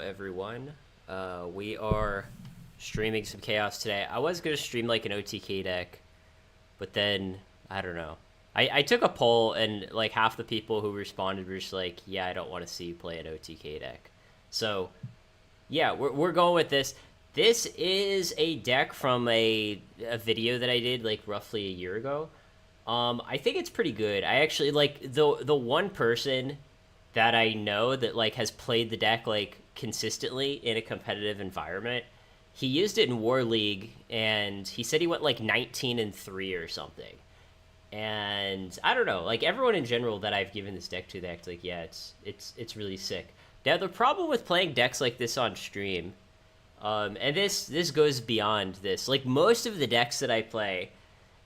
everyone. We are streaming some chaos today. I was gonna stream like an OTK deck, but then I don't know. I took a poll and like half the people who responded were just like, "Yeah, I don't want to see you play an OTK deck." So yeah, we're going with this. This is a deck from a video that I did like roughly a year ago. I think it's pretty good. I actually like the one person that I know that like has played the deck like consistently in a competitive environment. He used it in War League and he said he went like 19-3 or something. And I don't know, like everyone in general that I've given this deck to, they act like, yeah, it's really sick. Now the problem with playing decks like this on stream, and this goes beyond this. Like most of the decks that I play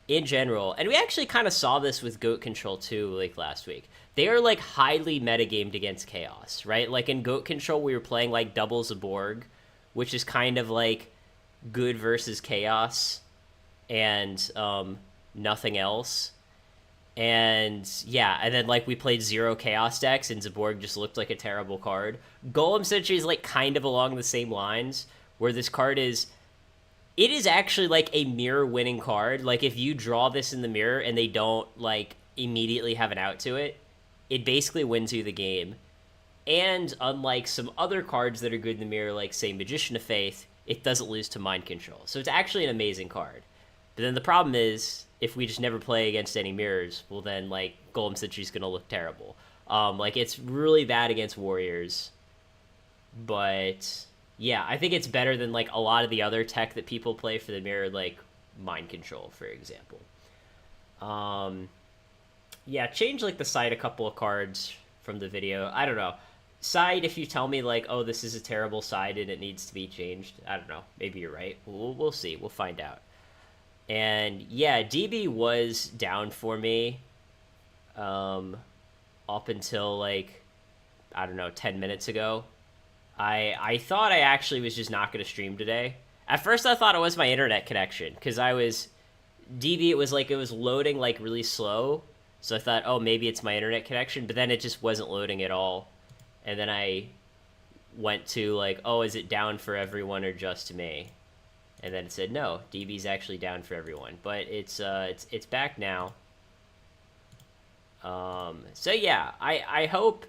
in general, and we actually kind of saw this with Goat Control too, like last week. They are like highly metagamed against Chaos, right? Like in Goat Control, we were playing like Double Zaborg, which is kind of like good versus Chaos, and nothing else. And yeah, and then like we played 0 Chaos decks, and Zaborg just looked like a terrible card. Golem Sentry is like kind of along the same lines, where this card is. It is actually like a mirror winning card. Like if you draw this in the mirror and they don't like immediately have an out to it, it basically wins you the game. And unlike some other cards that are good in the mirror, like say Magician of Faith, it doesn't lose to Mind Control. So it's actually an amazing card. But then the problem is, if we just never play against any mirrors, well then like Golem Sentry is gonna look terrible. Like it's really bad against warriors, but yeah, I think it's better than like a lot of the other tech that people play for the mirror, like Mind Control, for example. Yeah, change like the side a couple of cards from the video. I don't know. Side, if you tell me like, oh, this is a terrible side and it needs to be changed, I don't know. Maybe you're right. We'll see. We'll find out. And yeah, DB was down for me up until like, I don't know, 10 minutes ago. I thought I actually was just not going to stream today. At first I thought it was my internet connection, because DB, it was like it was loading like really slow. So I thought, oh, maybe it's my internet connection, but then it just wasn't loading at all. And then I went to like, oh, is it down for everyone or just me? And then it said, no, DB's actually down for everyone. But it's back now. So yeah, I hope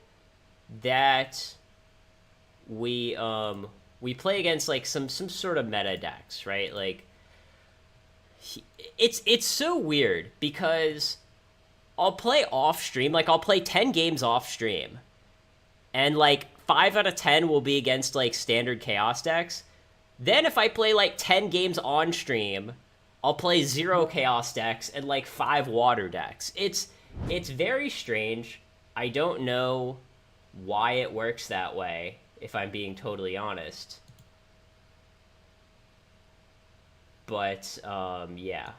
that we play against like some sort of meta decks, right? Like it's so weird because I'll play off stream, like I'll play 10 games off stream, and like 5 out of 10 will be against like standard Chaos decks. Then if I play like 10 games on stream, I'll play 0 Chaos decks and like 5 water decks. It's very strange. I don't know why it works that way, if I'm being totally honest. But yeah.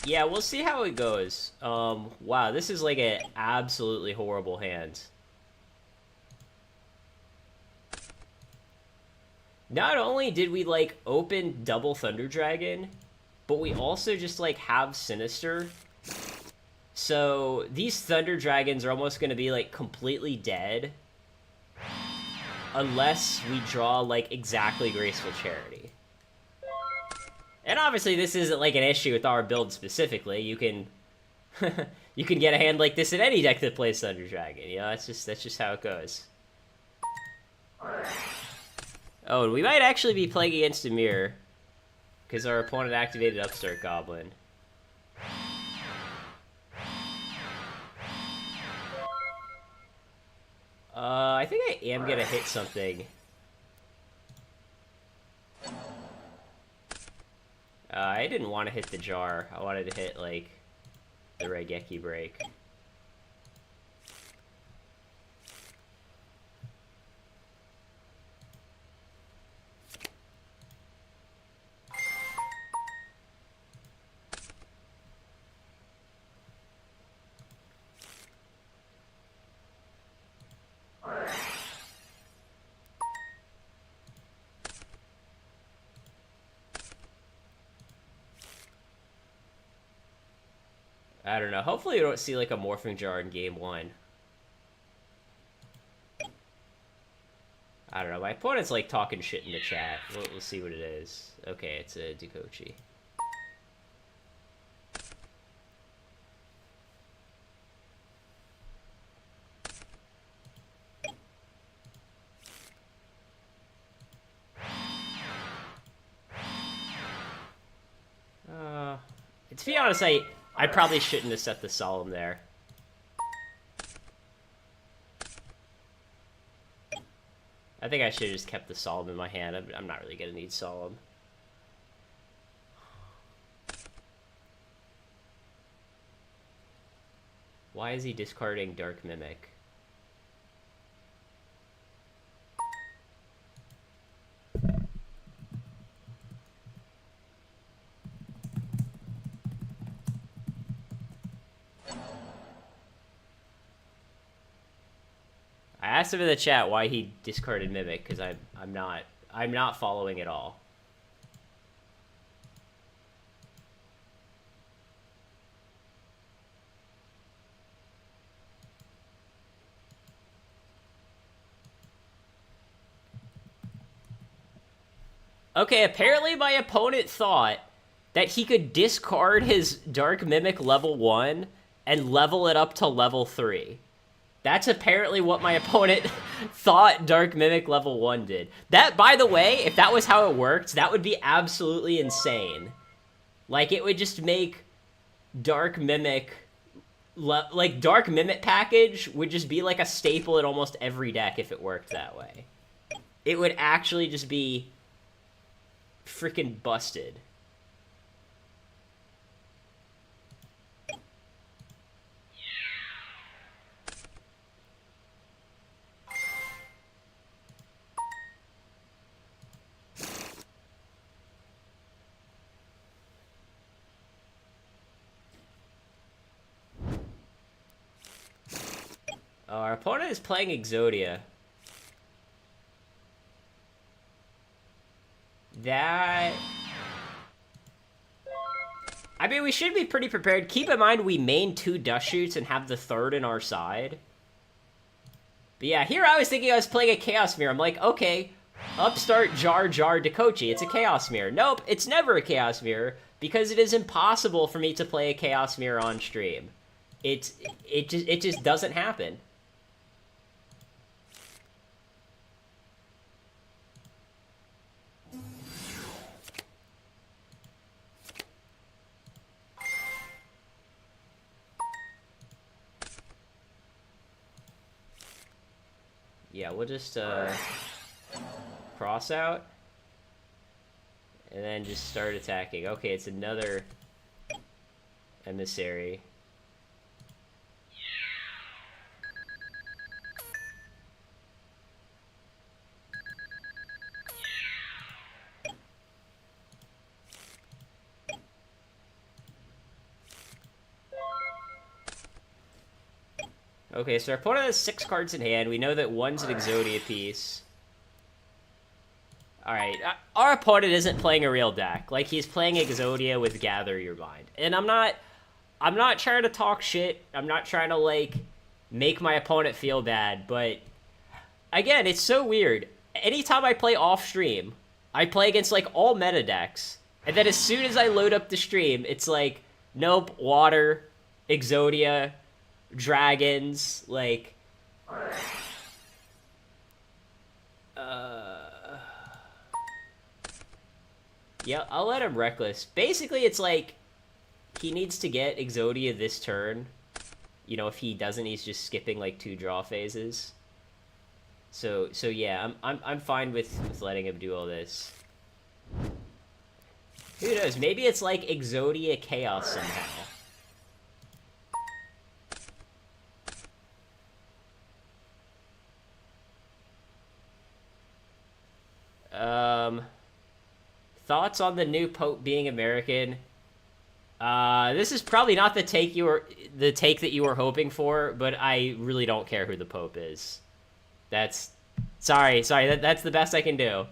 Yeah, we'll see how it goes. Wow, this is like an absolutely horrible hand. Not only did we like open double Thunder Dragon, but we also just like have Sinister. So these Thunder Dragons are almost going to be like completely dead unless we draw like exactly Graceful Charity. And obviously this isn't like an issue with our build specifically. You can you can get a hand like this in any deck that plays Thunder Dragon. You know, that's just how it goes. Oh, and we might actually be playing against a mirror, because our opponent activated Upstart Goblin. I think I am gonna hit something. I didn't want to hit the jar. I wanted to hit, like, the Raigeki break. I don't know. Hopefully we don't see like a Morphing Jar in game 1. I don't know. My opponent's like talking shit in the chat. We'll see what it is. Okay, it's a Dukochi. To be honest, I probably shouldn't have set the Solemn there. I think I should have just kept the Solemn in my hand. I'm not really going to need Solemn. Why is he discarding Dark Mimic? I asked him in the chat why he discarded Mimic, because I'm not following at all. Okay, apparently my opponent thought that he could discard his Dark Mimic level 1 and level it up to level 3. That's apparently what my opponent thought Dark Mimic level 1 did. That, by the way, if that was how it worked, that would be absolutely insane. Like, it would just make Dark Mimic... like, Dark Mimic package would just be like a staple in almost every deck if it worked that way. It would actually just be freaking busted. Our opponent is playing Exodia. That... I mean, we should be pretty prepared. Keep in mind, we main 2 Dust Shoots and have the 3rd in our side. But yeah, here I was thinking I was playing a Chaos Mirror. I'm like, okay, Upstart Jar Jar Dukochi. It's a Chaos Mirror. Nope, it's never a Chaos Mirror, because it is impossible for me to play a Chaos Mirror on stream. It just doesn't happen. Yeah, we'll just cross out and then just start attacking. Okay, it's another emissary. Okay, so our opponent has 6 cards in hand. We know that 1's an Exodia piece. Alright, our opponent isn't playing a real deck. Like, he's playing Exodia with Gather Your Mind. And I'm not trying to talk shit. I'm not trying to, like, make my opponent feel bad. But, again, it's so weird. Anytime I play off-stream, I play against, like, all meta decks. And then as soon as I load up the stream, it's like, nope, Water, Exodia, Dragons, like... Yeah, I'll let him Reckless. Basically, it's like, he needs to get Exodia this turn. You know, if he doesn't, he's just skipping, like, 2 draw phases. So yeah, I'm fine with letting him do all this. Who knows? Maybe it's like Exodia Chaos somehow. Thoughts on the new Pope being American? This is probably not the take that you were hoping for, but I really don't care who the Pope is. That's sorry, that's the best I can do.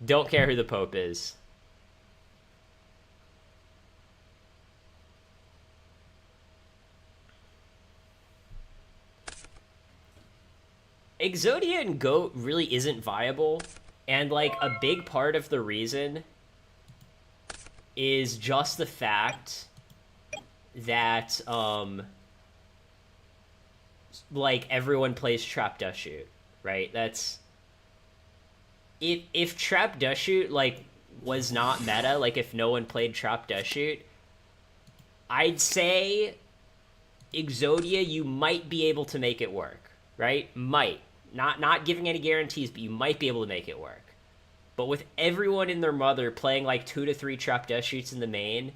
Don't care who the Pope is. Exodia and Goat really isn't viable, and like a big part of the reason is just the fact that like everyone plays Trap Dust Shoot, right? That's if Trap Dust Shoot like was not meta, like if no one played Trap Dust Shoot, I'd say Exodia you might be able to make it work, right? Might. Not giving any guarantees, but you might be able to make it work. But with everyone and their mother playing like 2 to 3 Trap Dust Shoots in the main,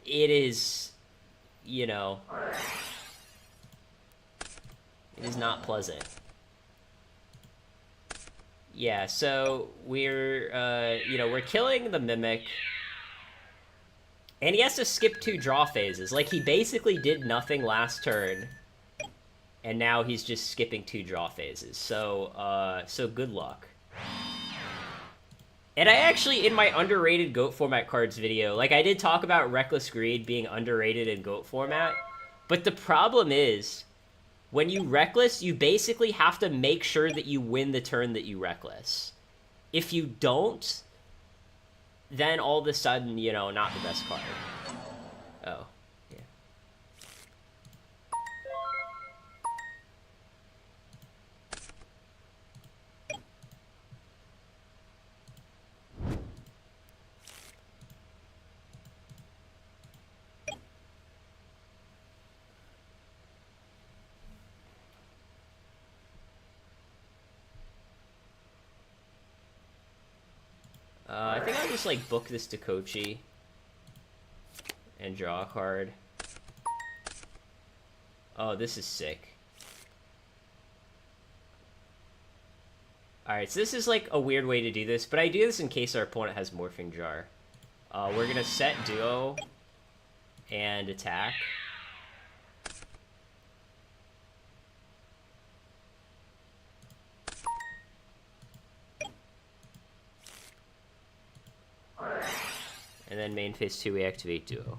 it is, you know, it is not pleasant. Yeah, so we're, you know, we're killing the Mimic. And he has to skip 2 draw phases. Like, he basically did nothing last turn. And now he's just skipping 2 draw phases. So, so good luck. And I actually, in my underrated GOAT format cards video, like, I did talk about Reckless Greed being underrated in GOAT format. But the problem is, when you Reckless, you basically have to make sure that you win the turn that you Reckless. If you don't, then all of a sudden, you know, not the best card. Oh, yeah. I think I'll just, like, book this to Kochi and draw a card. Oh, this is sick. Alright, so this is, like, a weird way to do this, but I do this in case our opponent has Morphing Jar. We're gonna set Duo and attack. And then main phase 2, we activate Duo.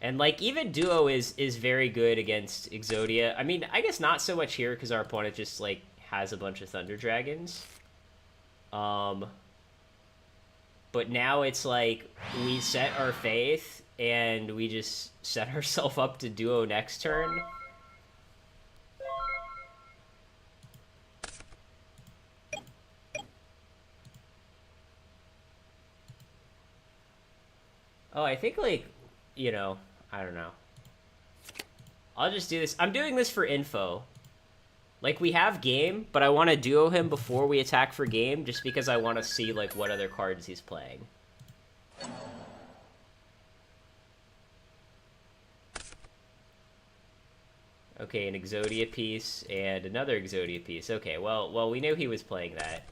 And, like, even Duo is very good against Exodia. I mean, I guess not so much here, because our opponent just, like, has a bunch of Thunder Dragons. But now it's, like, we set our faith, and we just set ourselves up to Duo next turn. Oh, I think, like, you know, I don't know. I'll just do this. I'm doing this for info. Like, we have game, but I want to Duo him before we attack for game, just because I want to see, like, what other cards he's playing. Okay, an Exodia piece and another Exodia piece. Okay, well, we knew he was playing that.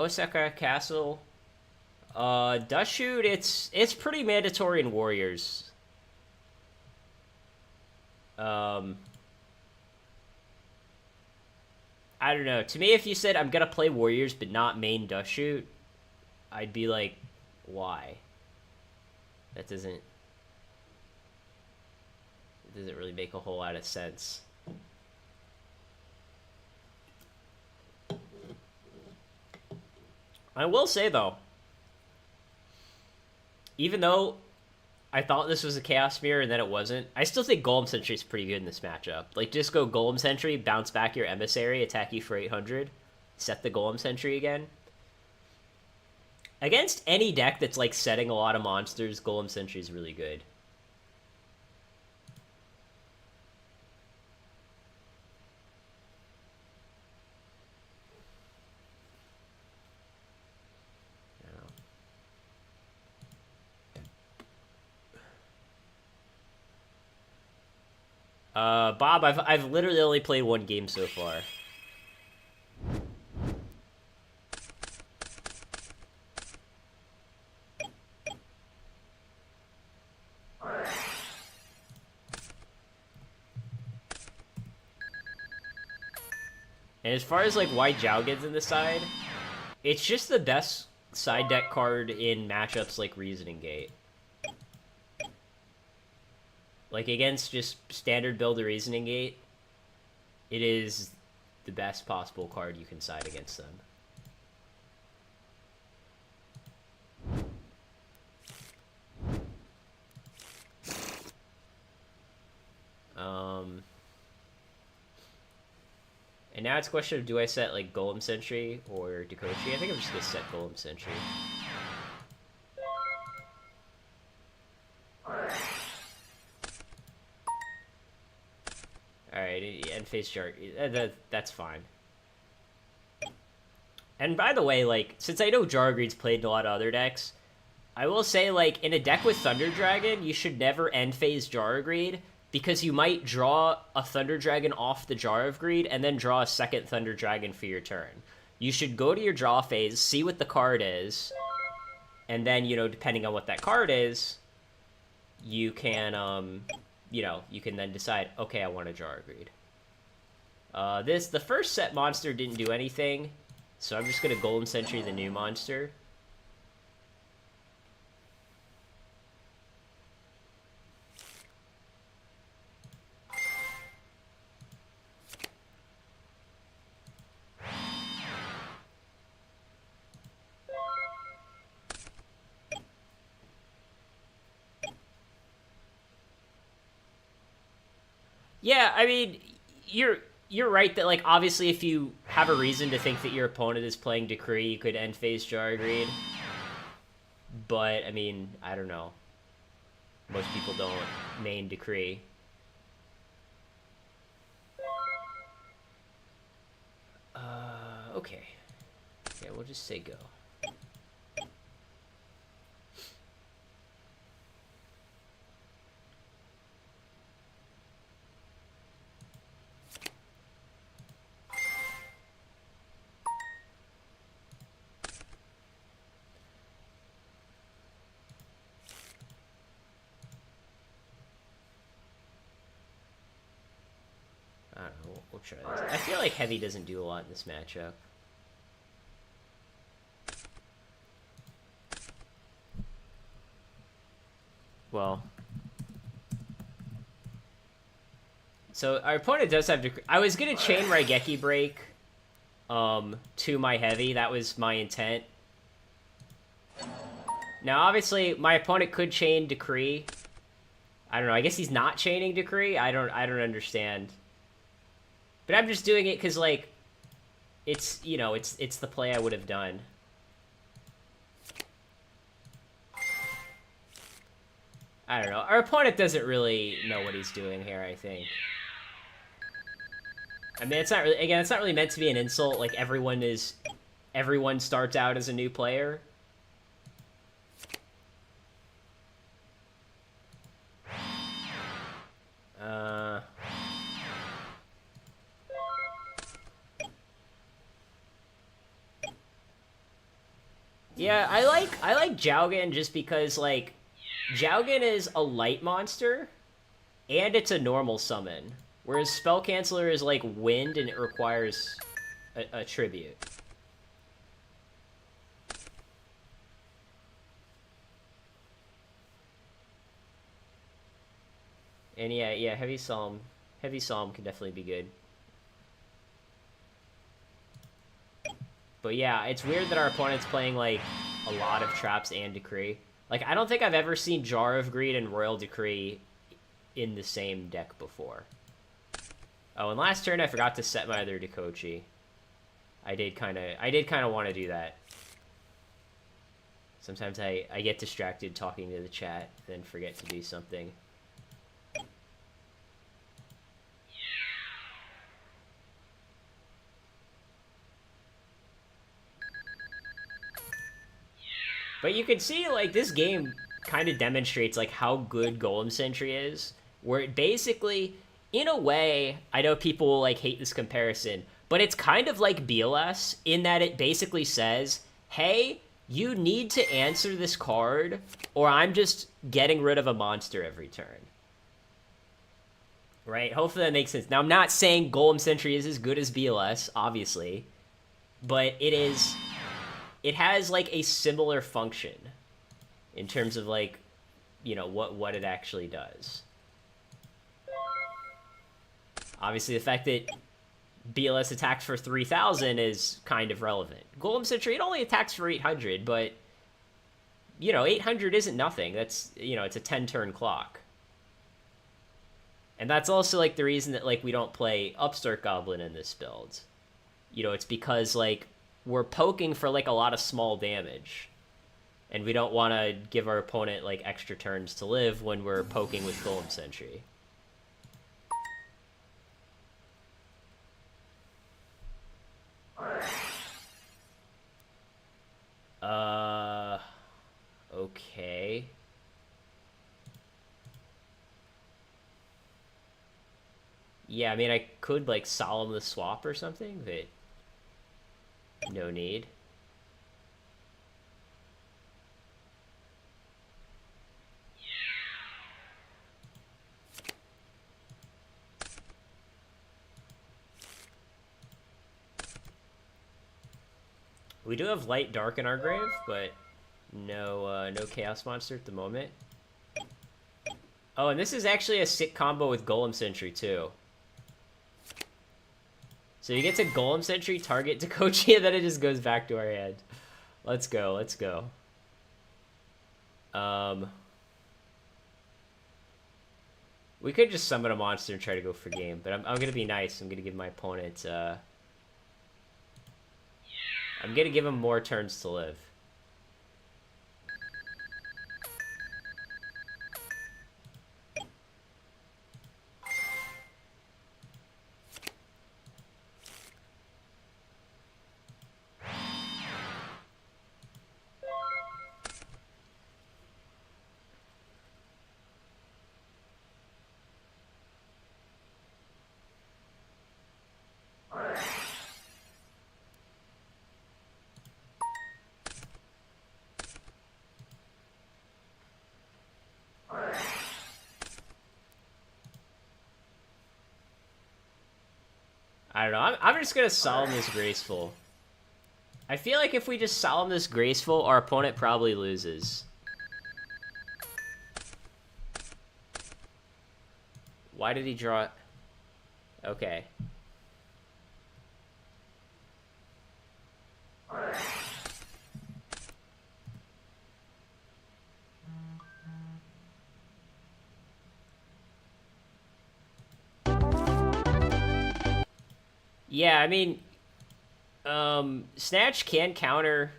Osaka Castle. Dust Shoot, it's pretty mandatory in Warriors. I don't know. To me, if you said, I'm gonna play Warriors but not main Dust Shoot, I'd be like, why? That doesn't really make a whole lot of sense. I will say, though, even though I thought this was a Chaos Mirror and then it wasn't, I still think Golem Sentry is pretty good in this matchup. Like, just go Golem Sentry, bounce back your Emissary, attack you for 800, set the Golem Sentry again. Against any deck that's, like, setting a lot of monsters, Golem Sentry is really good. Bob, I've literally only played one game so far. And as far as like why Jowgen's in the side, it's just the best side deck card in matchups like Reasoning Gate. Like against just standard build of Reasoning Gate, it is the best possible card you can side against them. And now it's a question of do I set like Golem Sentry or Dekochi? I think I'm just gonna set Golem Sentry. Alright, end phase chart. That's fine. And by the way, like, since I know Jargreed's played in a lot of other decks, I will say, like, in a deck with Thunder Dragon, you should never end phase Jargreed, because you might draw a Thunder Dragon off the Jar of Greed and then draw a second Thunder Dragon for your turn. You should go to your draw phase, see what the card is, and then, you know, depending on what that card is, you can, you know, you can then decide, okay, I want a Jar of Greed. The first set monster didn't do anything, so I'm just going to Golem Sentry the new monster. Yeah, I mean, you're right that, like, obviously if you have a reason to think that your opponent is playing Decree, you could end phase Jargreed. But, I mean, I don't know. Most people don't main Decree. Okay. Yeah, we'll just say go. I don't know, we'll try this. I feel like Heavy doesn't do a lot in this matchup. Well. So, our opponent does have... I was going to chain Raigeki Break to my Heavy. That was my intent. Now, obviously, my opponent could chain Decree. I don't know. I guess he's not chaining Decree. I don't understand. But I'm just doing it because, like, it's, you know, it's the play I would have done. I don't know. Our opponent doesn't really know what he's doing here, I think. I mean, it's not really, again, it's not really meant to be an insult. Like, everyone starts out as a new player. Yeah, I like Jowgen just because, like, Jowgen is a light monster, and it's a normal summon, whereas Spell Canceller is like wind and it requires a tribute. And yeah, Heavy Psalm can definitely be good. But yeah, it's weird that our opponent's playing, like, a lot of traps and Decree. Like, I don't think I've ever seen Jar of Greed and Royal Decree in the same deck before. Oh, and last turn I forgot to set my other Dekochi. I did kind of want to do that. Sometimes I get distracted talking to the chat, then forget to do something. But you can see, like, this game kind of demonstrates, like, how good Golem Sentry is, where it basically, in a way, I know people will like hate this comparison, but it's kind of like BLS in that it basically says, hey, you need to answer this card, or I'm just getting rid of a monster every turn. Right? Hopefully that makes sense. Now, I'm not saying Golem Sentry is as good as BLS, obviously, but it has like a similar function in terms of like, you know, what it actually does. Obviously, the fact that BLS attacks for 3,000 is kind of relevant. Golem Sentry, it only attacks for 800, but, you know, 800 isn't nothing. That's, you know, it's a 10-turn clock. And that's also, like, the reason that, like, we don't play Upstart Goblin in this build. You know, it's because, like, we're poking for, like, a lot of small damage. And we don't want to give our opponent, like, extra turns to live when we're poking with Golem Sentry. Okay. Yeah, I mean, I could, like, Solemn the Swap or something, but no need. We do have Light Dark in our grave, but no Chaos Monster at the moment. Oh, and this is actually a sick combo with Golem Sentry, too. So you get to Golem Sentry, target Dekochi, and then it just goes back to our hand. Let's go, let's go. We could just summon a monster and try to go for game, but I'm going to be nice. I'm going to give my opponent... I'm going to give him more turns to live. I don't know. I'm just going to Solemn this Graceful. I feel like if we just Solemn this Graceful, our opponent probably loses. Why did he draw it? Okay. Yeah, I mean, Snatch can counter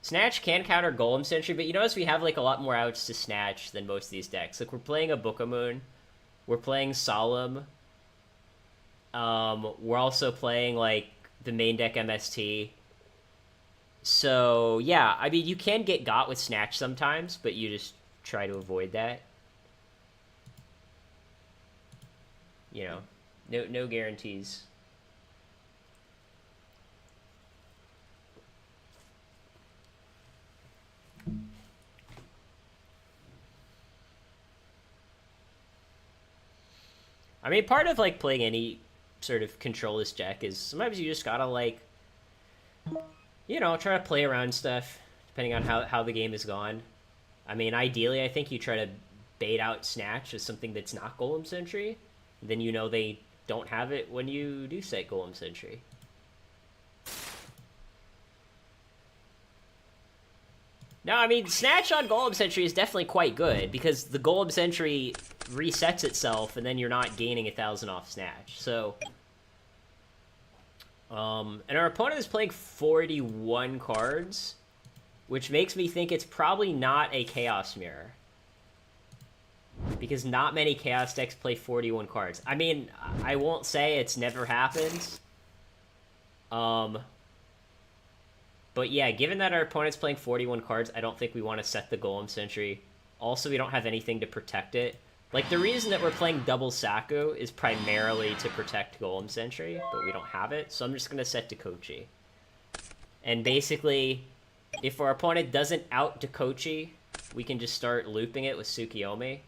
Golem Sentry, but you notice we have like a lot more outs to Snatch than most of these decks. Like we're playing a Book of Moon, we're playing Solemn, we're also playing like the main deck MST. So yeah, I mean you can get got with Snatch sometimes, but you just try to avoid that. You know, no guarantees. I mean, part of, like, playing any sort of control-less deck is sometimes you just gotta, like, you know, try to play around stuff, depending on how the game is gone. I mean, ideally, I think you try to bait out Snatch as something that's not Golem Sentry. Then you know they don't have it when you do set Golem Sentry. No, I mean, Snatch on Golem Sentry is definitely quite good, because the Golem Sentry resets itself, and then you're not gaining 1,000 off Snatch, so... and our opponent is playing 41 cards, which makes me think it's probably not a Chaos Mirror. Because not many Chaos decks play 41 cards. I mean, I won't say it's never happened. But yeah, given that our opponent's playing 41 cards, I don't think we want to set the Golem Sentry. Also, we don't have anything to protect it. Like, the reason that we're playing double Saku is primarily to protect Golem Sentry, but we don't have it, so I'm just going to set Dakochi. And basically, if our opponent doesn't out Dakochi, we can just start looping it with Tsukiyomi.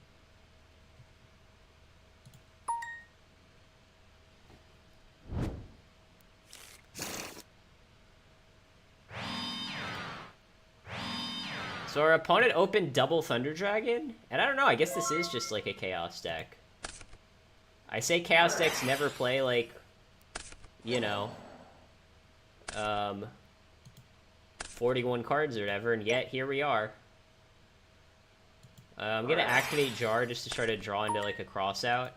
So our opponent opened double Thunder Dragon, and I don't know, I guess this is just like a Chaos deck. I say Chaos decks never play like, you know, 41 cards or whatever, and yet here we are. I'm gonna activate Jar just to try to draw into like a cross out.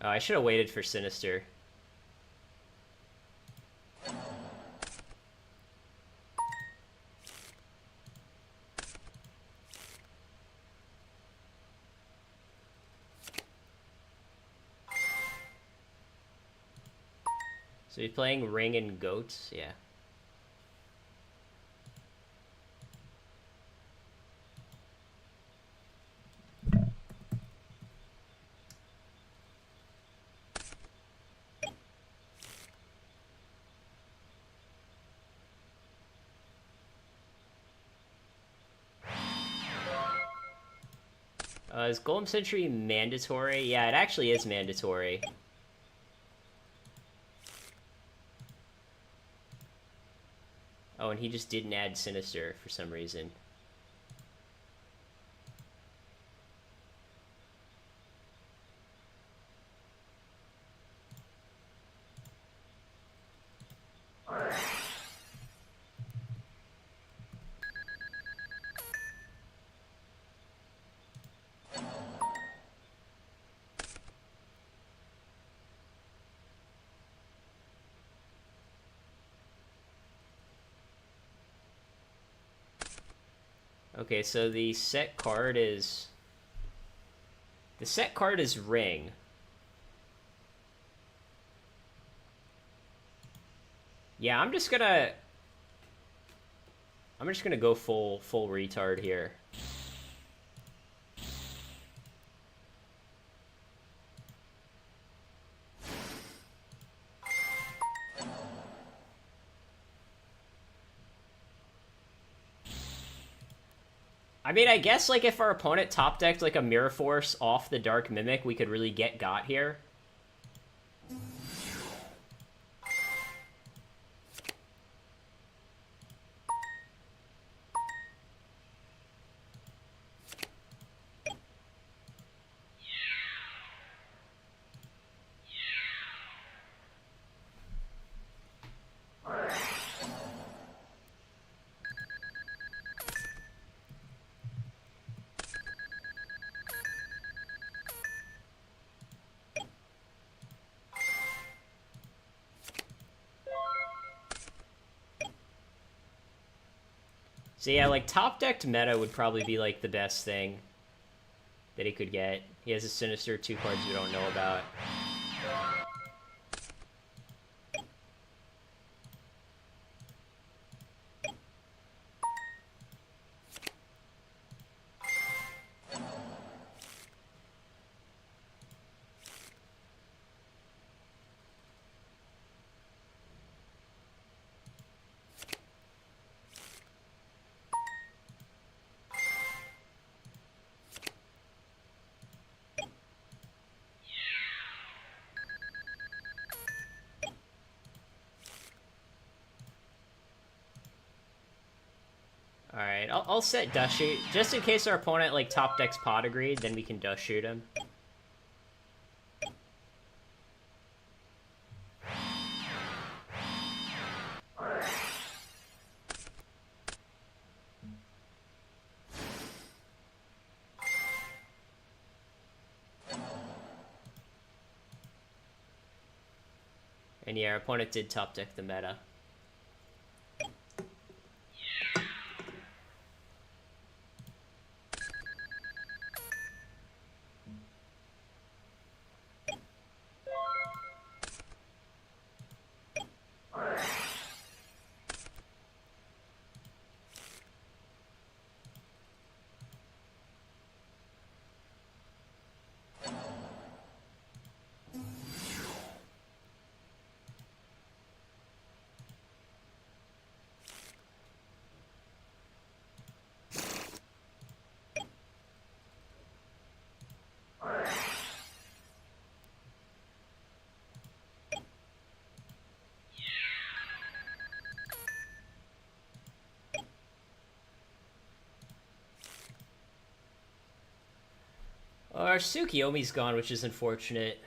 Oh, I should have waited for Sinister. So he's playing Ring and Goats? Yeah. Is Golem Sentry mandatory? Yeah, it actually is mandatory. Oh, and he just didn't add Sinister for some reason. Okay, so the set card is... The set card is Ring. Yeah, I'm just gonna go full retard here. I mean, I guess, like, if our opponent top decked, like, a Mirror Force off the Dark Mimic, we could really get got here. So yeah, like, top-decked meta would probably be, like, the best thing that he could get. He has a Sinister, 2 cards we don't know about. Alright, I'll set Dust Shoot. Just in case our opponent, like, top decks Pot Agreed, then we can Dust Shoot him. And yeah, our opponent did top deck the meta. Our Tsukiyomi's gone, which is unfortunate.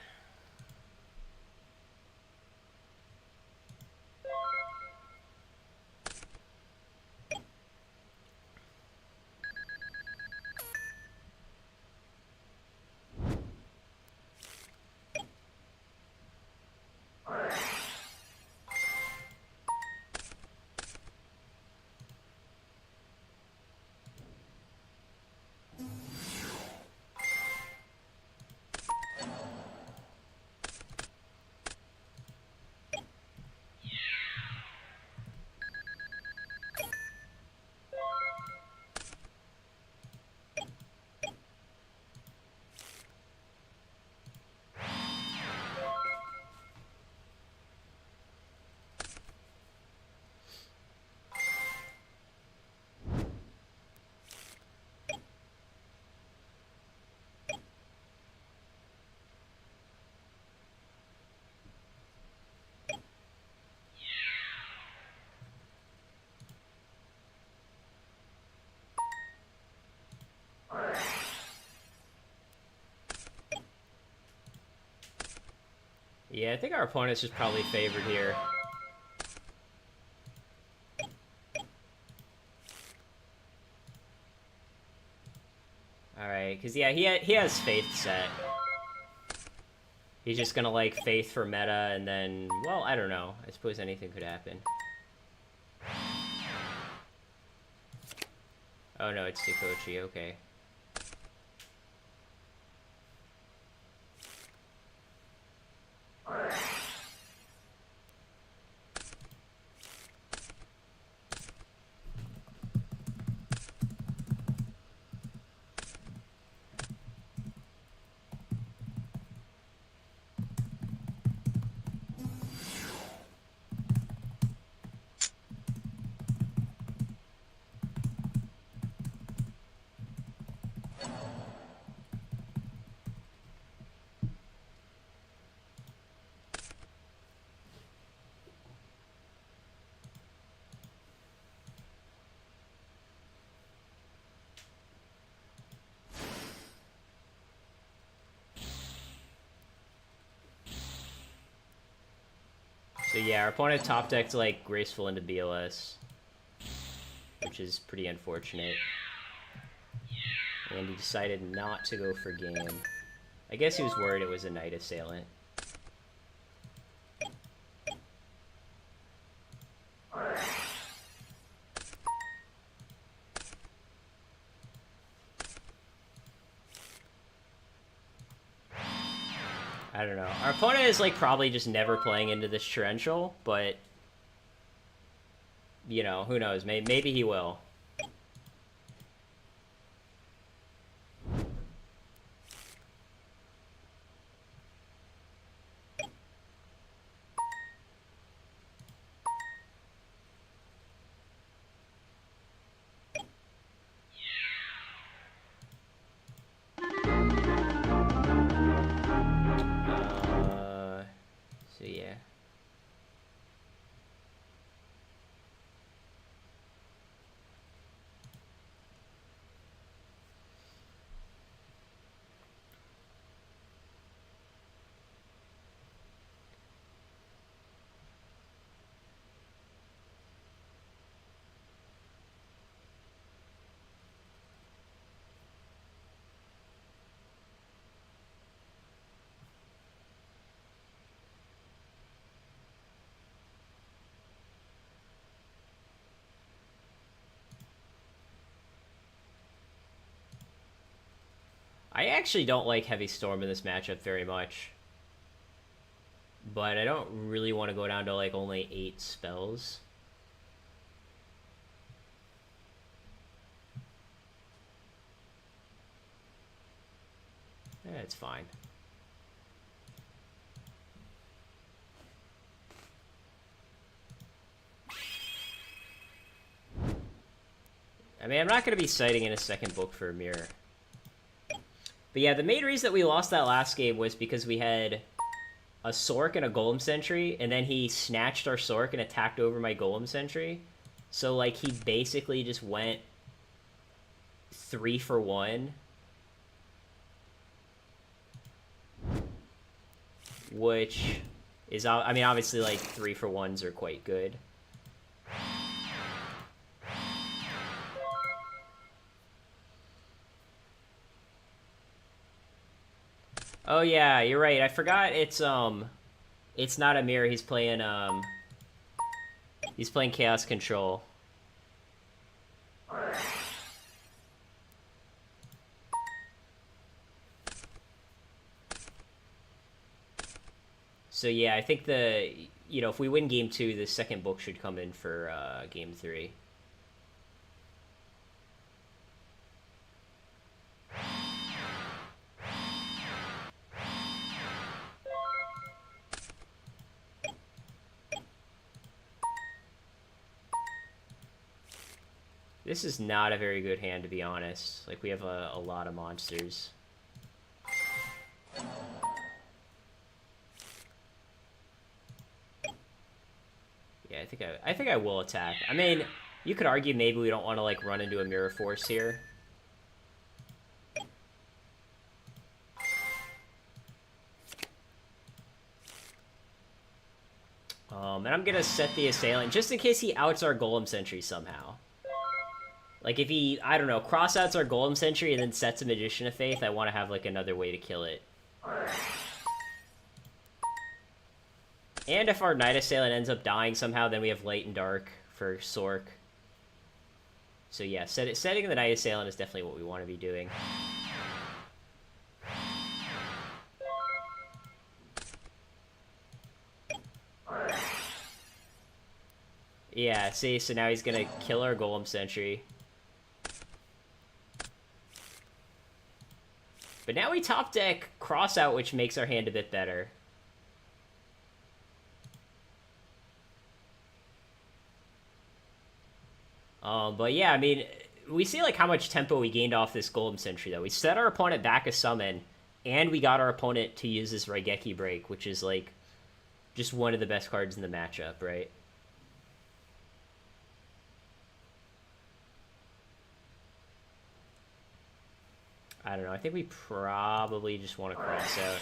Yeah, I think our opponent's just probably favored here. Alright, because yeah, he has Faith set. He's just gonna like Faith for meta, and then, well, I don't know. I suppose anything could happen. Oh no, it's Sikochi, okay. So yeah, our opponent top decked like Graceful into BLS, which is pretty unfortunate. And he decided not to go for game. I guess he was worried it was a Knight Assailant. I don't know. Our opponent is like probably just never playing into this torrential, but you know, who knows? Maybe he will. So yeah. I actually don't like Heavy Storm in this matchup very much. But I don't really want to go down to like only 8 spells. Yeah, it's fine. I mean, I'm not going to be citing in a second book for a mirror. But yeah, the main reason that we lost that last game was because we had a Sork and a Golem Sentry, and then he snatched our Sork and attacked over my Golem Sentry. So, like, he basically just went 3 for 1. Which is, I mean, obviously, like, 3 for 1s are quite good. Oh yeah, you're right. I forgot it's not a mirror. He's playing Chaos Control. So yeah, I think if we win game 2, the second book should come in for game 3. This is not a very good hand, to be honest. Like, we have a lot of monsters. Yeah, I think I will attack. I mean, you could argue maybe we don't want to, like, run into a Mirror Force here. And I'm gonna set the Assailant, just in case he outs our Golem Sentry somehow. Like, if he, I don't know, cross-outs our Golem Sentry and then sets a Magician of Faith, I want to have, like, another way to kill it. And if our Night Assailant ends up dying somehow, then we have Light and Dark for Sork. So yeah, setting the Night Assailant is definitely what we want to be doing. Yeah, see, so now he's gonna kill our Golem Sentry. But now we top deck Crossout, which makes our hand a bit better. But yeah, I mean, we see like how much tempo we gained off this Golem Sentry, though. We set our opponent back a summon, and we got our opponent to use this Raigeki Break, which is like just one of the best cards in the matchup, right? I don't know. I think we probably just want to cross out.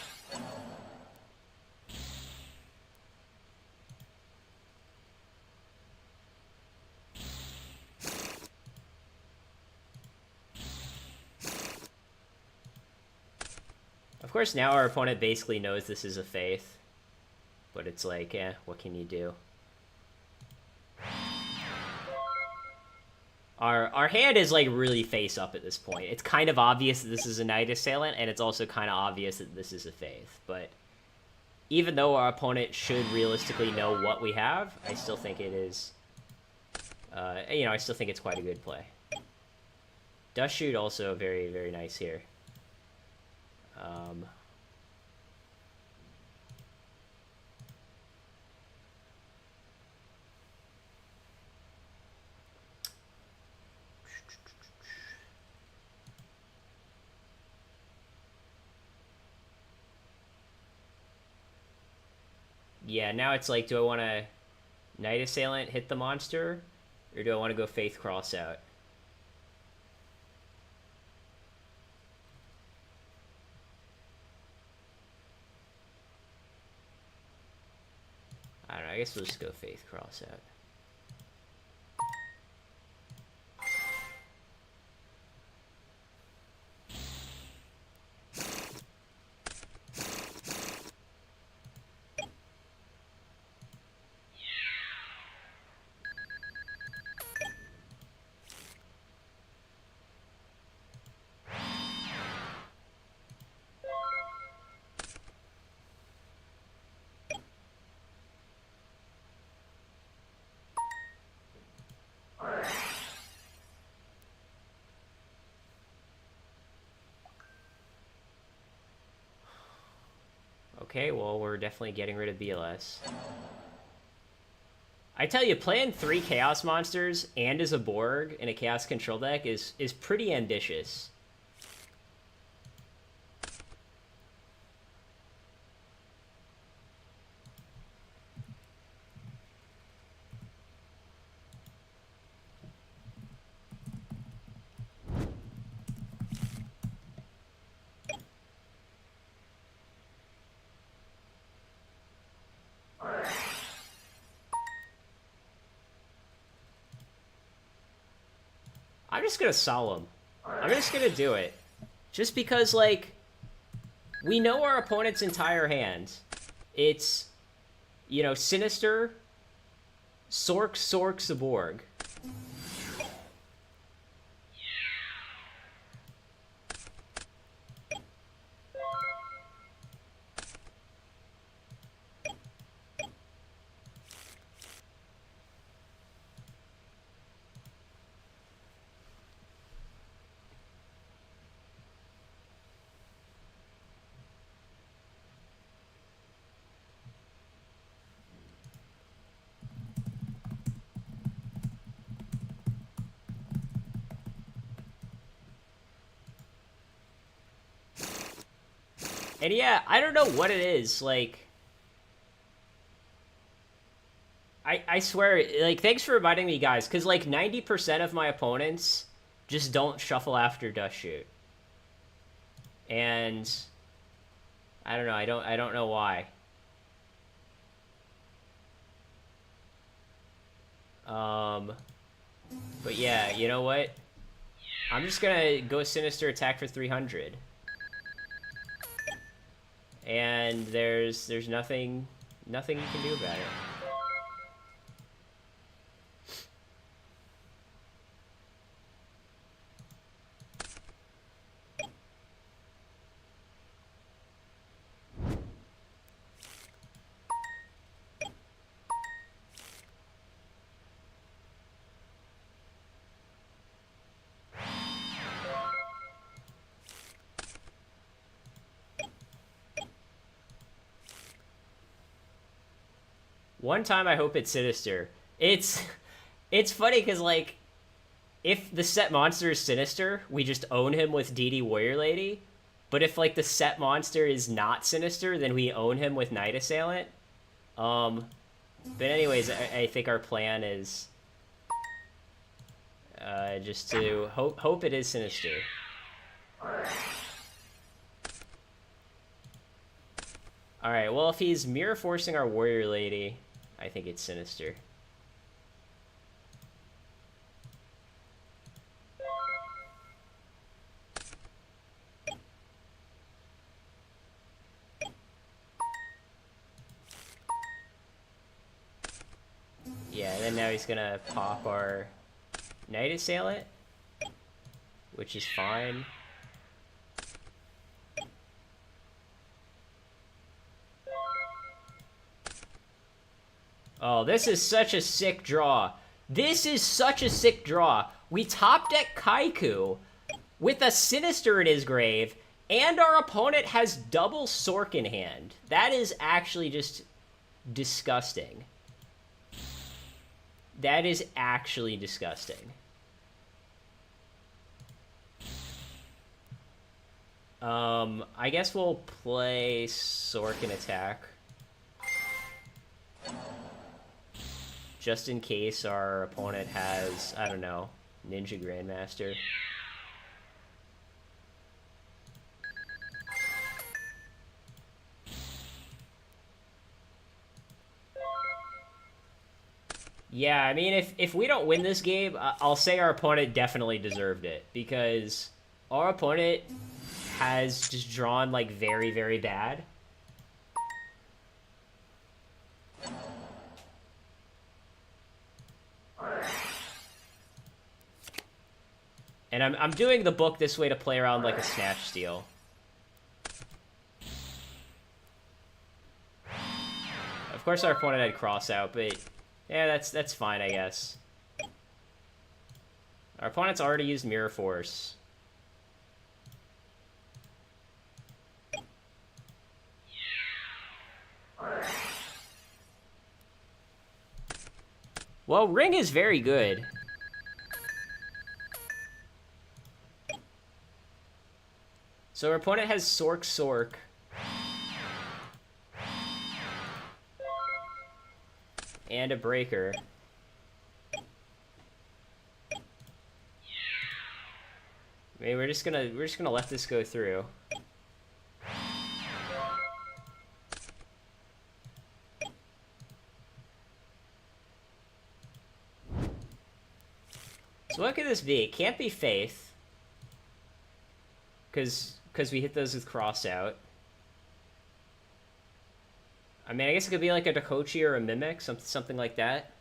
Of course, now our opponent basically knows this is a Faith. But it's like, what can you do? Our hand is, like, really face up at this point. It's kind of obvious that this is a Night Assailant, and it's also kind of obvious that this is a Faith. But even though our opponent should realistically know what we have, I still think it is... I still think it's quite a good play. Dust Shoot also very, very nice here. Yeah, now it's like, do I want to Night Assailant, hit the monster, or do I want to go Faith Crossout? I don't know, I guess we'll just go Faith Crossout. Okay, well, we're definitely getting rid of BLS. I tell you, playing 3 Chaos Monsters and as a Borg in a Chaos Control deck is pretty ambitious. I'm just gonna Solemn. I'm just gonna do it. Just because, like, we know our opponent's entire hand. It's, you know, Sinister, Sork, Zaborg. And yeah, I don't know what it is, like... I swear, like, thanks for reminding me, guys, because, like, 90% of my opponents just don't shuffle after Dust Shoot. And... I don't know, I don't know why. But yeah, you know what? I'm just gonna go Sinister, attack for 300. And there's nothing you can do about it. One time I hope it's Sinister. It's funny because, like, if the set monster is Sinister, we just own him with DD Warrior Lady. But if, like, the set monster is not Sinister, then we own him with Night Assailant. But anyways, I think our plan is just to hope it is Sinister. Alright, well, if he's Mirror Forcing our Warrior Lady, I think it's Sinister. Yeah, and then now he's gonna pop our Night Assailant, which is fine. Oh, this is such a sick draw. This is such a sick draw. We top deck Kaiku with a Sinister in his grave, and our opponent has double Sork in hand. That is actually just disgusting. That is actually disgusting. I guess we'll play Sork in attack. Just in case our opponent has, I don't know, Ninja Grandmaster. Yeah, I mean, if we don't win this game, I'll say our opponent definitely deserved it. Because our opponent has just drawn, like, very, very bad. And I'm doing the book this way to play around like a Snatch Steal. Of course our opponent had Cross out, but yeah, that's fine, I guess. Our opponent's already used Mirror Force. Well, Ring is very good. So our opponent has Sork Sork. And a Breaker. I mean, we're just gonna let this go through. So what could this be? It can't be Faith. Because we hit those with Cross Out. I mean, I guess it could be like a Dakochi or a Mimic, something like that.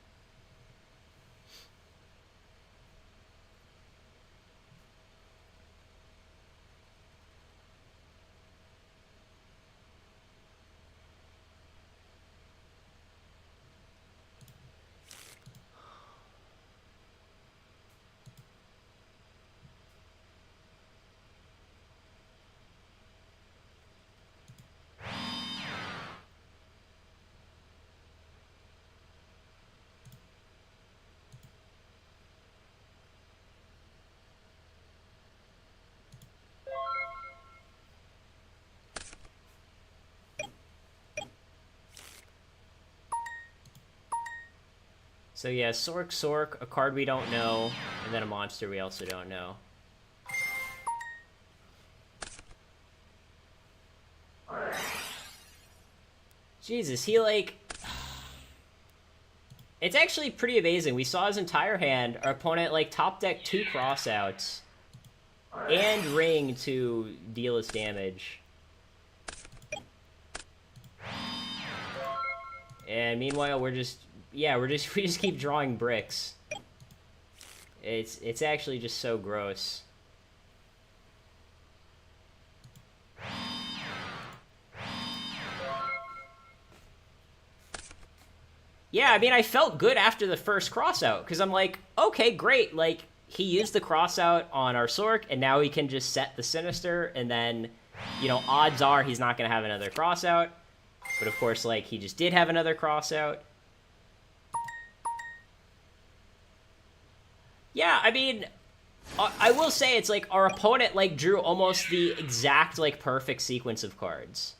So yeah, Sork Sork, a card we don't know, and then a monster we also don't know. Jesus, he like... It's actually pretty amazing. We saw his entire hand. Our opponent like top deck 2 crossouts and Ring to deal us damage. And meanwhile, we just keep drawing bricks. It's actually just so gross. Yeah, I mean, I felt good after the first crossout, because I'm like, okay, great, like, he used the crossout on our Sork, and now he can just set the Sinister, and then, you know, odds are he's not going to have another crossout. But of course, like, he just did have another crossout. Yeah, I mean, I will say it's like our opponent, like, drew almost the exact, like, perfect sequence of cards.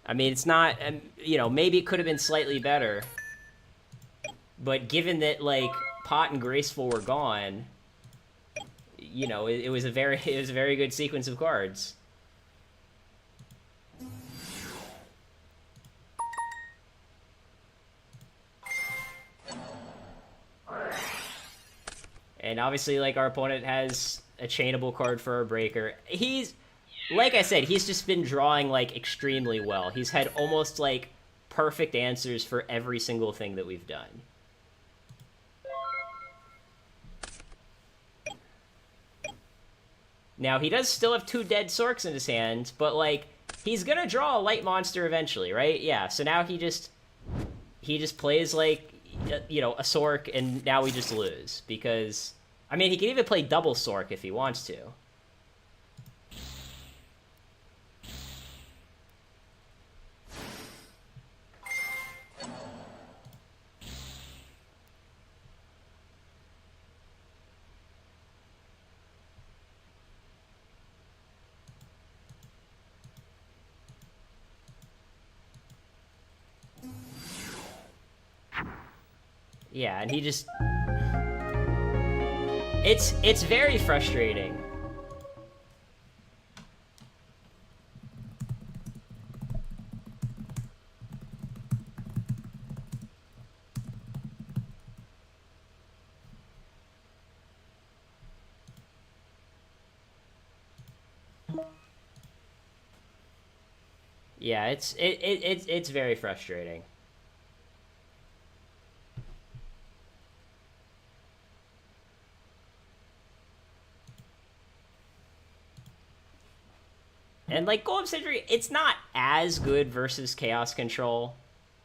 I mean, it's not, you know, maybe it could have been slightly better. But given that, like, Pot and Graceful were gone, you know, it was a very good sequence of cards. And obviously, like, our opponent has a chainable card for a Breaker. He's, like I said, he's just been drawing, like, extremely well. He's had almost, like, perfect answers for every single thing that we've done. Now, he does still have 2 dead Sorks in his hand, but, like, he's gonna draw a light monster eventually, right? Yeah, so now he just plays, like, you know, a Sork, and now we just lose. Because, I mean, he can even play double Sork if he wants to. Yeah, and he just... It's very frustrating. Yeah, it's very frustrating. And, like, Golem Sentry, it's not as good versus Chaos Control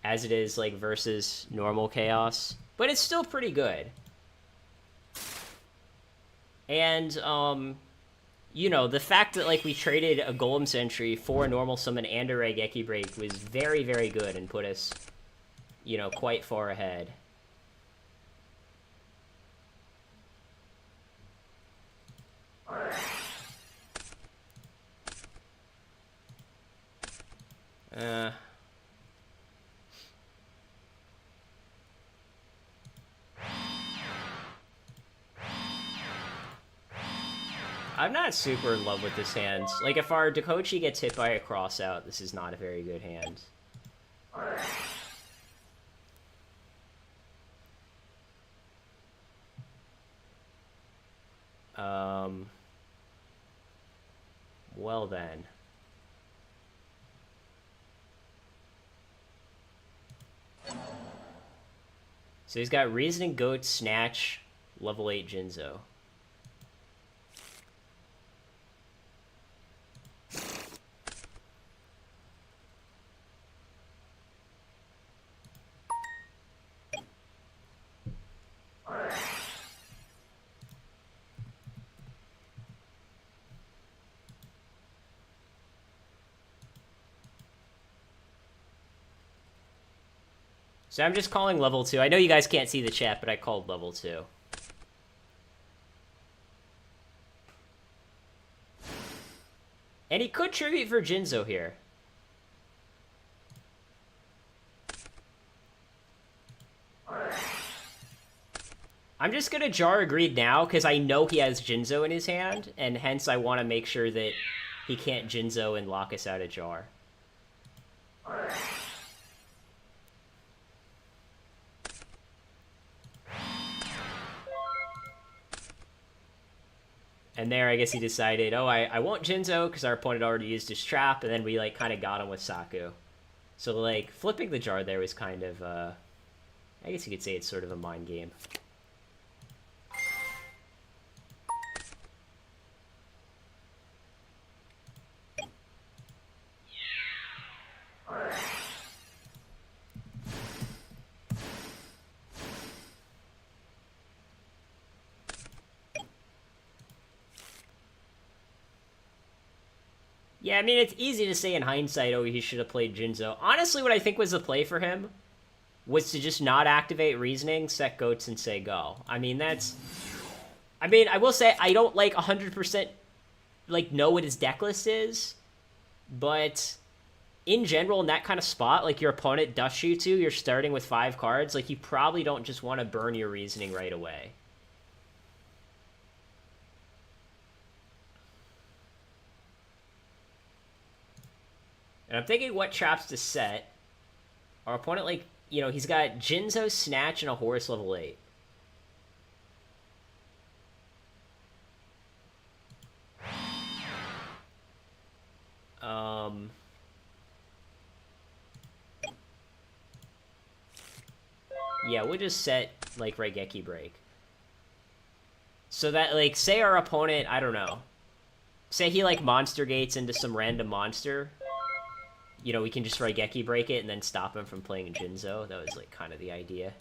as it is, like, versus normal Chaos. But it's still pretty good. And, you know, the fact that, like, we traded a Golem Sentry for a normal summon and a Raigeki Break was very, very good and put us, you know, quite far ahead. I'm not super in love with this hand. Like, if our Dakochi gets hit by a crossout, this is not a very good hand. Well then. So he's got Reasoning Goat, Snatch, level 8 Jinzo. So I'm just calling level 2. I know you guys can't see the chat, but I called level 2. And he could tribute for Jinzo here. I'm just going to jar Agreed now, because I know he has Jinzo in his hand, and hence I want to make sure that he can't Jinzo and lock us out of jar. And there, I guess he decided, oh, I won't Jinzo because our opponent already used his trap, and then we, like, kind of got him with Saku. So, like, flipping the jar there was kind of, I guess you could say it's sort of a mind game. Yeah, I mean, it's easy to say in hindsight, oh, he should have played Jinzo. Honestly, what I think was the play for him was to just not activate Reasoning, set Goats, and say go. I mean, that's... I mean, I will say, I don't, like, 100%, like, know what his deck list is, but in general, in that kind of spot, like, your opponent dusts you to, you're starting with 5 cards, like, you probably don't just want to burn your Reasoning right away. And I'm thinking what traps to set. Our opponent, like, you know, he's got Jinzo, Snatch, and a Horse level 8. Yeah, we'll just set, like, Raigeki Break. So that, like, say our opponent, I don't know. Say he, like, Monster Gates into some random monster. You know, we can just Raigeki Break it and then stop him from playing Jinzo. That was, like, kind of the idea.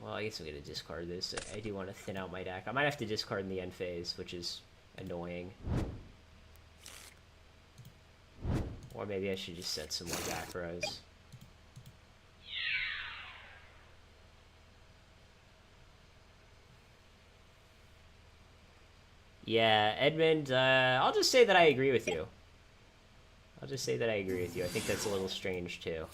Well, I guess I'm going to discard this. I do want to thin out my deck. I might have to discard in the end phase, which is annoying. Or maybe I should just set some more back rows. Yeah, Edmund, I'll just say that I agree with you. I'll just say that I agree with you. I think that's a little strange, too.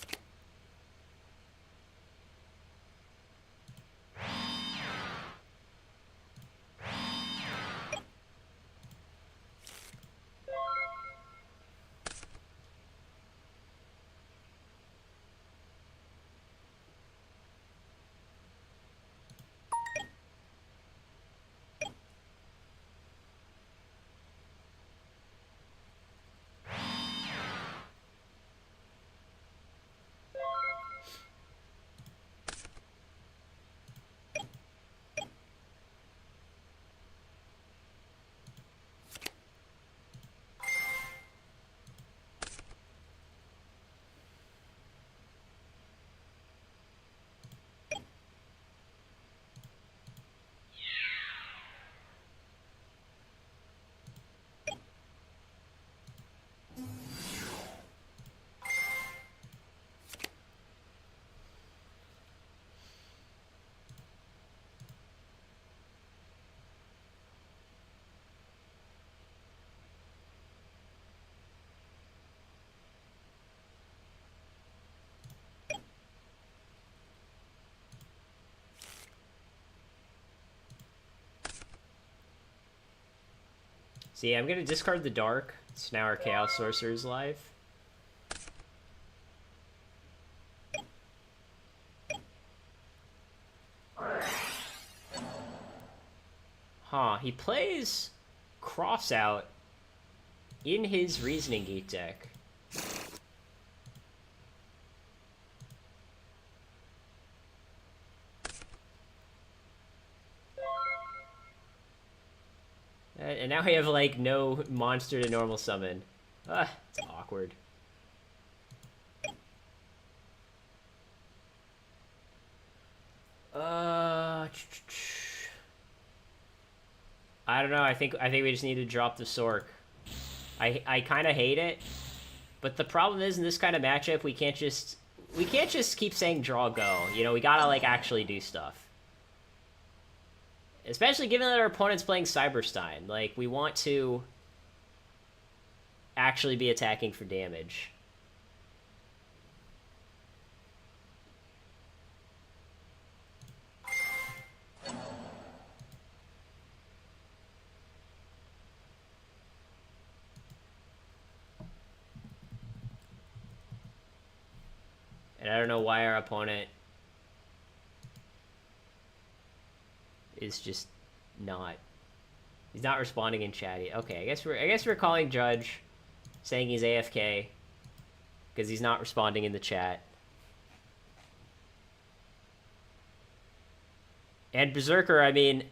See, I'm gonna discard the Dark. So now our Chaos Sorcerer is live. Huh, he plays Crossout in his Reasoning Gate deck. And now we have, like, no monster to normal summon. Ah, it's awkward. I don't know. I think we just need to drop the Sork. I kind of hate it, but the problem is in this kind of matchup we can't just keep saying draw go. You know, we gotta like actually do stuff. Especially given that our opponent's playing Cyberstein. Like, we want to actually be attacking for damage. And I don't know why our opponent is just not. He's not responding in chatty. Okay, I guess we're calling Judge, saying he's AFK because he's not responding in the chat. And Berserker, I mean,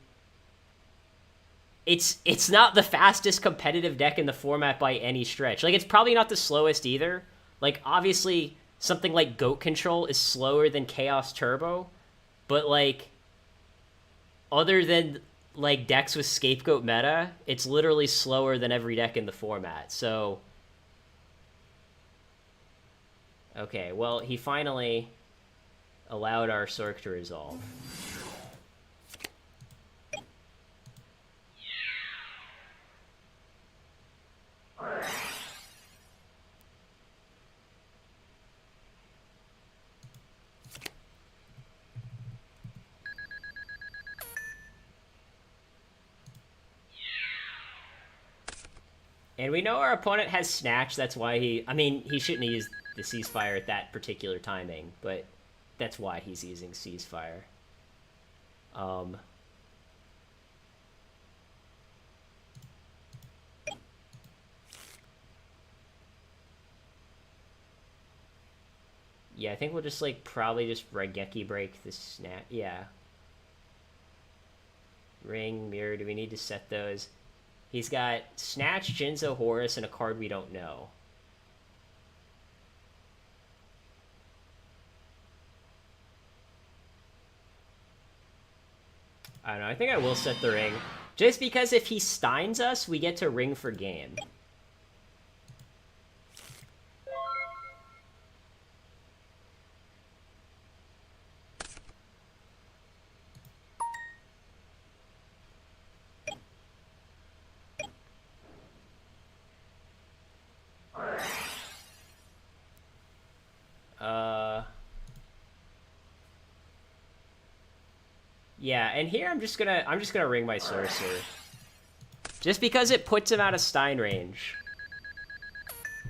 it's not the fastest competitive deck in the format by any stretch. Like, it's probably not the slowest either. Like, obviously, something like Goat Control is slower than Chaos Turbo, but like, other than like decks with Scapegoat meta, it's literally slower than every deck in the format. So, okay, well, he finally allowed our Sork to resolve. And we know our opponent has Snatch, that's why he... I mean, he shouldn't have used the Ceasefire at that particular timing, but that's why he's using Ceasefire. Yeah, I think we'll just, like, probably just Raigeki break the Snatch. Yeah. Ring, Mirror, do we need to set those? He's got Snatch, Jinzo, Horus, and a card we don't know. I don't know, I think I will set the Ring. Just because if he Steins us, we get to Ring for game. Yeah, and here I'm just gonna ring my Sorcerer. Just because it puts him out of Stein range.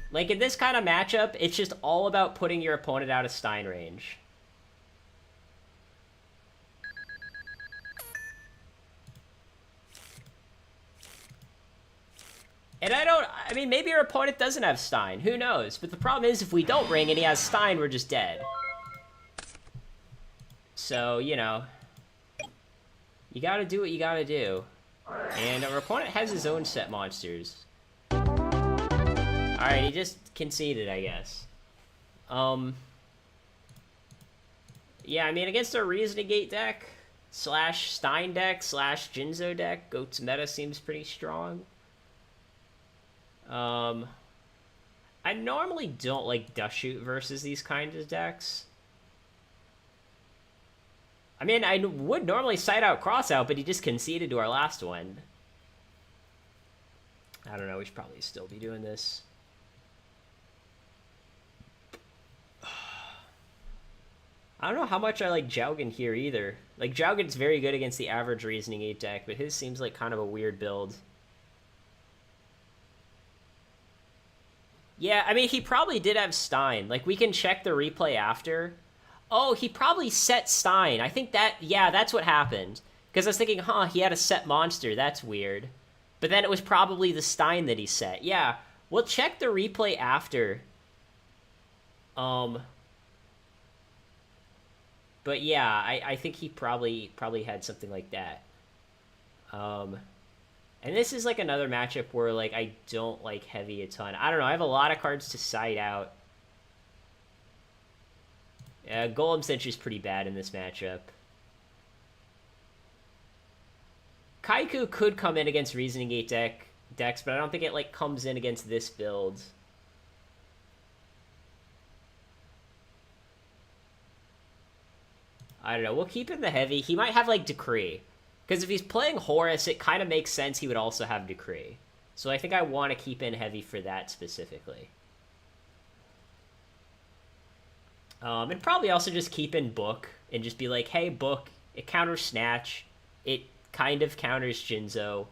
Like, in this kind of matchup, it's just all about putting your opponent out of Stein range. And I mean, maybe our opponent doesn't have Stein, who knows? But the problem is, if we don't ring and he has Stein, we're just dead. So, you know, you gotta do what you gotta do. And our opponent has his own set monsters. Alright, he just conceded, I guess. Yeah, I mean, against our Reasoning Gate deck, slash Stein deck, slash Jinzo deck, Goat's meta seems pretty strong. I normally don't like Dust Shoot versus these kinds of decks. I mean, I would normally side out Crossout, but he just conceded to our last one. I don't know, we should probably still be doing this. I don't know how much I like Jaugen here either. Like, Jaugen's very good against the average Reasoning 8 deck, but his seems like kind of a weird build. Yeah, I mean, he probably did have Stein. Like, we can check the replay after. Oh, he probably set Stein. I think that, yeah, that's what happened. Because I was thinking, huh, he had a set monster. That's weird. But then it was probably the Stein that he set. Yeah, we'll check the replay after. But yeah, I think he probably had something like that. And this is like another matchup where like I don't like heavy a ton. I don't know. I have a lot of cards to side out. Golem Sentry is pretty bad in this matchup. Kaiku could come in against Reasoning Gate decks, but I don't think it like comes in against this build. I don't know. We'll keep in the heavy. He might have like Decree. Because if he's playing Horus, it kind of makes sense he would also have Decree. So I think I want to keep in heavy for that specifically. And probably also just keep in Book and just be like, hey, Book, it counters Snatch. It kind of counters Jinzo.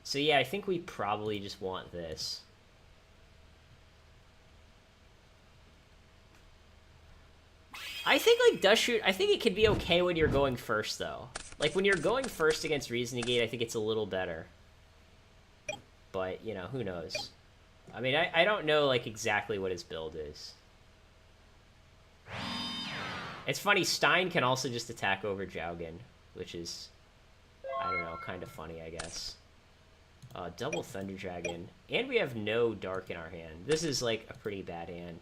So yeah, I think we probably just want this. I think, like, Dust Shoot, I think it could be okay when you're going first, though. Like, when you're going first against Reasoning Gate, I think it's a little better. But, you know, who knows? I mean, I don't know, like, exactly what his build is. It's funny, Stein can also just attack over Jaugen, which is, I don't know, kind of funny, I guess. Double Thunder Dragon. And we have no Dark in our hand. This is, like, a pretty bad hand.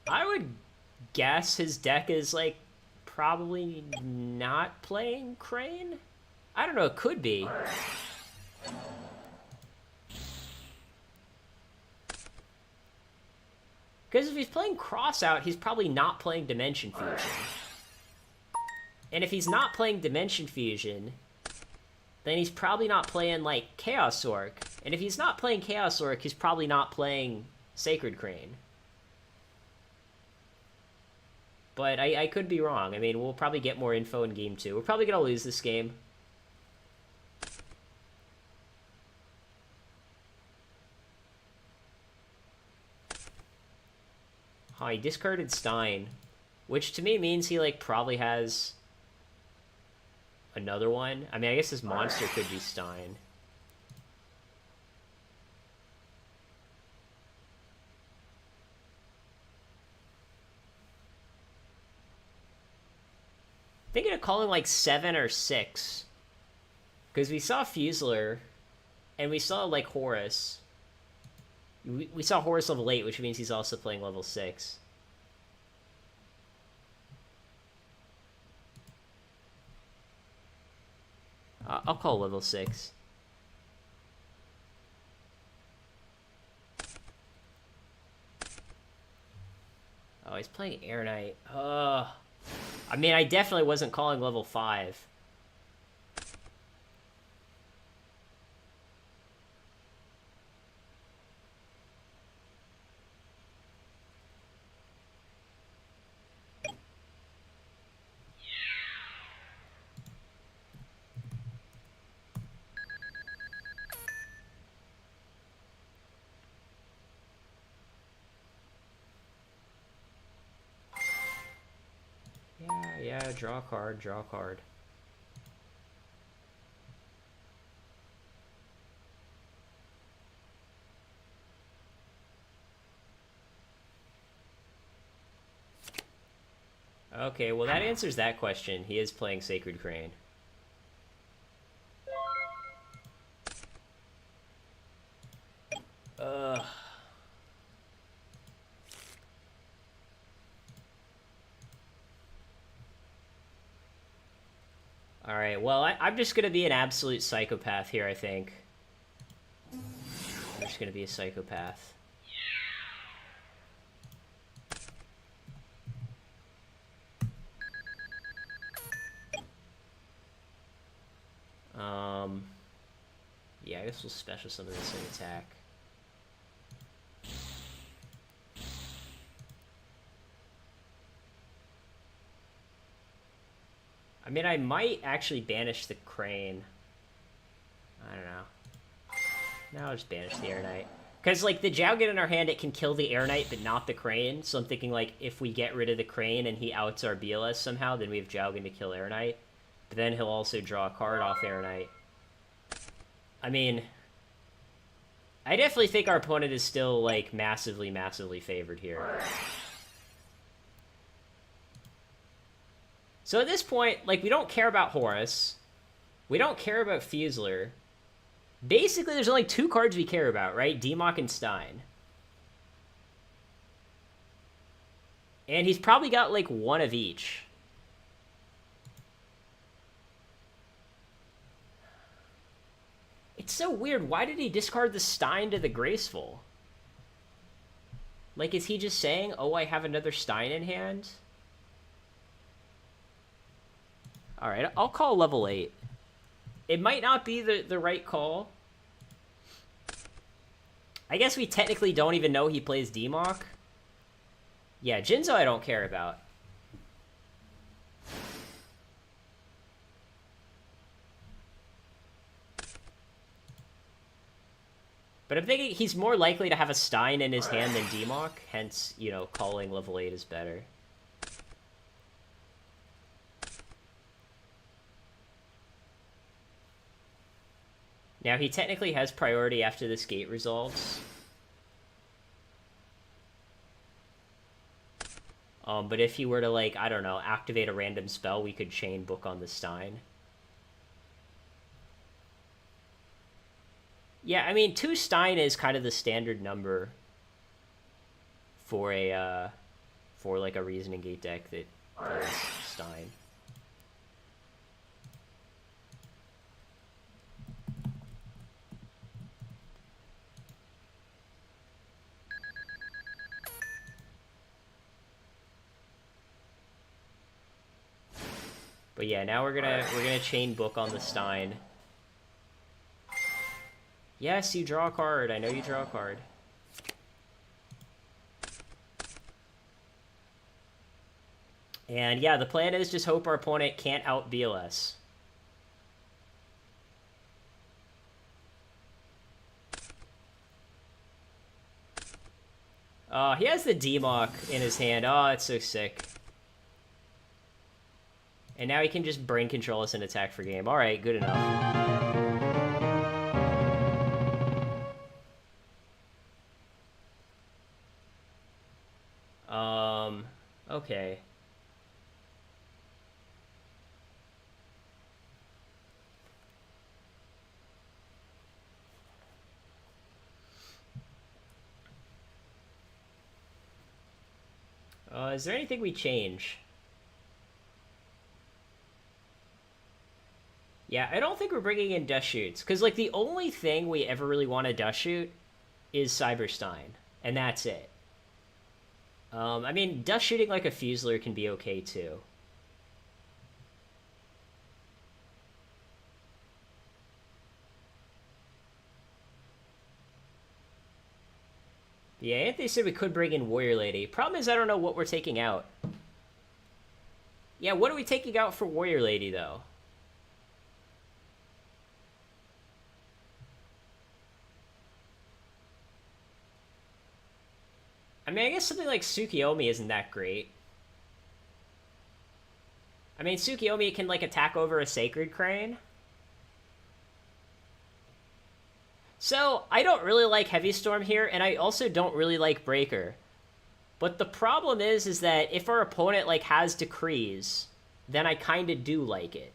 I would guess his deck is, like, probably not playing Crane? I don't know, it could be. Because if he's playing Crossout, he's probably not playing Dimension Fusion. And if he's not playing Dimension Fusion, then he's probably not playing, like, Chaos Orc. And if he's not playing Chaos Orc, he's probably not playing Sacred Crane. But I could be wrong. I mean, we'll probably get more info in Game 2. We're probably going to lose this game. Oh, he discarded Stein. Which to me means he, like, probably has another one. I mean, I guess his monster could be Stein. Thinking of calling like 7 or 6. Because we saw Fusler, and we saw like Horus. We saw Horus level 8, which means he's also playing level 6. I'll call level 6. Oh, he's playing Air Knight. I mean, I definitely wasn't calling level 5. Yeah, draw a card, draw a card. Okay, well that answers that question. He is playing Sacred Crane. Alright, well, I'm just gonna be an absolute psychopath here, I think. I'm just gonna be a psychopath. Yeah, I guess we'll special summon this and attack. I mean, I might actually banish the Crane. I don't know. No, I'll just banish the Air Knight. Because, like, the Jowgit in our hand, it can kill the Air Knight, but not the Crane. So I'm thinking, like, if we get rid of the Crane and he outs our BLS somehow, then we have Jowgit to kill Air Knight. But then he'll also draw a card off Air Knight. I mean, I definitely think our opponent is still, like, massively, massively favored here. So at this point, like, we don't care about Horus. We don't care about Fusler. Basically, there's only 2 cards we care about, right? Demok and Stein. And he's probably got, like, 1 of each. It's so weird. Why did he discard the Stein to the Graceful? Like, is he just saying, oh, I have another Stein in hand? Alright, I'll call level 8. It might not be the right call. I guess we technically don't even know he plays Demok. Yeah, Jinzo I don't care about. But I'm thinking he's more likely to have a Stein in his hand than Demok, hence, you know, calling level 8 is better. Now, he technically has priority after this gate resolves. But if he were to, like, I don't know, activate a random spell, we could chain book on the Stein. Yeah, I mean, 2 Stein is kind of the standard number for a, for, like, a Reasoning Gate deck that plays Stein. But yeah, now we're gonna chain book on the Stein. Yes, you draw a card. I know you draw a card. And yeah, the plan is just hope our opponent can't out BLS. Oh, he has the Demok in his hand. Oh, it's so sick. And now he can just brain control us and attack for game. Alright, good enough. Okay. Is there anything we change? Yeah, I don't think we're bringing in Dust Shoots, because, like, the only thing we ever really want to Dust Shoot is Cyberstein, and that's it. I mean, Dust Shooting like a Fusler can be okay, too. Yeah, Anthony said we could bring in Warrior Lady. Problem is, I don't know what we're taking out. Yeah, what are we taking out for Warrior Lady, though? I mean, I guess something like Tsukiyomi isn't that great. I mean, Tsukiyomi can, like, attack over a Sacred Crane. So, I don't really like Heavy Storm here, and I also don't really like Breaker. But the problem is that if our opponent, like, has Decrees, then I kind of do like it.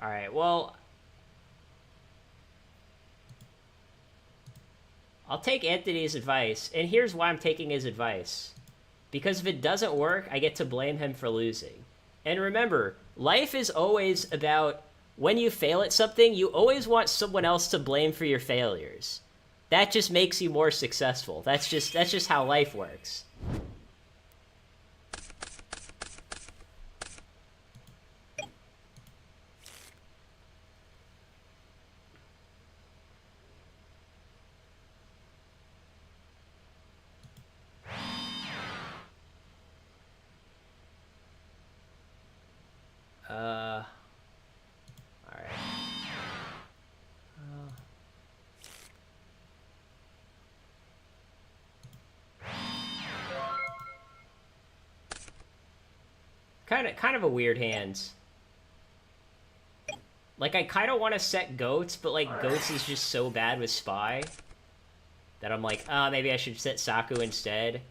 Alright, well, I'll take Anthony's advice, and here's why I'm taking his advice. Because if it doesn't work, I get to blame him for losing. And remember, life is always about when you fail at something, you always want someone else to blame for your failures. That just makes you more successful. That's just how life works. Alright. Kind of a weird hand. Like, I kind of want to set goats, but, like, goats is just so bad with spy that I'm like, maybe I should set Saku instead.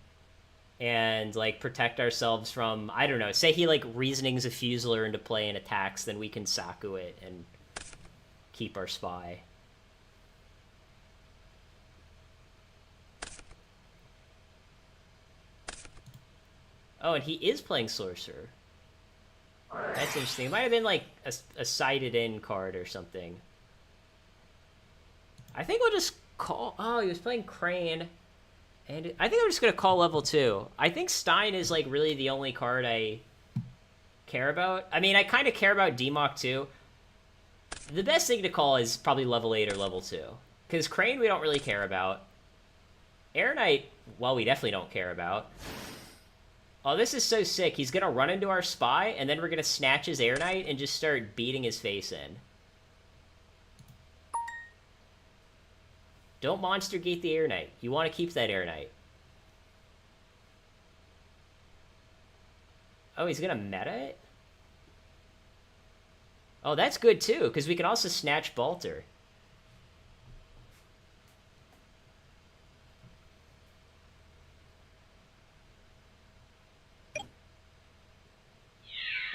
And, like, protect ourselves from, I don't know, say he, like, reasonings a Fusler into play and attacks, then we can Saku it and keep our spy. Oh, and he is playing Sorcerer. That's interesting. It might have been, like, a sided-in card or something. I think we'll just call... Oh, he was playing Crane. And I think I'm just going to call level 2. I think Stein is, like, really the only card I care about. I mean, I kind of care about DMOC, too. The best thing to call is probably level 8 or level 2. Because Crane we don't really care about. Air Knight, well, we definitely don't care about. Oh, this is so sick. He's going to run into our spy, and then we're going to snatch his Air Knight and just start beating his face in. Don't Monster Gate the Air Knight. You want to keep that Air Knight. Oh, he's going to meta it? Oh, that's good, too, because we can also snatch Balter.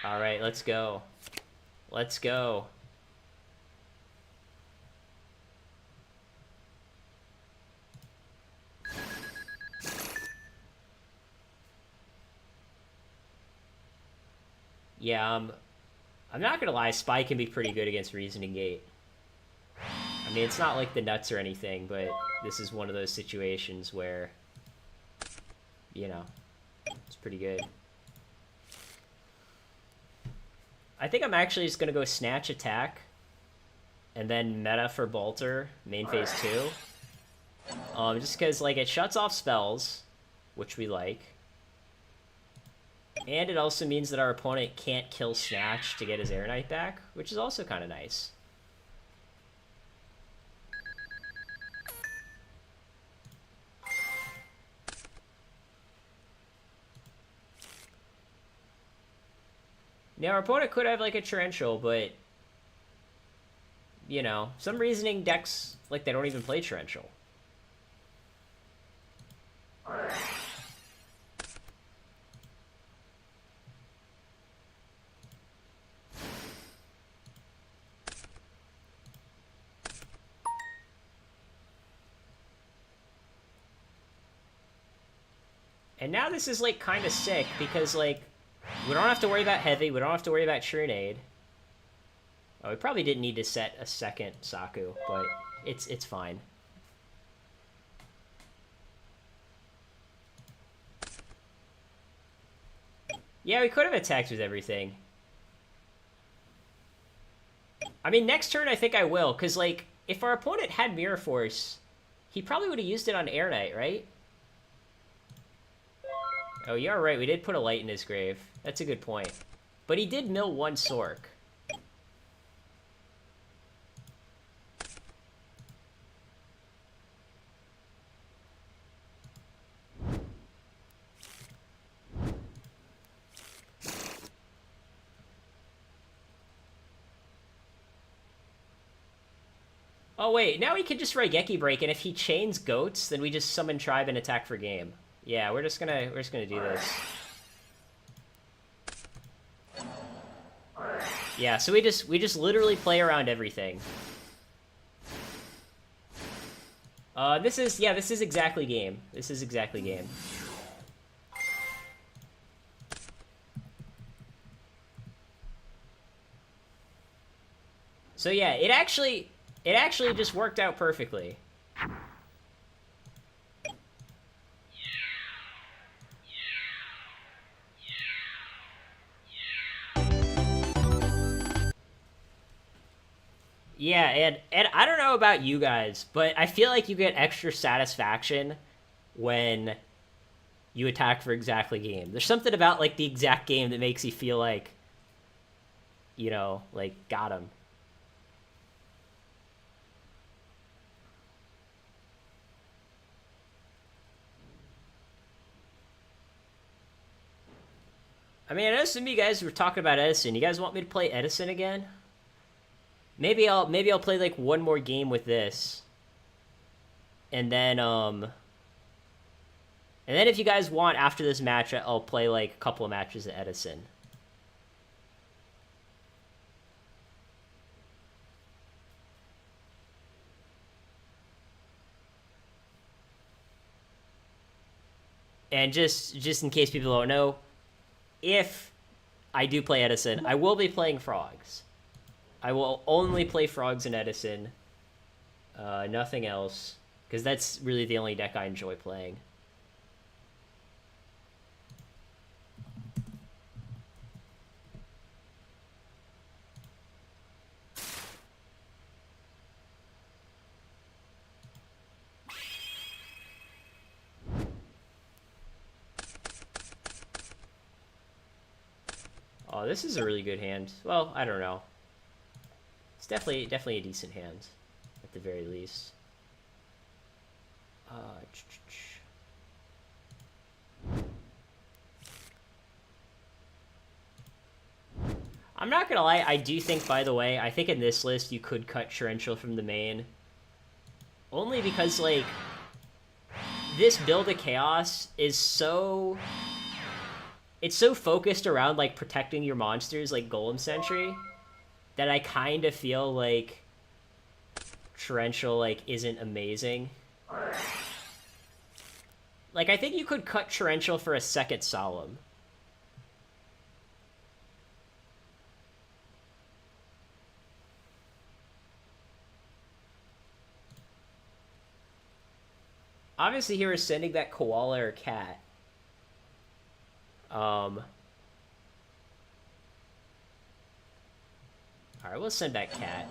All right, let's go. Let's go. Yeah, I'm not gonna lie, Spy can be pretty good against Reasoning Gate. I mean, it's not like the nuts or anything, but this is one of those situations where, you know, it's pretty good. I think I'm actually just going to go Snatch Attack, and then meta for Balter, main phase 2. Just because, like, it shuts off spells, which we like. And it also means that our opponent can't kill Snatch to get his Air Knight back, which is also kind of nice. Now, our opponent could have, like, a Torrential, but, you know, some reasoning decks, like, they don't even play Torrential. And now this is, like, kind of sick, because, like, we don't have to worry about Heavy, we don't have to worry about Trunade. Oh, we probably didn't need to set a second Saku, but it's fine. Yeah, we could have attacked with everything. I mean, next turn I think I will, because, like, if our opponent had Mirror Force, he probably would have used it on Air Knight, right? Oh, you're right. We did put a light in his grave. That's a good point. But he did mill one Sork. Oh, wait. Now he can just Raigeki Break, and if he chains goats, then we just summon Tribe and attack for game. Yeah, we're just gonna do this. Yeah, so we just literally play around everything. This is exactly game. This is exactly game. So yeah, it actually just worked out perfectly. Yeah, and I don't know about you guys, but I feel like you get extra satisfaction when you attack for exactly game. There's something about like the exact game that makes you feel like, like got him. I mean, I know some of you guys were talking about Edison. You guys want me to play Edison again? Maybe I'll play like one more game with this. And then if you guys want after this match, I'll play like a couple of matches at Edison. And just in case people don't know, if I do play Edison, I will be playing frogs. I will only play frogs in Edison, nothing else, because that's really the only deck I enjoy playing. Oh, this is a really good hand. Well, I don't know. It's definitely a decent hand, at the very least. I'm not gonna lie, I do think, by the way, I think in this list you could cut Torrential from the main. Only because, like, this build of Chaos is so... It's so focused around, like, protecting your monsters, like Golem Sentry, that I kind of feel like Torrential, like, isn't amazing. Like, I think you could cut Torrential for a second Solemn. Obviously, here we're sending that koala or cat. Alright, we'll send that cat.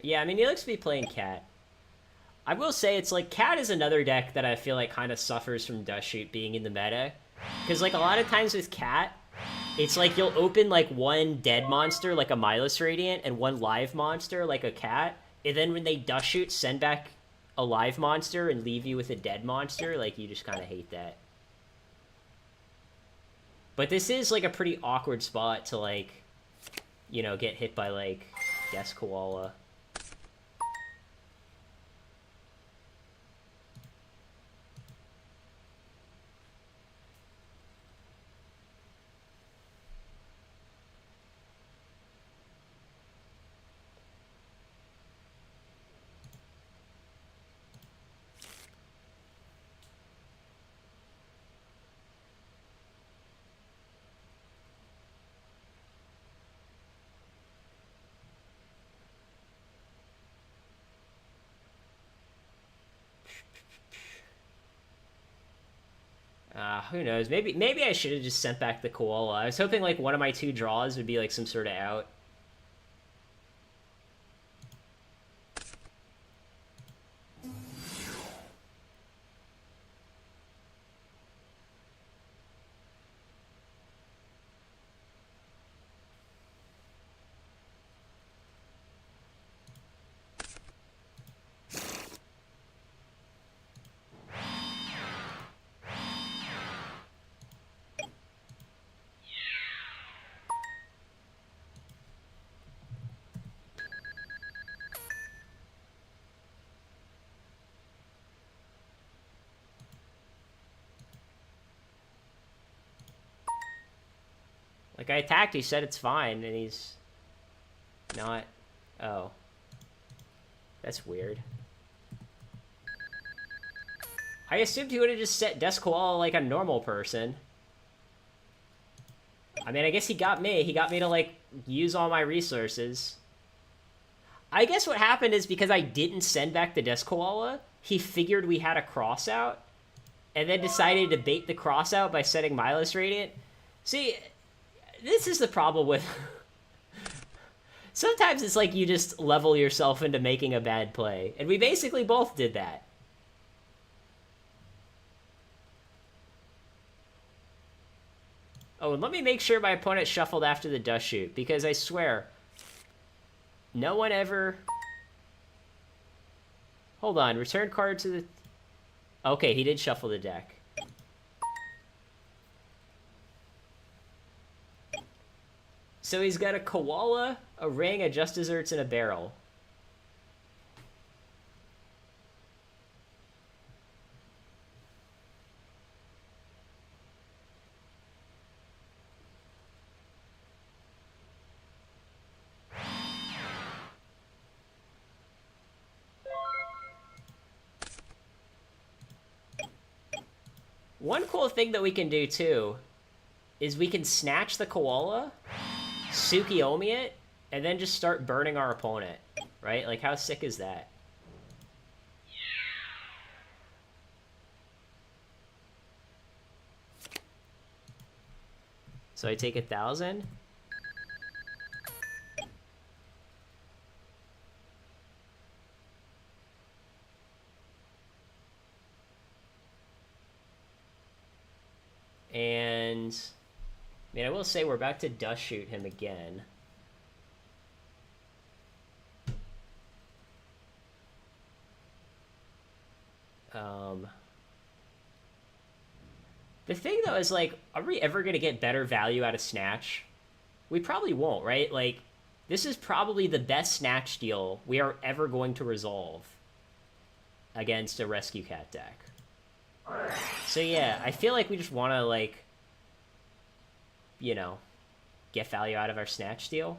Yeah, I mean, he looks to be playing cat. I will say, it's like, cat is another deck that I feel like kind of suffers from Dust Shoot being in the meta. Because, like, a lot of times with cat, it's like you'll open, like, one dead monster, like a Milos Radiant, and one live monster, like a cat. And then when they Dust Shoot, send back a live monster and leave you with a dead monster. Like, you just kind of hate that. But this is, like, a pretty awkward spot to, like, get hit by, like, Guess Koala. Who knows? Maybe I should have just sent back the koala. I was hoping like one of my two draws would be like some sort of out. Like, I attacked, he said it's fine, and he's not... Oh. That's weird. I assumed he would have just set Desk Koala like a normal person. I mean, I guess he got me. He got me to, like, use all my resources. I guess what happened is because I didn't send back the Desk Koala, he figured we had a crossout, and then decided to bait the crossout by setting Milus Radiant. See, this is the problem with... Sometimes it's like you just level yourself into making a bad play, and we basically both did that. Oh, and let me make sure my opponent shuffled after the dust shoot, because I swear, no one ever... Hold on, return card to the... Okay, he did shuffle the deck. So he's got a koala, a ring, a just desserts, and a barrel. One cool thing that we can do, too, is we can snatch the koala, Tsukiyomi it, and then just start burning our opponent, right? Like, how sick is that? So I take 1,000. And, I mean, I will say we're about to dust shoot him again. The thing, though, is, like, are we ever going to get better value out of Snatch? We probably won't, right? Like, this is probably the best Snatch deal we are ever going to resolve against a Rescue Cat deck. So, yeah, I feel like we just want to, like, you know, get value out of our Snatch deal.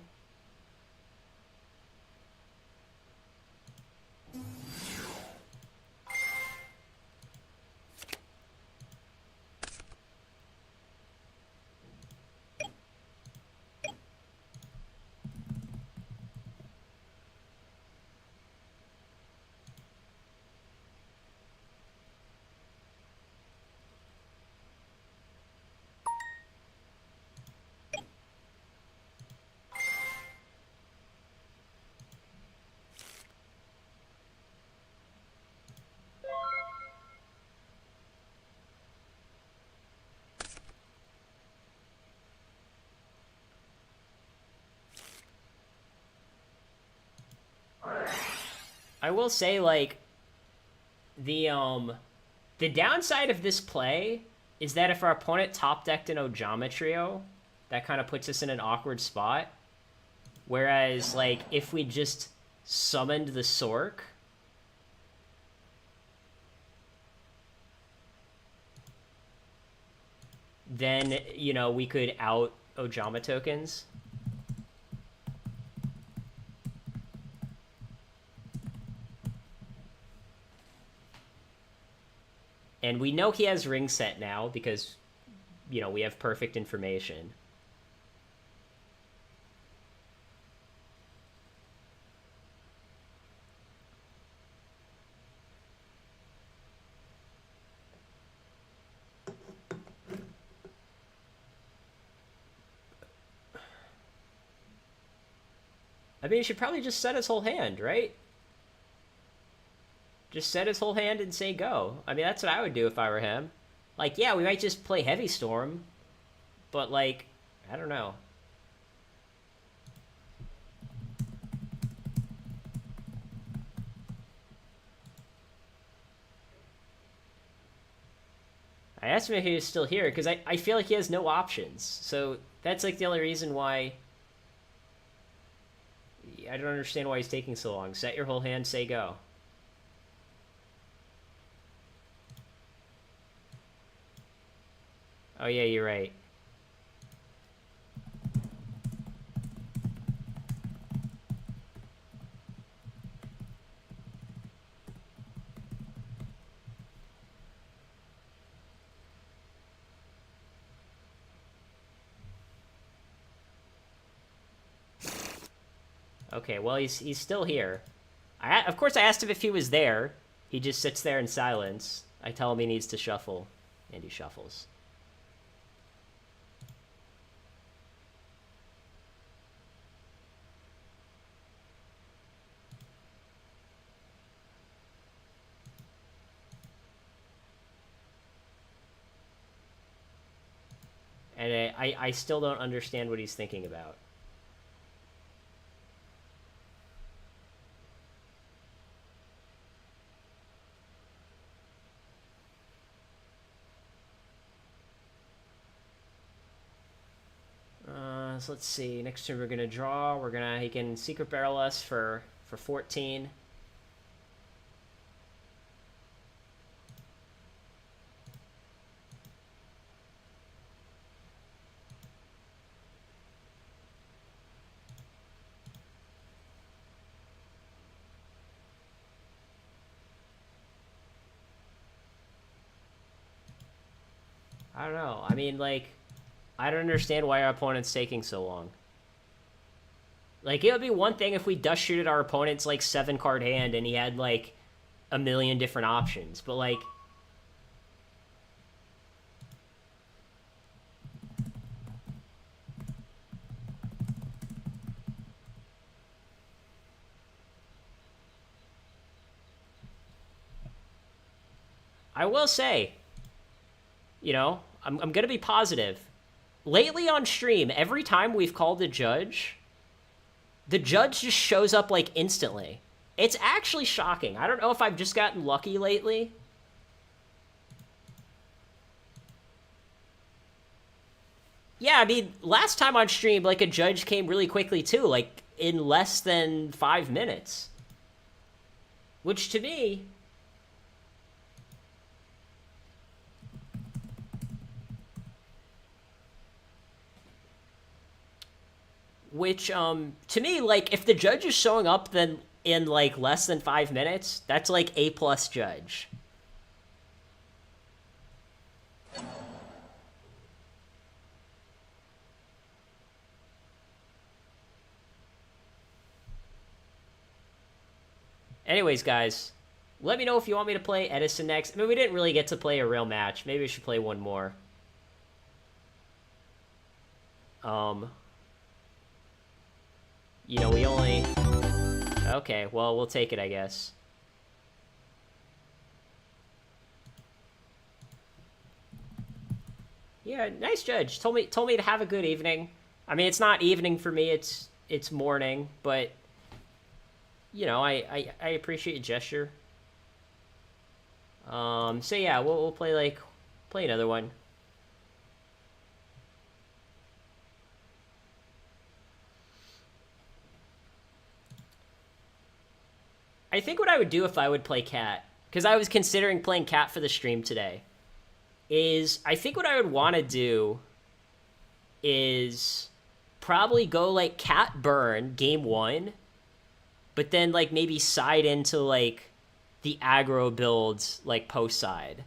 I will say, like, the downside of this play is that if our opponent top-decked an Ojama Trio, that kind of puts us in an awkward spot. Whereas, like, if we just summoned the Sork, then, you know, we could out Ojama tokens. And we know he has ring set now because, you know, we have perfect information. I mean, he should probably just set his whole hand, right? Just set his whole hand and say go. I mean, that's what I would do if I were him. Like, yeah, we might just play Heavy Storm, but, like, I don't know. I asked him if he was still here, because I feel like he has no options. So that's, like, the only reason why... I don't understand why he's taking so long. Set your whole hand, say go. Oh, yeah, you're right. Okay, well, he's still here. Of course, I asked him if he was there. He just sits there in silence. I tell him he needs to shuffle, and he shuffles. And I still don't understand what he's thinking about. So let's see. Next turn we're gonna draw. He can secret barrel us for 14. I don't know. I mean, like, I don't understand why our opponent's taking so long. Like, it would be one thing if we dust shooted our opponent's, like, 7-card hand and he had, like, a million different options. But, like... I will say, you know, I'm going to be positive. Lately on stream, every time we've called the judge just shows up, like, instantly. It's actually shocking. I don't know if I've just gotten lucky lately. Yeah, I mean, last time on stream, like, a judge came really quickly, too. Like, in less than 5 minutes. Which, to me... Which, to me, like, if the judge is showing up then in, like, less than 5 minutes, that's, like, A+ judge. Anyways, guys, let me know if you want me to play Edison next. I mean, we didn't really get to play a real match. Maybe we should play one more. You know, we only... Okay, well, we'll take it, I guess. Yeah, nice judge. Told me to have a good evening. I mean, it's not evening for me, it's morning, but... You know, I appreciate your gesture. So yeah, we'll play another one. I think what I would do if I would play Cat, because I was considering playing Cat for the stream today, is I think what I would want to do is probably go, like, Cat Burn game 1, but then, like, maybe side into, like, the aggro builds, like, post side.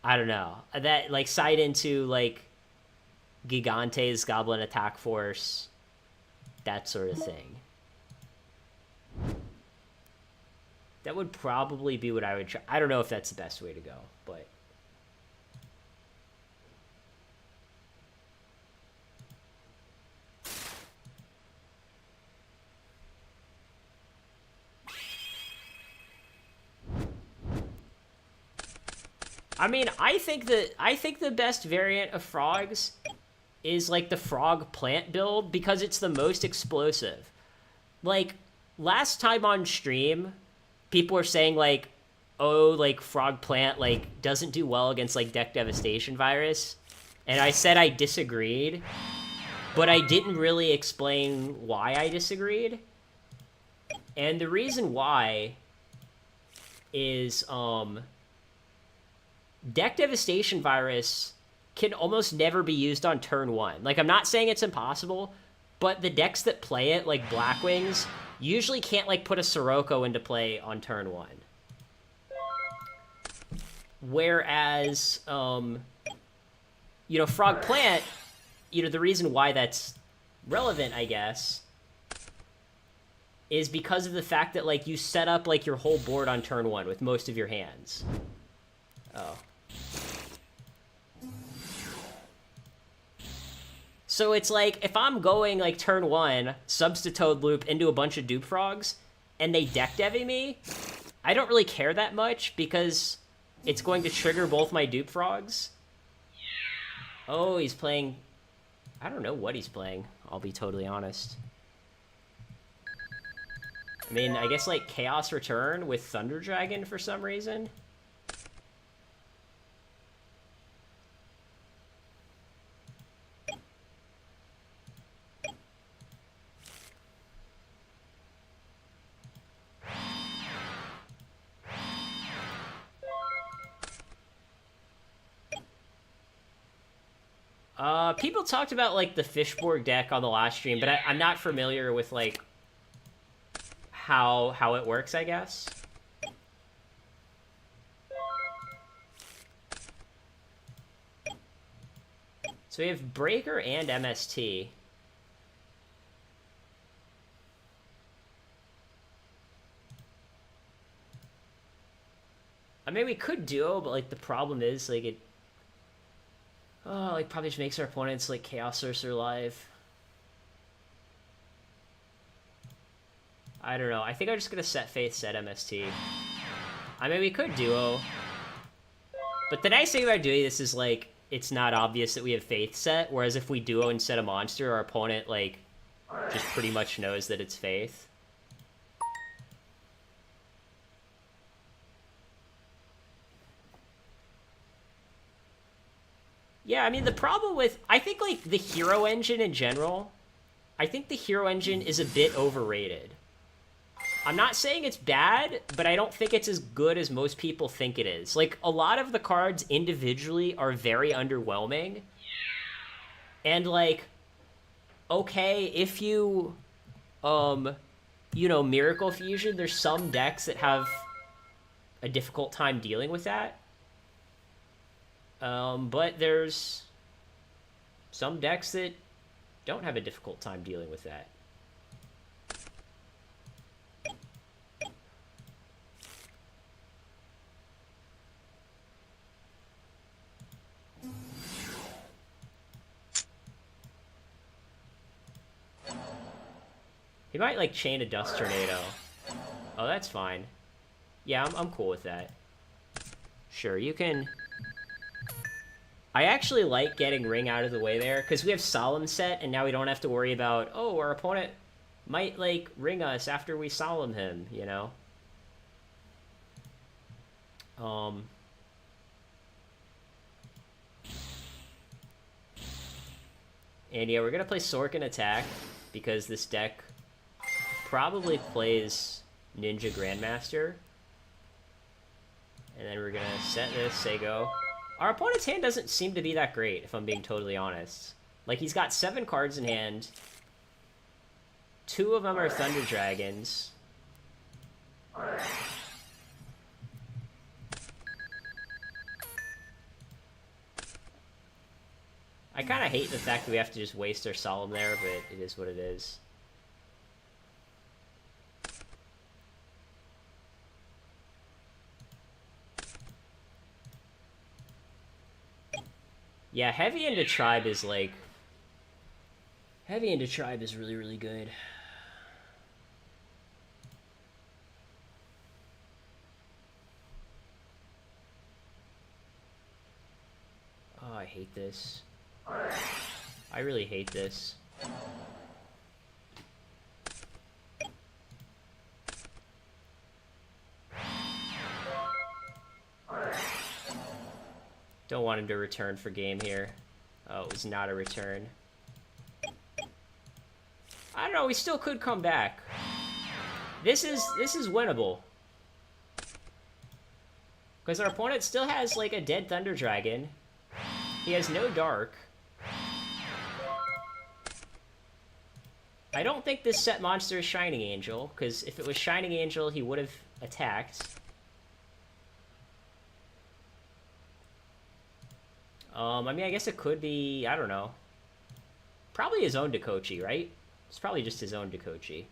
I don't know. That, like, side into, like, Gigante's Goblin Attack Force, that sort of thing. That would probably be what I would try. I don't know if that's the best way to go, but... I mean, I think the best variant of frogs is, like, the frog plant build, because it's the most explosive. Like, last time on stream... People were saying, like, oh, like, frog plant, like, doesn't do well against, like, deck devastation virus. And I said I disagreed, but I didn't really explain why I disagreed. And the reason why is, deck devastation virus can almost never be used on turn 1. Like, I'm not saying it's impossible, but the decks that play it, like Blackwings, usually can't, like, put a Sirocco into play on turn 1. Whereas, you know, Frog Plant, you know, the reason why that's relevant, I guess, is because of the fact that, like, you set up, like, your whole board on turn 1 with most of your hands. Oh. So it's like, if I'm going, like, turn 1, Substitute Loop into a bunch of Dupe Frogs, and they deck devy me, I don't really care that much, because it's going to trigger both my Dupe Frogs. Oh, he's playing... I don't know what he's playing, I'll be totally honest. I mean, I guess, like, Chaos Return with Thunder Dragon for some reason. People talked about, like, the Fishborg deck on the last stream, but I'm not familiar with, like, how it works, I guess. So we have Breaker and MST. I mean, we could duo, but, like, the problem is, like, it... Oh, like, probably just makes our opponents, like, Chaos Sorcerer live. I don't know. I think I'm just gonna set Faith, set MST. I mean, we could duo. But the nice thing about doing this is, like, it's not obvious that we have Faith set, whereas if we duo and set a monster, our opponent, like, just pretty much knows that it's Faith. Yeah, I mean, the problem with... I think, like, the hero engine in general... I think the hero engine is a bit overrated. I'm not saying it's bad, but I don't think it's as good as most people think it is. Like, a lot of the cards individually are very underwhelming. And, like, okay, if you, you know, Miracle Fusion, there's some decks that have a difficult time dealing with that. But there's some decks that don't have a difficult time dealing with that. He might, like, chain a Dust Tornado. Oh, that's fine. Yeah, I'm cool with that. Sure, you can... I actually like getting Ring out of the way there, because we have Solemn set, and now we don't have to worry about, oh, our opponent might, like, ring us after we Solemn him, you know? And yeah, we're gonna play Sorkin Attack, because this deck probably plays Ninja Grandmaster. And then we're gonna set this, say go. Our opponent's hand doesn't seem to be that great, if I'm being totally honest. Like, he's got 7 cards in hand. 2 of them are Thunder Dragons. I kind of hate the fact that we have to just waste our Solemn there, but it is what it is. Yeah, Heavy into Tribe is, like... Heavy into Tribe is really, really good. Oh, I hate this. I really hate this. Don't want him to return for game here. Oh, it was not a return. I don't know, we still could come back. This is winnable. Because our opponent still has, like, a dead Thunder Dragon. He has no Dark. I don't think this set monster is Shining Angel, because if it was Shining Angel, he would have attacked. I mean, I guess it could be, I don't know. Probably his own Dekochi, right? It's probably just his own Dekochi.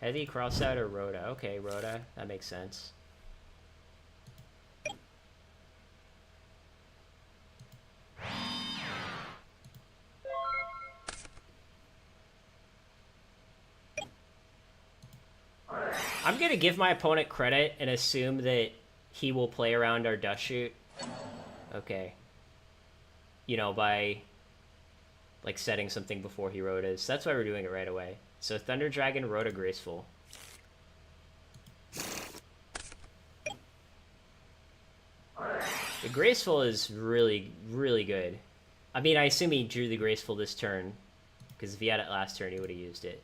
Heavy, Crossout, or Rhoda? Okay, Rhoda. That makes sense. I'm gonna give my opponent credit and assume that he will play around our dust shoot. Okay. You know, by like setting something before he Rhodas. That's why we're doing it right away. So Thunder Dragon, Rhoda, Graceful. The Graceful is really, really good. I mean, I assume he drew the Graceful this turn, because if he had it last turn, he would have used it.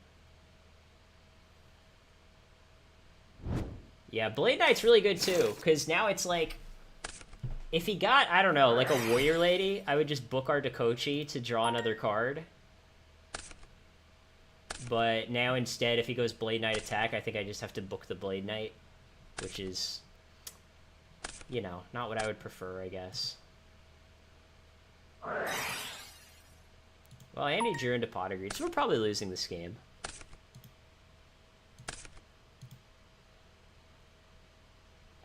Yeah, Blade Knight's really good too, because now it's like, if he got, I don't know, like a Warrior Lady, I would just book our Dakochi to draw another card. But now instead, if he goes Blade Knight attack, I think I just have to book the Blade Knight, which is, you know, not what I would prefer, I guess. Well, Andy drew into Pottergreed, so we're probably losing this game.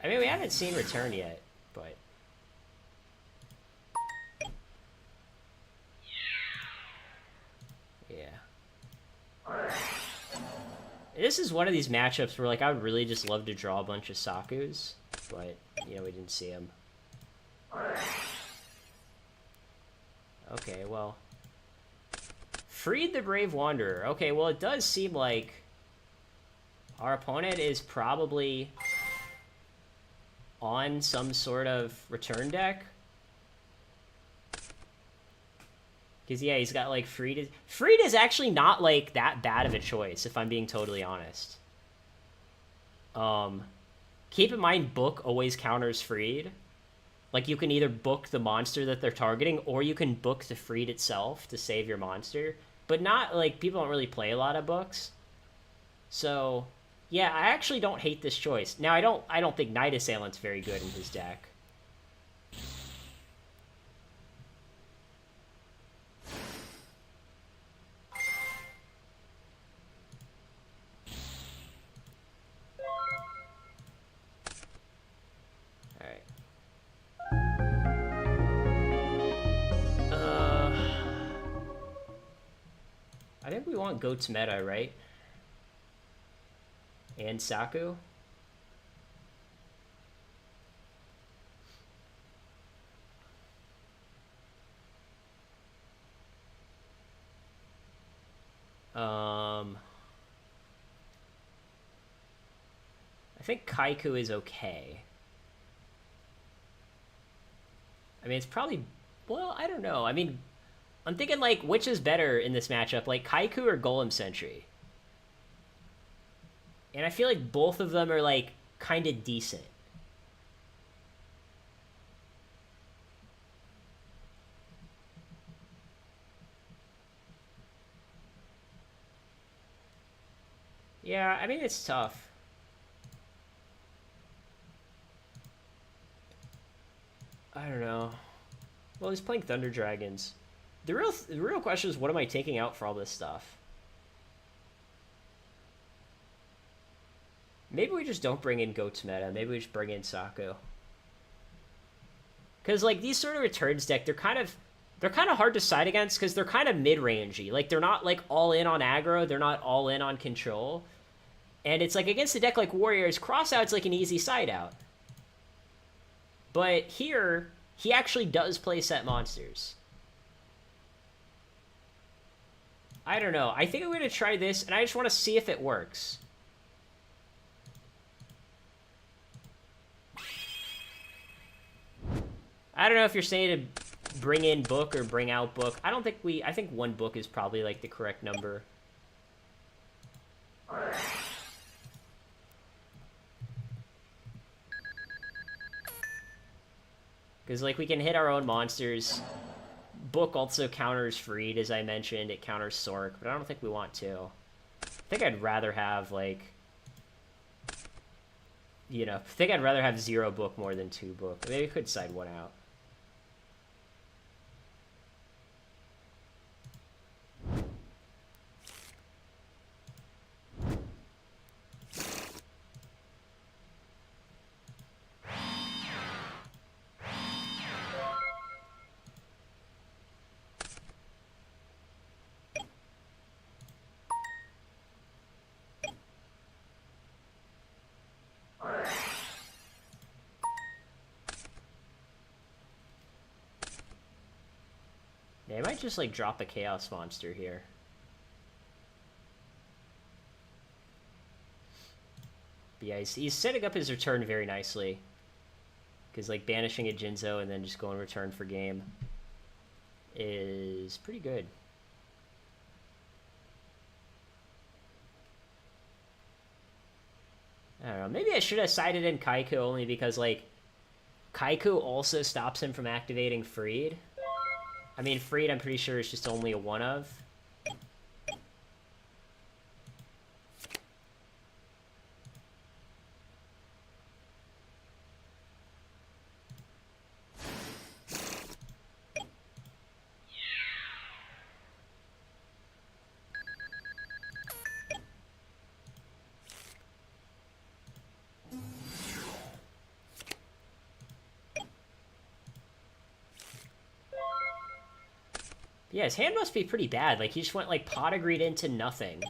I mean, we haven't seen Return yet, but... yeah. This is one of these matchups where, like, I would really just love to draw a bunch of Sakus, but, you know, we didn't see him. Okay, well... Freed the Brave Wanderer. Okay, well, it does seem like our opponent is probably on some sort of return deck. Because, yeah, he's got, like, Freed. Freed is actually not, like, that bad of a choice, if I'm being totally honest. Keep in mind, Book always counters Freed. Like, you can either book the monster that they're targeting, or you can book the Freed itself to save your monster. But not, like, people don't really play a lot of books. So, yeah, I actually don't hate this choice. Now, I don't think Night Assailant's very good in his deck. I think we want Goat's meta, right? And Saku? I think Kaiku is okay. I mean, it's probably... well, I don't know. I mean... I'm thinking, like, which is better in this matchup, like, Kaiku or Golem Sentry? And I feel like both of them are, like, kind of decent. Yeah, I mean, it's tough. I don't know. Well, he's playing Thunder Dragons. The real question is, what am I taking out for all this stuff? Maybe we just don't bring in Goat's meta. Maybe we just bring in Saku. Because, like, these sort of returns deck, they're kind of hard to side against because they're kind of mid-rangey. Like, they're not, like, all in on aggro. They're not all in on control. And it's, like, against a deck like Warriors, Crossout's, like, an easy side out. But here, he actually does play set monsters. I don't know. I think I'm going to try this, and I just want to see if it works. I don't know if you're saying to bring in Book or bring out Book. I don't think I think one Book is probably, like, the correct number. Because, like, we can hit our own monsters. Book also counters Freed, as I mentioned. It counters Sork, but I don't think we want to. I think I'd rather have, like... you know, I think I'd rather have 0 Book more than 2 Book. Maybe we could side one out. might just like drop a Chaos Monster here. But yeah, he's setting up his return very nicely. Because like banishing a Jinzo and then just going return for game is pretty good. I don't know. Maybe I should have sided in Kaiku only because, like, Kaiku also stops him from activating Freed. I mean, Freed, I'm pretty sure, is just only a one of. Yeah, his hand must be pretty bad. Like, he just went, like, pot agreed into nothing.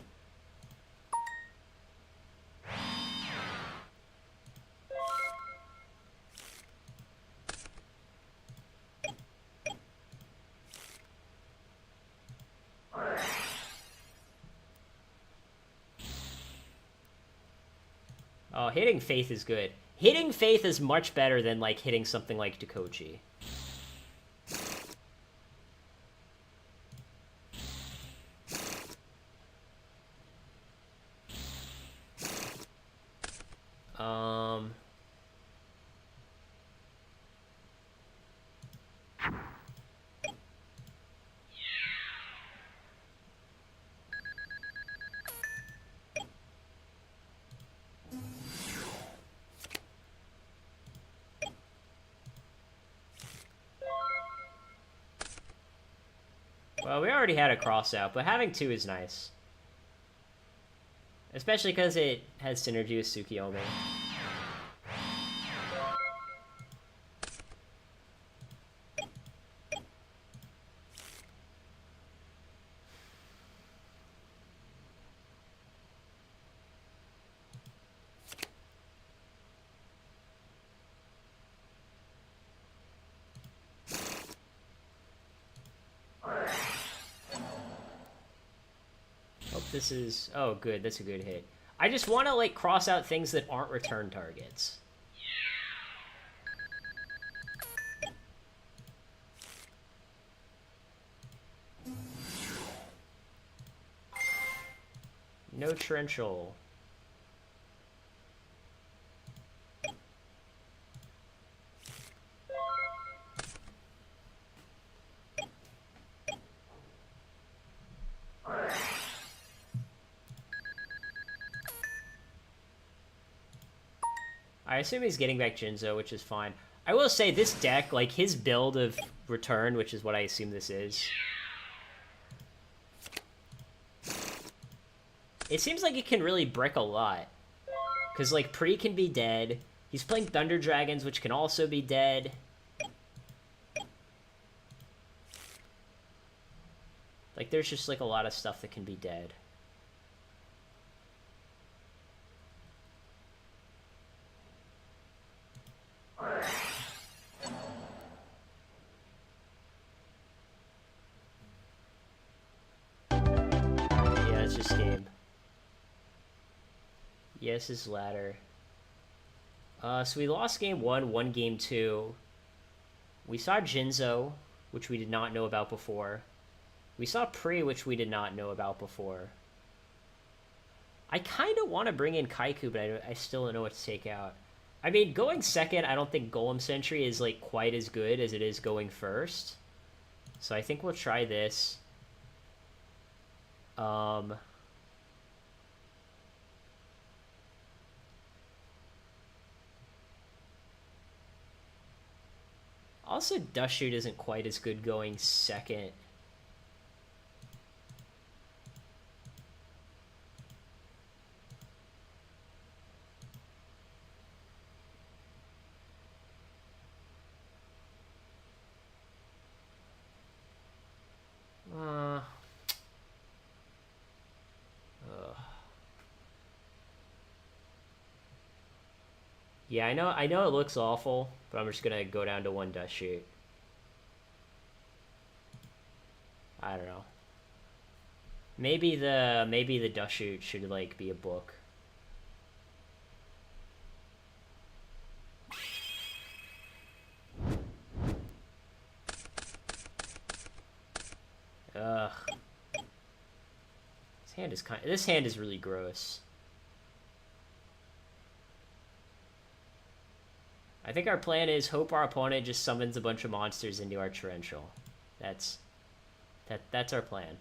Oh, hitting Faith is good. Hitting Faith is much better than, like, hitting something like Dakochi. Well, we already had a cross out, but having two is nice. Especially because it has synergy with Tsukiyomi. This is... Oh, good. That's a good hit. I just want to, like, cross out things that aren't return targets. No Torrential. I assume he's getting back Jinzo, which is fine. I will say, this deck, like, his build of Return, which is what I assume this is, it seems like it can really brick a lot. Because, like, Pre can be dead. He's playing Thunder Dragons, which can also be dead. Like, there's just, like, a lot of stuff that can be dead. Yes, is ladder. So we lost game 1, won game 2. We saw Jinzo, which we did not know about before. We saw Pre, which we did not know about before. I kind of want to bring in Kaiku, but I still don't know what to take out. I mean, going second, I don't think Golem Sentry is, like, quite as good as it is going first. So I think we'll try this. Also, Dust Shoot isn't quite as good going second. Yeah, I know it looks awful, but I'm just gonna go down to 1 Dust Shoot. I don't know. Maybe the Dushoot should like be a book. Ugh. This hand is really gross. I think our plan is hope our opponent just summons a bunch of monsters into our torrential. That's our plan.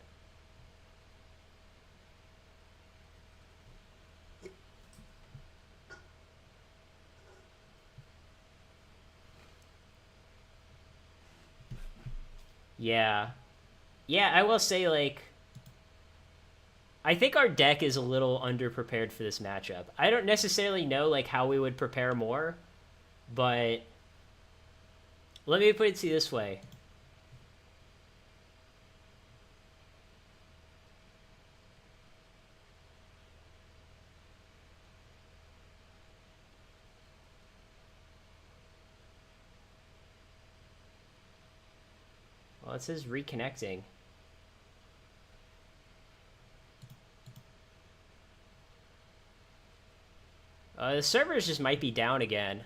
Yeah. Yeah, I will say, like, I think our deck is a little underprepared for this matchup. I don't necessarily know, like, how we would prepare more, but let me put it to you this way. Well, it says reconnecting. The servers just might be down again.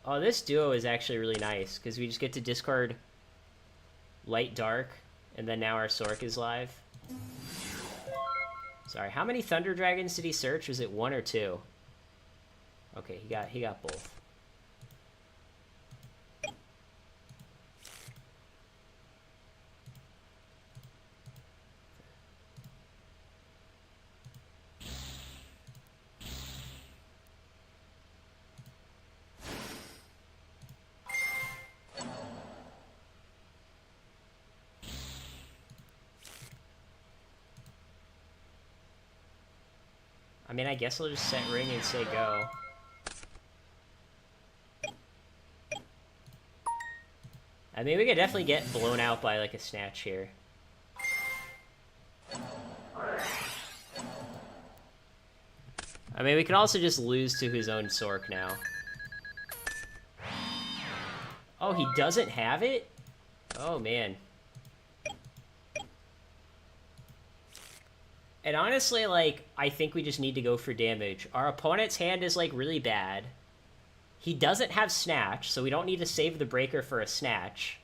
Oh, this duo is actually really nice, because we just get to discard light dark, and then now our Sork is live. Sorry, how many Thunder Dragons did he search? Was it 1 or 2? Okay, he got both. I mean, I guess I'll just set ring and say go. I mean, we could definitely get blown out by, like, a snatch here. I mean, we can also just lose to his own Sork now. Oh, he doesn't have it? Oh, man. And honestly, like, I think we just need to go for damage. Our opponent's hand is, like, really bad. He doesn't have Snatch, so we don't need to save the Breaker for a Snatch.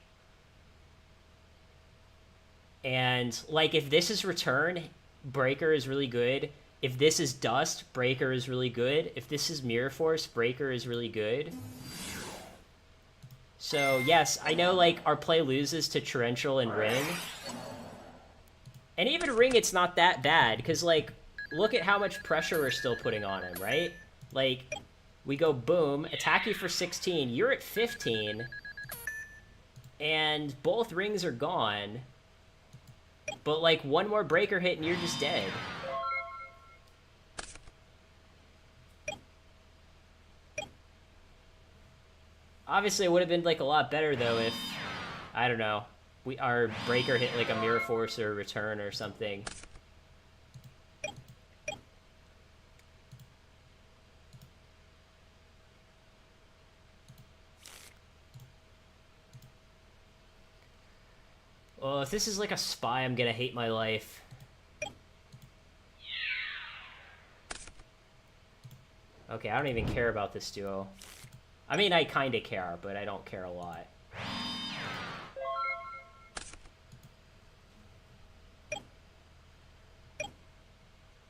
And, like, if this is Return, Breaker is really good. If this is Dust, Breaker is really good. If this is Mirror Force, Breaker is really good. So, yes, I know, like, our play loses to Torrential and Ring. And even Ring, it's not that bad, because, like, look at how much pressure we're still putting on him, right? Like, we go boom, attack you for 16, you're at 15, and both rings are gone. But, like, one more Breaker hit and you're just dead. Obviously, it would have been, like, a lot better, though, if, I don't know, our Breaker hit, like, a Mirror Force or Return or something. Oh, if this is, like, a spy, I'm gonna hate my life. Okay, I don't even care about this duo. I mean, I kinda care, but I don't care a lot.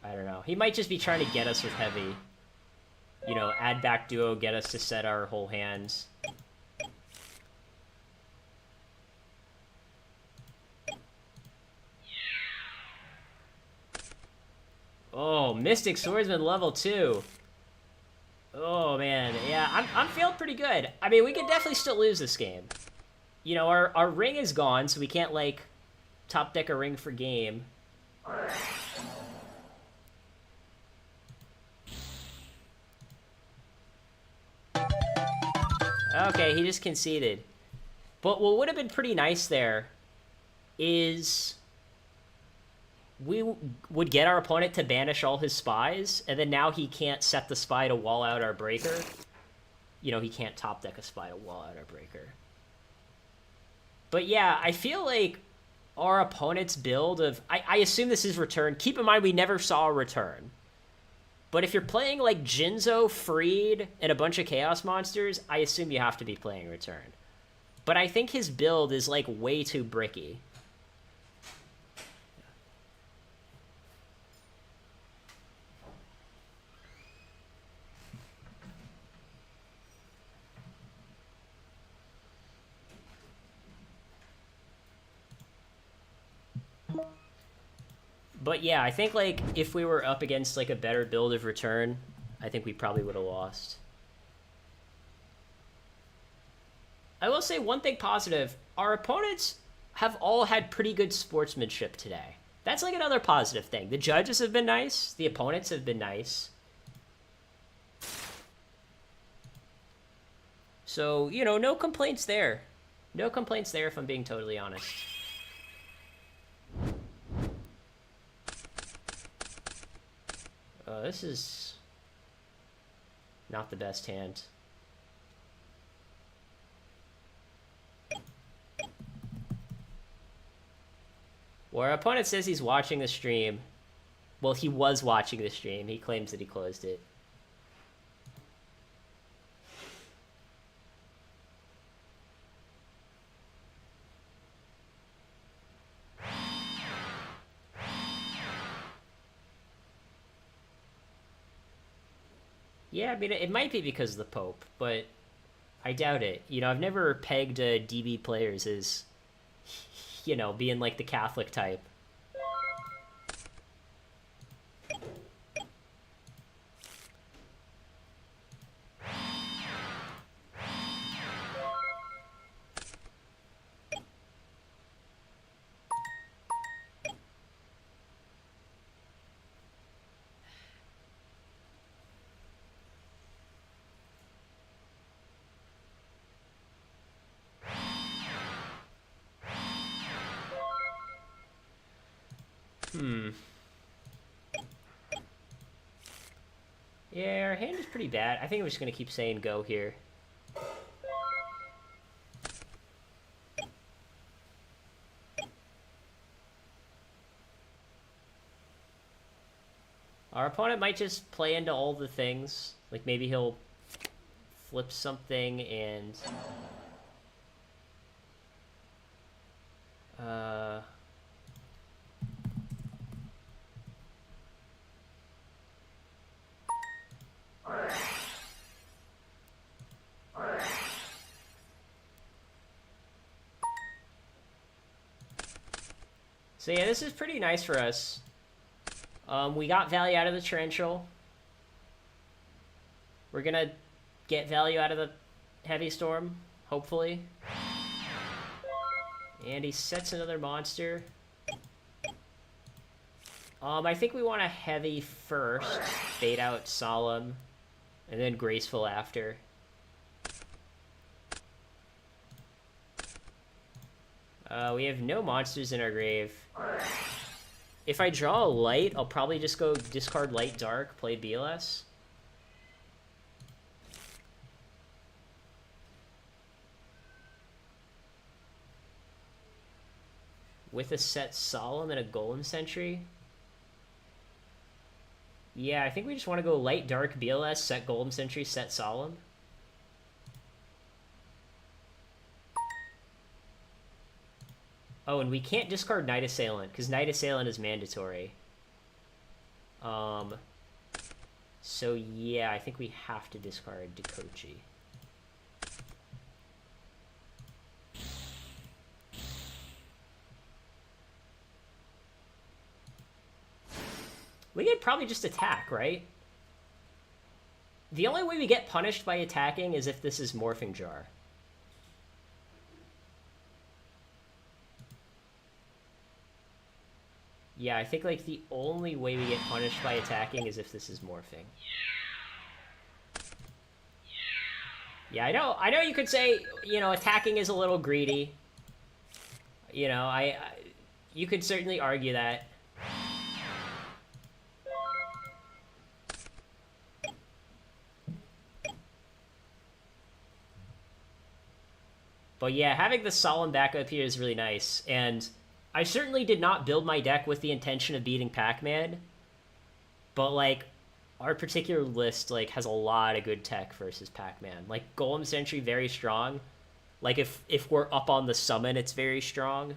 I don't know. He might just be trying to get us with heavy. You know, add back duo, get us to set our whole hands. Oh, Mystic Swordsman level 2. Oh, man. Yeah, I'm feeling pretty good. I mean, we could definitely still lose this game. You know, our ring is gone, so we can't, like, top deck a ring for game. Okay, he just conceded. But what would have been pretty nice there is we would get our opponent to banish all his spies, and then now he can't set the spy to wall out our breaker. You know, he can't top deck a spy to wall out our breaker. But yeah, I feel like our opponent's build of... I assume this is return. Keep in mind, we never saw a return. But if you're playing like Jinzo, Freed, and a bunch of Chaos Monsters, I assume you have to be playing return. But I think his build is like way too bricky. But yeah, I think like if we were up against like a better build of return, I think we probably would have lost. I will say one thing positive. Our opponents have all had pretty good sportsmanship today. That's like another positive thing. The judges have been nice. The opponents have been nice. So, you know, no complaints there. No complaints there if I'm being totally honest. This is not the best hand. Well, our opponent says he's watching the stream. Well, he was watching the stream. He claims that he closed it. Yeah, I mean, it might be because of the Pope, but I doubt it. You know, I've never pegged DB players as, you know, being like the Catholic type. Yeah, our hand is pretty bad. I think I'm just going to keep saying go here. Our opponent might just play into all the things. Like, maybe he'll flip something and... So yeah, this is pretty nice for us. We got value out of the Torrential. We're gonna get value out of the Heavy Storm, hopefully. And he sets another monster. I think we want a Heavy first, bait out Solemn, and then Graceful after. We have no monsters in our grave. If I draw a light, I'll probably just go discard Light Dark, play BLS. With a set Solemn and a Golem Sentry. Yeah, I think we just want to go Light Dark, BLS, set Golem Sentry, set Solemn. Oh, and we can't discard Night Assailant, because Night Assailant is mandatory. So yeah, I think we have to discard Dekochi. We could probably just attack, right? The only way we get punished by attacking is if this is Morphing Jar. Yeah, I think like the only way we get punished by attacking is if this is morphing. Yeah, I know you could say, you know, attacking is a little greedy. You know, you could certainly argue that. But yeah, having the solemn backup here is really nice. And I certainly did not build my deck with the intention of beating Pac-Man. But, like, our particular list, like, has a lot of good tech versus Pac-Man. Like, Golem Sentry, very strong. Like, if we're up on the summon, it's very strong.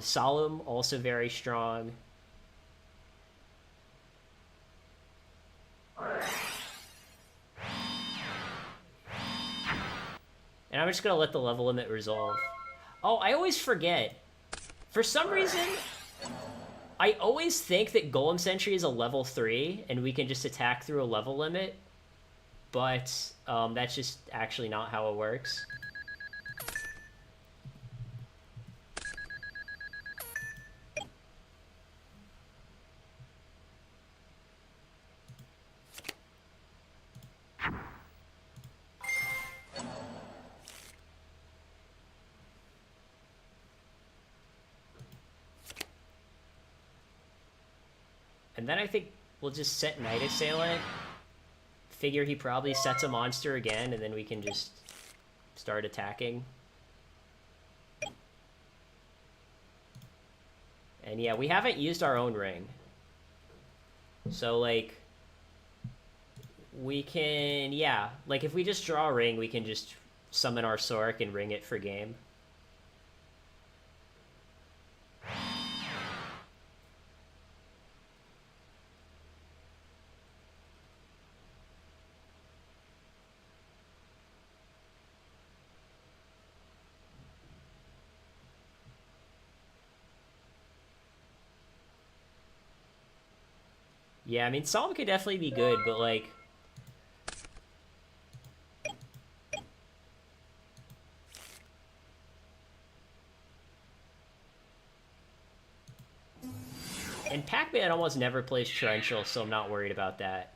Solemn, also very strong. And I'm just going to let the level limit resolve. Oh, I always forget. For some reason, I always think that Golem Sentry is a level 3, and we can just attack through a level limit. But that's just actually not how it works. And then I think we'll just set Night Assailant. Figure he probably sets a monster again, and then we can just start attacking. And yeah, we haven't used our own ring. So, like, we can, yeah. Like, if we just draw a ring, we can just summon our Sork and ring it for game. Yeah, I mean, Solemn could definitely be good, but, like... And Pac-Man almost never plays Torrential, so I'm not worried about that.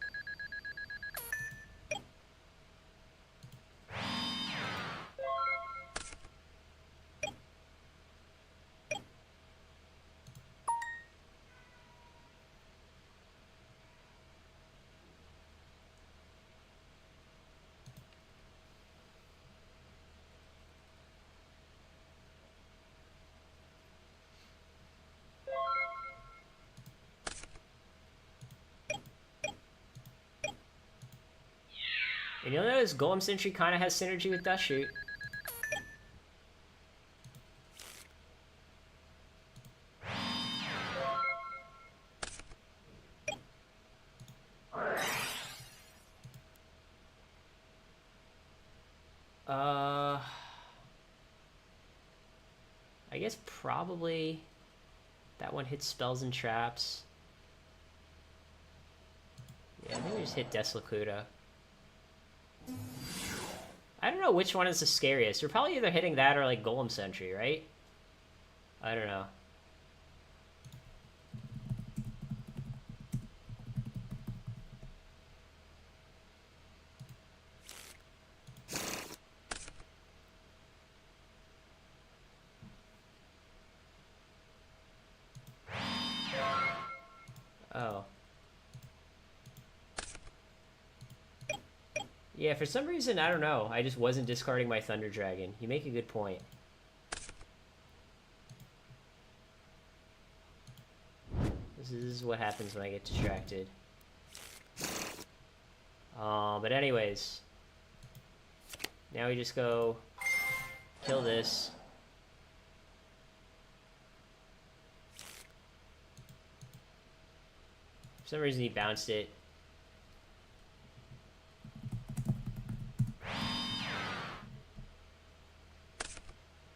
And you'll notice Golem Sentry kind of has synergy with Dust Shoot. I guess probably that one hits spells and traps. Yeah, I think we just hit Deslocuta. I don't know which one is the scariest. We're probably either hitting that or, like, Golem Sentry, right? I don't know. Oh. Yeah, for some reason, I don't know. I just wasn't discarding my Thunder Dragon. You make a good point. This is what happens when I get distracted. But anyways. Now we just go kill this. For some reason he bounced it.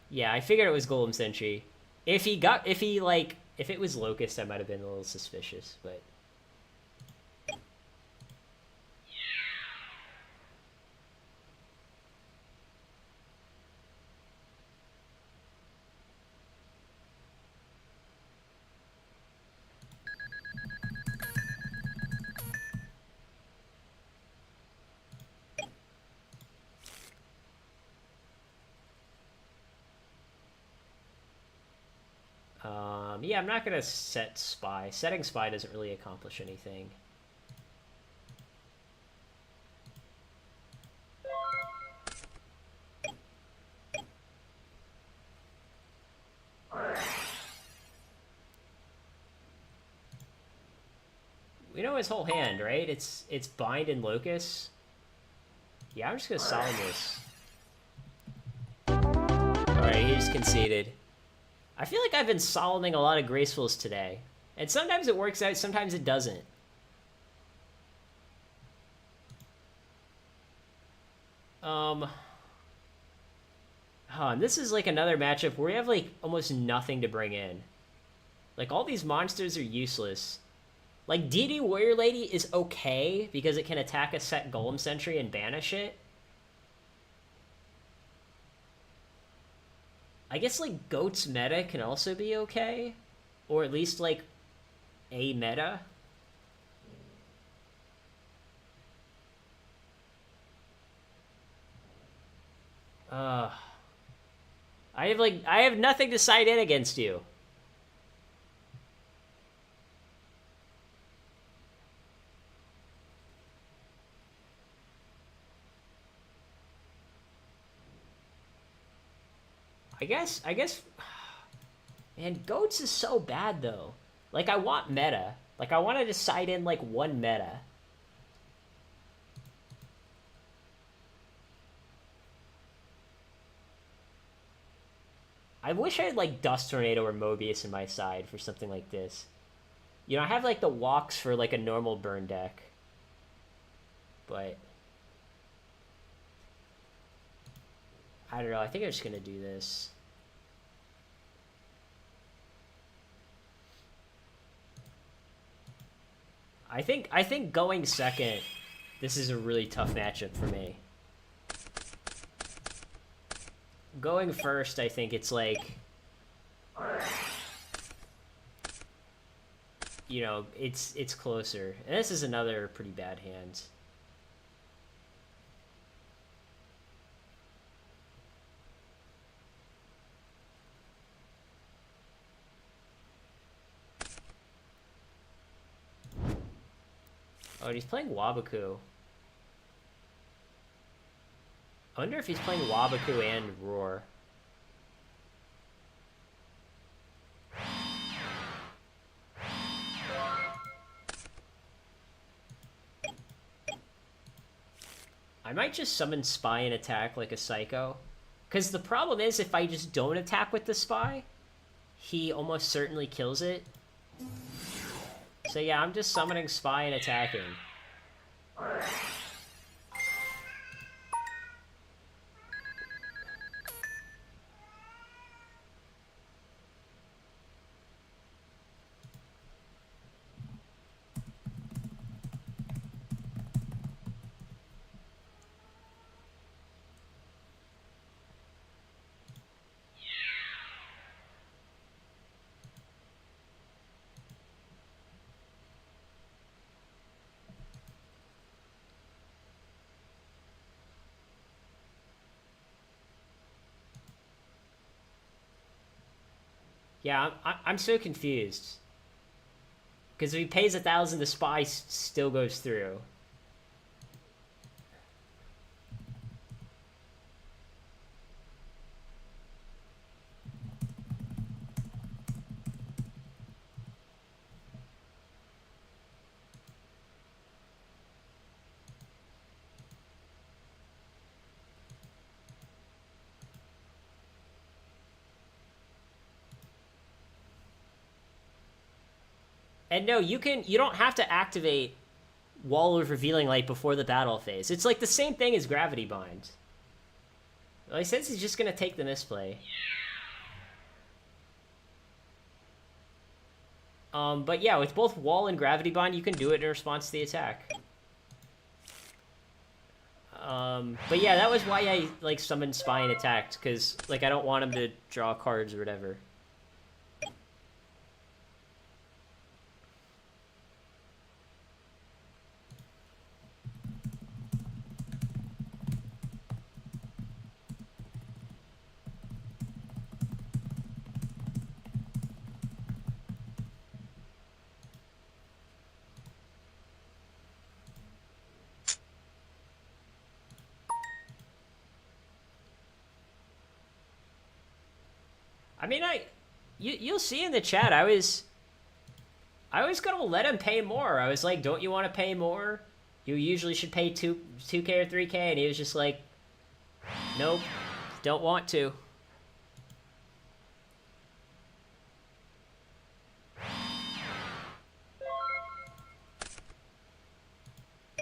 Yeah, I figured it was Golem Sentry. If it was Locust, I might have been a little suspicious, but... yeah, I'm not going to set Spy. Setting Spy doesn't really accomplish anything. You know his whole hand, right? It's bind and locus. Yeah, I'm just gonna solve this. Alright, he just conceded. I feel like I've been solving a lot of gracefuls today. And sometimes it works out, sometimes it doesn't. And this is like another matchup where we have like almost nothing to bring in. Like all these monsters are useless. Like DD Warrior Lady is okay because it can attack a set Golem Sentry and banish it. I guess like Goat's meta can also be okay. Or at least like a meta. I have nothing to side in against you. I guess, man, Goats is so bad though. Like I want meta. Like I want to decide in like one meta. I wish I had like Dust Tornado or Mobius in my side for something like this. You know, I have like the walks for like a normal burn deck. But I don't know, I think I'm just gonna do this. I think going second, this is a really tough matchup for me. Going first, I think it's like, you know, it's closer. And this is another pretty bad hand. Oh, and he's playing Wabaku. I wonder if he's playing Wabaku and Roar. I might just summon Spy and attack like a psycho. Because the problem is, if I just don't attack with the Spy, he almost certainly kills it. So yeah, I'm just summoning Spy and attacking. Yeah, I'm so confused. Because if he pays 1,000, the Spy still goes through. And no, you don't have to activate Wall of Revealing Light before the battle phase. It's like the same thing as Gravity Bind. Well, he says he's just gonna take the misplay. But yeah, with both Wall and Gravity Bind, you can do it in response to the attack. But yeah, that was why I like summoned Spy and attacked, because like I don't want him to draw cards or whatever. I mean, you'll see in the chat, I was I was gonna let him pay more. I was like, don't you want to pay more? You usually should pay 2K or 3K, and he was just like, nope, don't want to.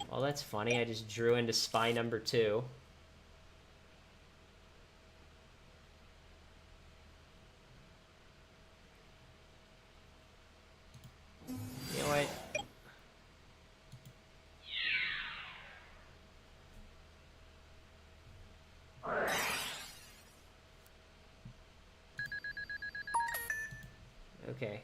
Well, that's funny. I just drew into spy number 2. You know what? Okay.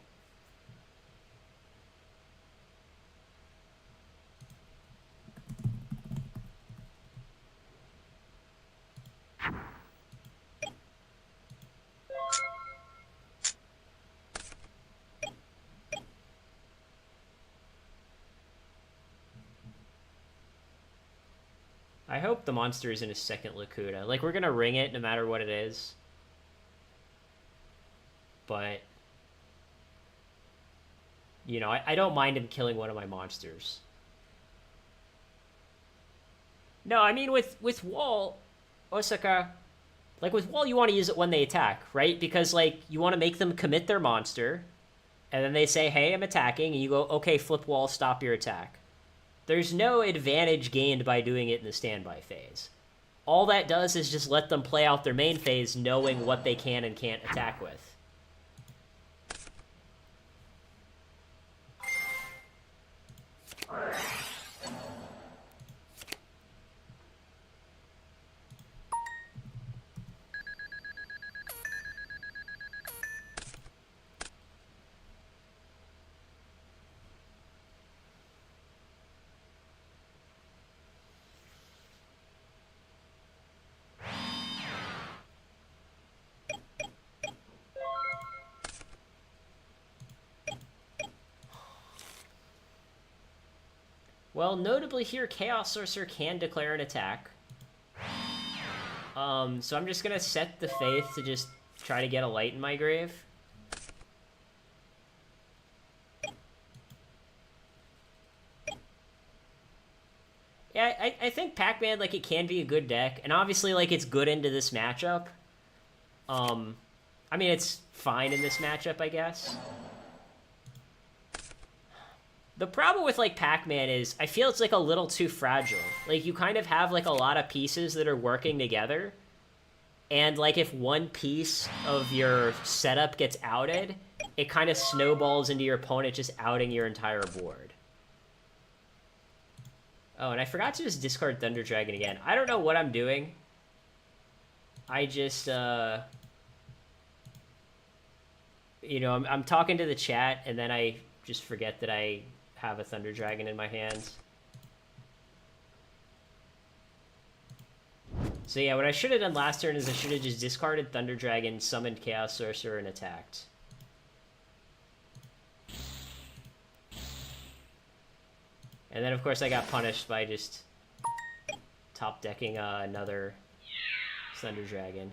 I hope the monster isn't a second Lakuta. Like, we're gonna ring it no matter what it is. But, you know, I don't mind him killing one of my monsters. No, I mean, with Wall, Osaka, like, with Wall, you want to use it when they attack, right? Because, like, you want to make them commit their monster, and then they say, hey, I'm attacking, and you go, okay, flip Wall, stop your attack. There's no advantage gained by doing it in the standby phase. All that does is just let them play out their main phase knowing what they can and can't attack with. Well, notably here, Chaos Sorcerer can declare an attack. So I'm just gonna set the Faith to just try to get a light in my grave. Yeah, I think Pac-Man, like, it can be a good deck, and obviously, like, it's good into this matchup. I mean, it's fine in this matchup, I guess. The problem with, like, Pac-Man is I feel it's, like, a little too fragile. Like, you kind of have, like, a lot of pieces that are working together. And, like, if one piece of your setup gets outed, it kind of snowballs into your opponent just outing your entire board. Oh, and I forgot to just discard Thunder Dragon again. I don't know what I'm doing. I just, you know, I'm talking to the chat, and then I just forget that I have a Thunder Dragon in my hands. So yeah, what I should have done last turn is I should have just discarded Thunder Dragon, summoned Chaos Sorcerer, and attacked. And then, of course, I got punished by just top decking another Thunder Dragon.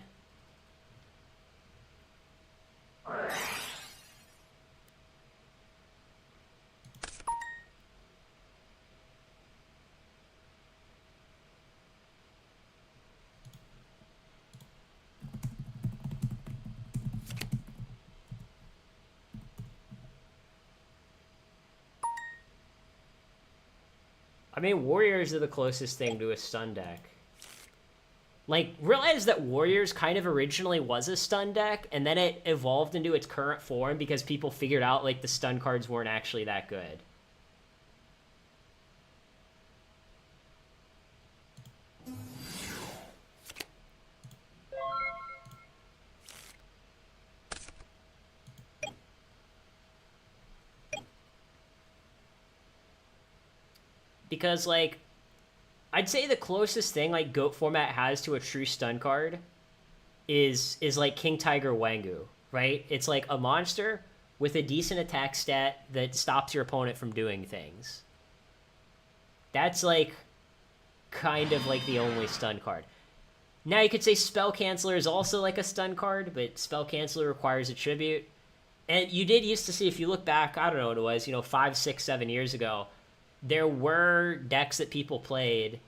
I mean, Warriors are the closest thing to a stun deck. Like, realize that Warriors kind of originally was a stun deck, and then it evolved into its current form because people figured out, like, the stun cards weren't actually that good. Because, like, I'd say the closest thing, like, GOAT format has to a true stun card is like King Tiger Wangu, right? It's like a monster with a decent attack stat that stops your opponent from doing things. That's, like, kind of like the only stun card. Now, you could say Spell Canceller is also like a stun card, but Spell Canceller requires a tribute. And you did used to see, if you look back, I don't know what it was, 5, 6, 7 years ago, there were decks that people played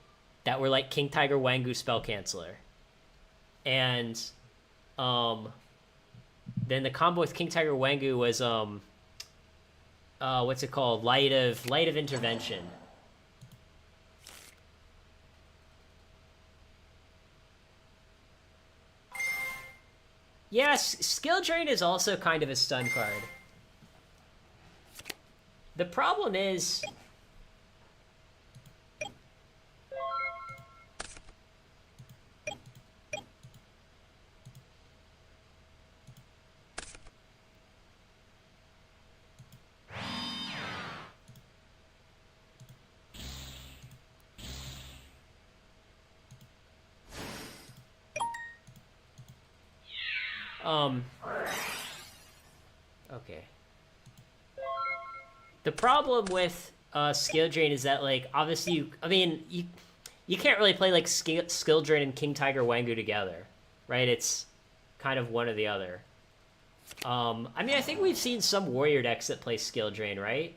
that were like King Tiger Wangu Spell Canceller. And then the combo with King Tiger Wangu was what's it called? Light of Intervention. Yes, Skill Drain is also kind of a stun card. The problem is... Okay. The problem with Skill Drain is that, like, obviously, you can't really play, like, Skill Drain and King Tiger Wangu together, right? It's kind of one or the other. I think we've seen some Warrior decks that play Skill Drain, right?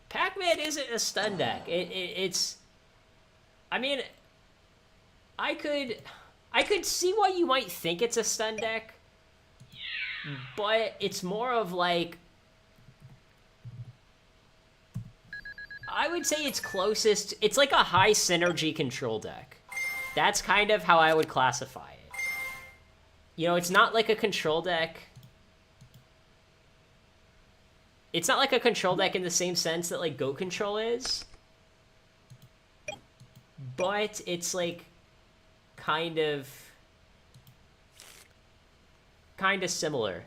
Pac-Man isn't a stun deck. It's... I could see why you might think it's a stun deck, but it's more of like... I would say it's closest... It's like a high synergy control deck. That's kind of how I would classify it. It's not like a control deck... It's not like a control deck in the same sense that, like, Goat Control is. But it's, like, kind of similar.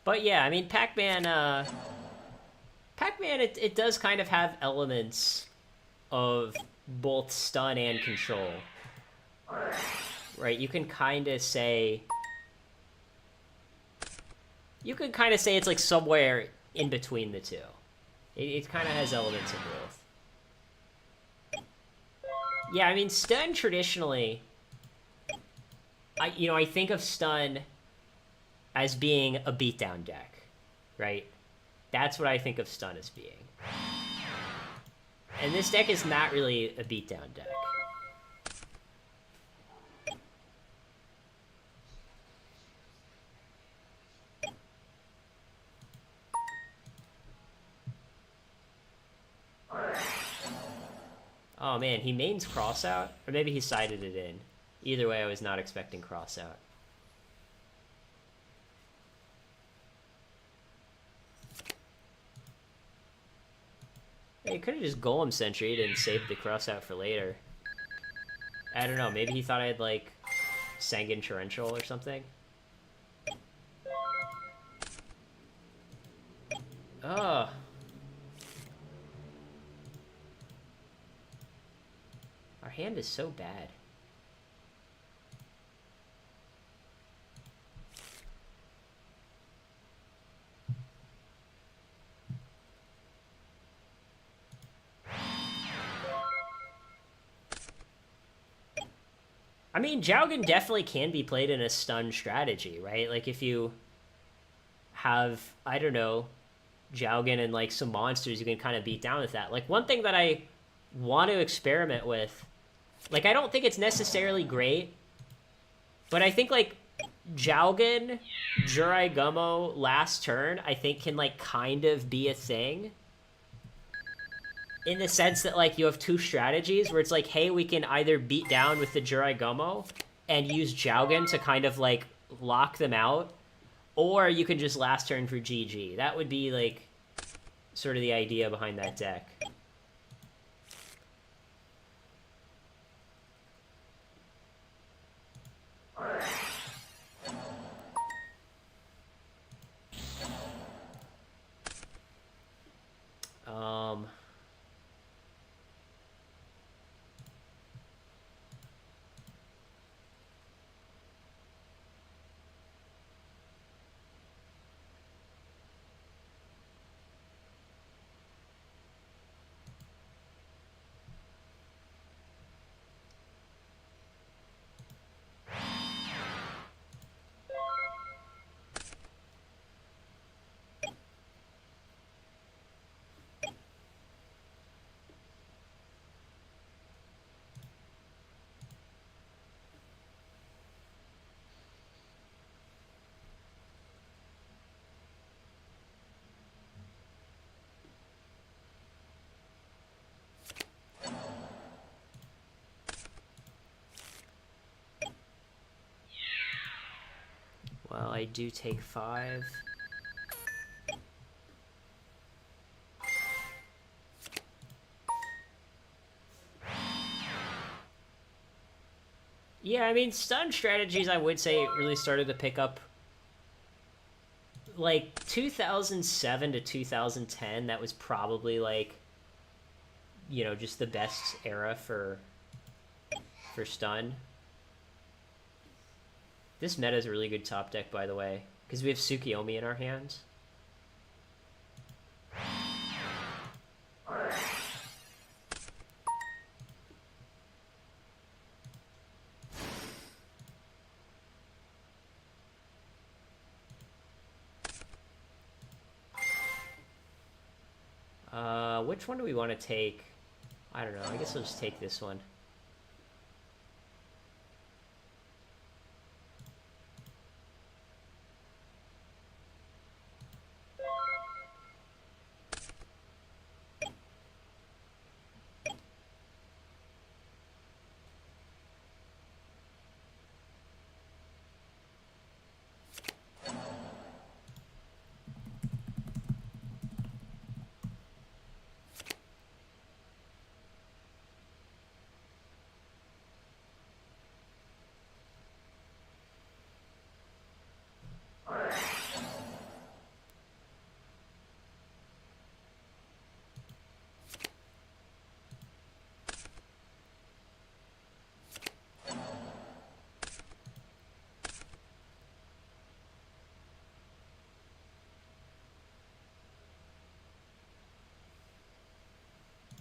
But yeah, Pac-Man, it does kind of have elements of both stun and control. Right, you can kind of say... it's like somewhere in between the two. It kind of has elements of both. Yeah, stun traditionally... I think of stun as being a beatdown deck, right? That's what I think of stun as being. And this deck is not really a beatdown deck. Oh man, he mains Crossout? Or maybe he sided it in. Either way, I was not expecting Crossout. Yeah, he could have just Golem Sentry'd and saved the Crossout for later. I don't know, maybe he thought I had, like, Sanguine Torrential or something? Ugh. Our hand is so bad. Jowgen definitely can be played in a stun strategy, right? Like, if you have, I don't know, Jowgen and, like, some monsters, you can kind of beat down with that. Like, one thing that I want to experiment with, like, I don't think it's necessarily great, but I think, like, Jowgen, Jurai Gummo last turn, I think can, like, kind of be a thing. In the sense that, like, you have two strategies where it's like, hey, we can either beat down with the Jurai Gummo and use Jowgen to kind of, like, lock them out, or you can just last turn for GG. That would be, like, sort of the idea behind that deck. Well, I do take 5. Yeah, I mean, stun strategies, I would say, really started to pick up, like, 2007 to 2010, that was probably, like, you know, just the best era for stun. This meta is a really good top deck, by the way, because we have Tsukiyomi in our hands. Which one do we want to take? I don't know. I guess I'll just take this one.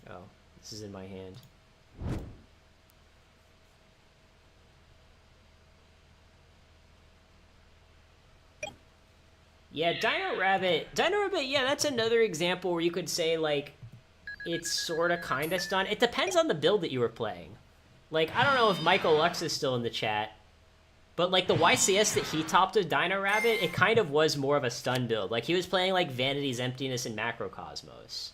Oh, this is in my hand. Yeah, Dino Rabbit, yeah, that's another example where you could say, like, it's sort of kind of stun. It depends on the build that you were playing. Like, I don't know if Michael Lux is still in the chat, but, like, the YCS that he topped with Dino Rabbit, it kind of was more of a stun build. Like, he was playing, like, Vanity's Emptiness and Macrocosmos.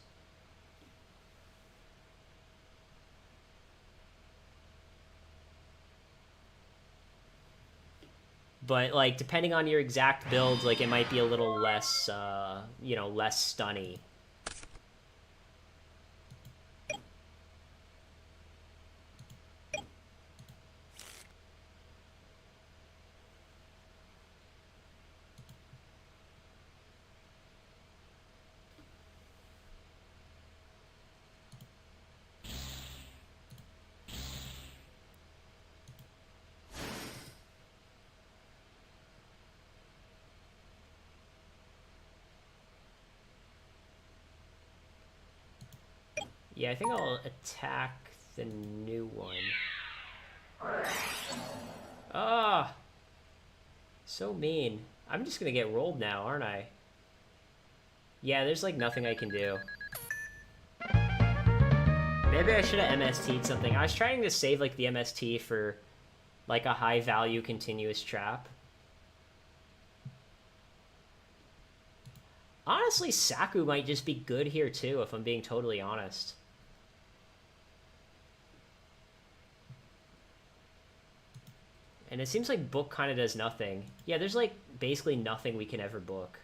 But, like, depending on your exact build, like, it might be a little less, you know, less stunny. Yeah, I think I'll attack the new one. Ah! So mean. I'm just gonna get rolled now, aren't I? Yeah, there's like nothing I can do. Maybe I should have MST'd something. I was trying to save like the MST for like a high value continuous trap. Honestly, Saku might just be good here too, if I'm being totally honest. And it seems like book kind of does nothing. Yeah, there's like basically nothing we can ever book.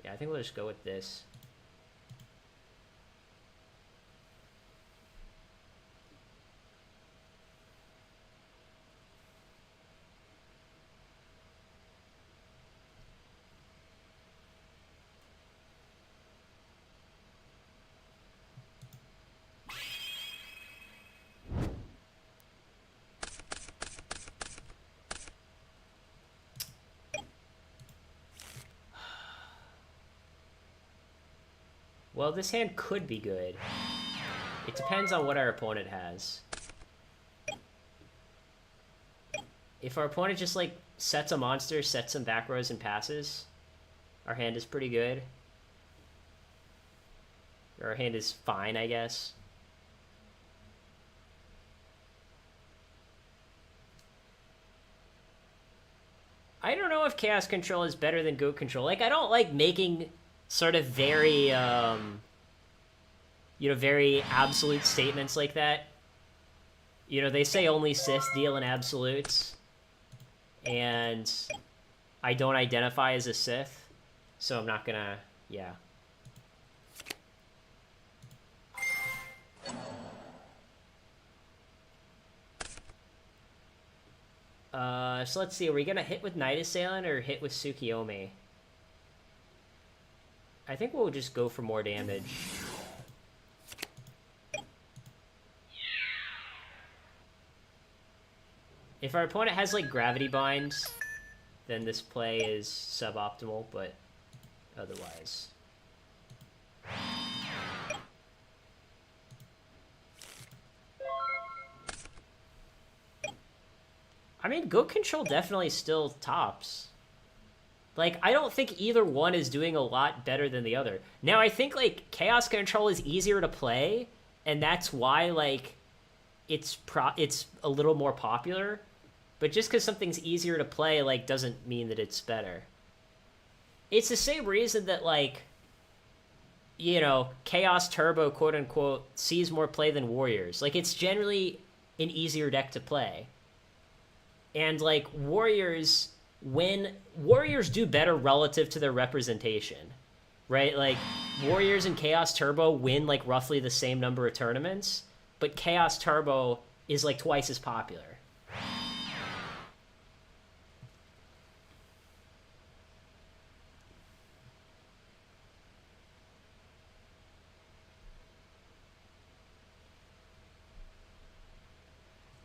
Yeah, I think we'll just go with this. Well, this hand could be good. It depends on what our opponent has. If our opponent just, like, sets a monster, sets some back rows, and passes, our hand is pretty good. Or our hand is fine, I guess. I don't know if Chaos Control is better than Goat Control. Like, I don't like making sort of very, you know, very absolute statements like that. You know, they say only Sith deal in absolutes. and I don't identify as a Sith, so I'm not gonna, yeah. So let's see, are we gonna hit with Night Assailant or hit with Tsukiyomi? I think we'll just go for more damage. If our opponent has, like, Gravity Bind, then this play is suboptimal, but otherwise. I mean, Goat Control definitely still tops. Like, I don't think either one is doing a lot better than the other. Now, I think, like, Chaos Control is easier to play, and that's why, like, it's a little more popular. But just because something's easier to play, like, doesn't mean that it's better. It's the same reason that, like, you know, Chaos Turbo, quote-unquote, sees more play than Warriors. Like, it's generally an easier deck to play. And, like, Warriors do better relative to their representation, right? Like, Warriors and Chaos Turbo win, like, roughly the same number of tournaments, but Chaos Turbo is, like, twice as popular.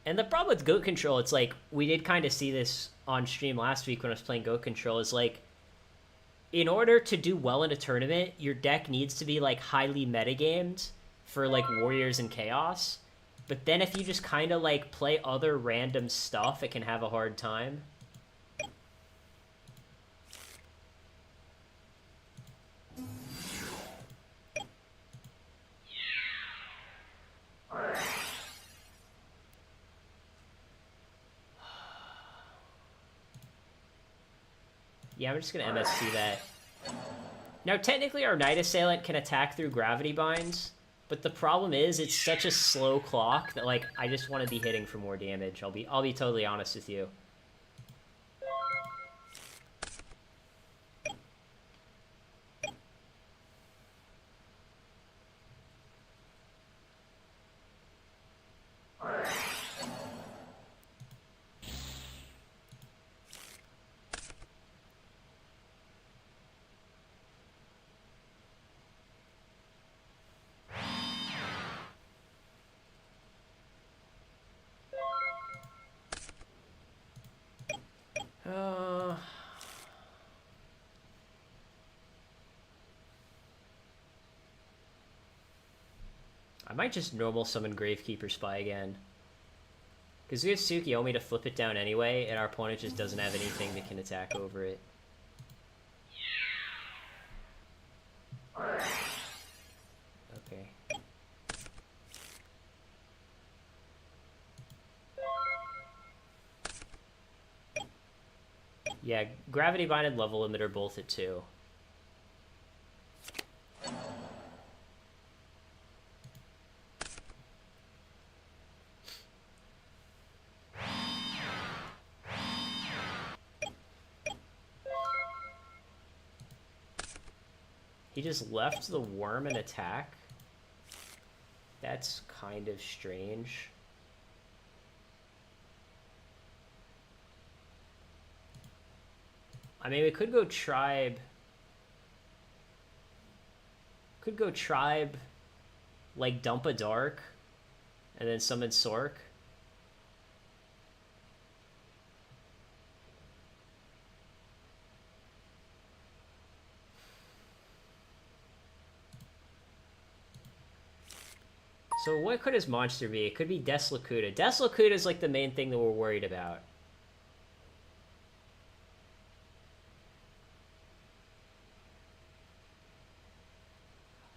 And the problem with Goat Control, it's like, we did kind of see this on stream last week when I was playing Goat Control, is like, in order to do well in a tournament, your deck needs to be, like, highly metagamed for, like, Warriors and Chaos. But then if you just kind of, like, play other random stuff, it can have a hard time. Yeah, I'm just going to MSC that. Now, technically, our Night Assailant can attack through Gravity Binds, but the problem is it's such a slow clock that, like, I just want to be hitting for more damage. I'll be totally honest with you. I might just normal summon Gravekeeper Spy again. Because we have Tsukiyomi to flip it down anyway, and our opponent just doesn't have anything that can attack over it. Okay. Yeah, Gravity Bind and Level Limit are both at 2. He just left the worm and attack? That's kind of strange. I mean, we could go Tribe. Could go Tribe, like, dump a Dark, and then summon Sork. So what could his monster be? It could be Deslakuta. Deslakuta is, like, the main thing that we're worried about.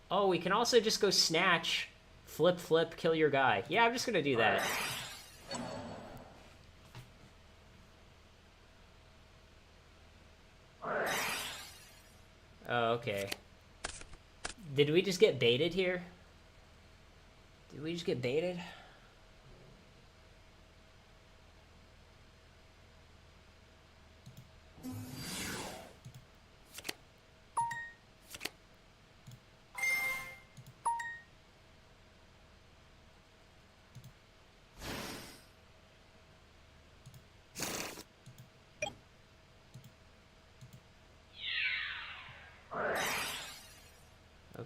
Oh, we can also just go Snatch, flip, flip, kill your guy. Yeah, I'm just gonna do that. Oh, okay. Did we just get baited here? Did we just get baited?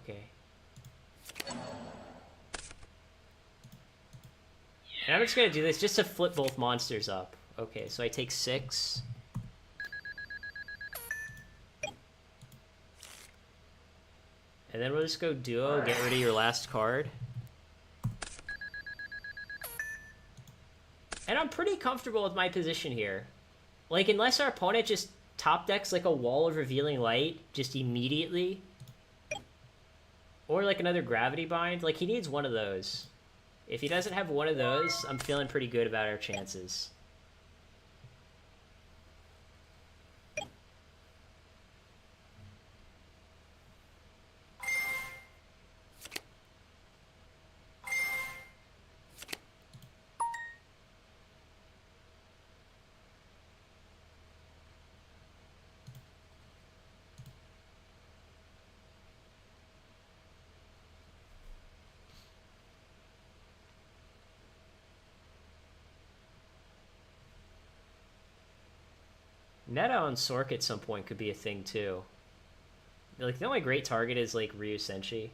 Okay. And I'm just gonna do this just to flip both monsters up. Okay, so I take 6. And then we'll just go duo, get rid of your last card. And I'm pretty comfortable with my position here. Like, unless our opponent just top decks like a Wall of Revealing Light just immediately. Or like another Gravity Bind. Like, he needs one of those. If he doesn't have one of those, I'm feeling pretty good about our chances. Netta on Sork at some point could be a thing too. Like, the only great target is like Ryu Senshi.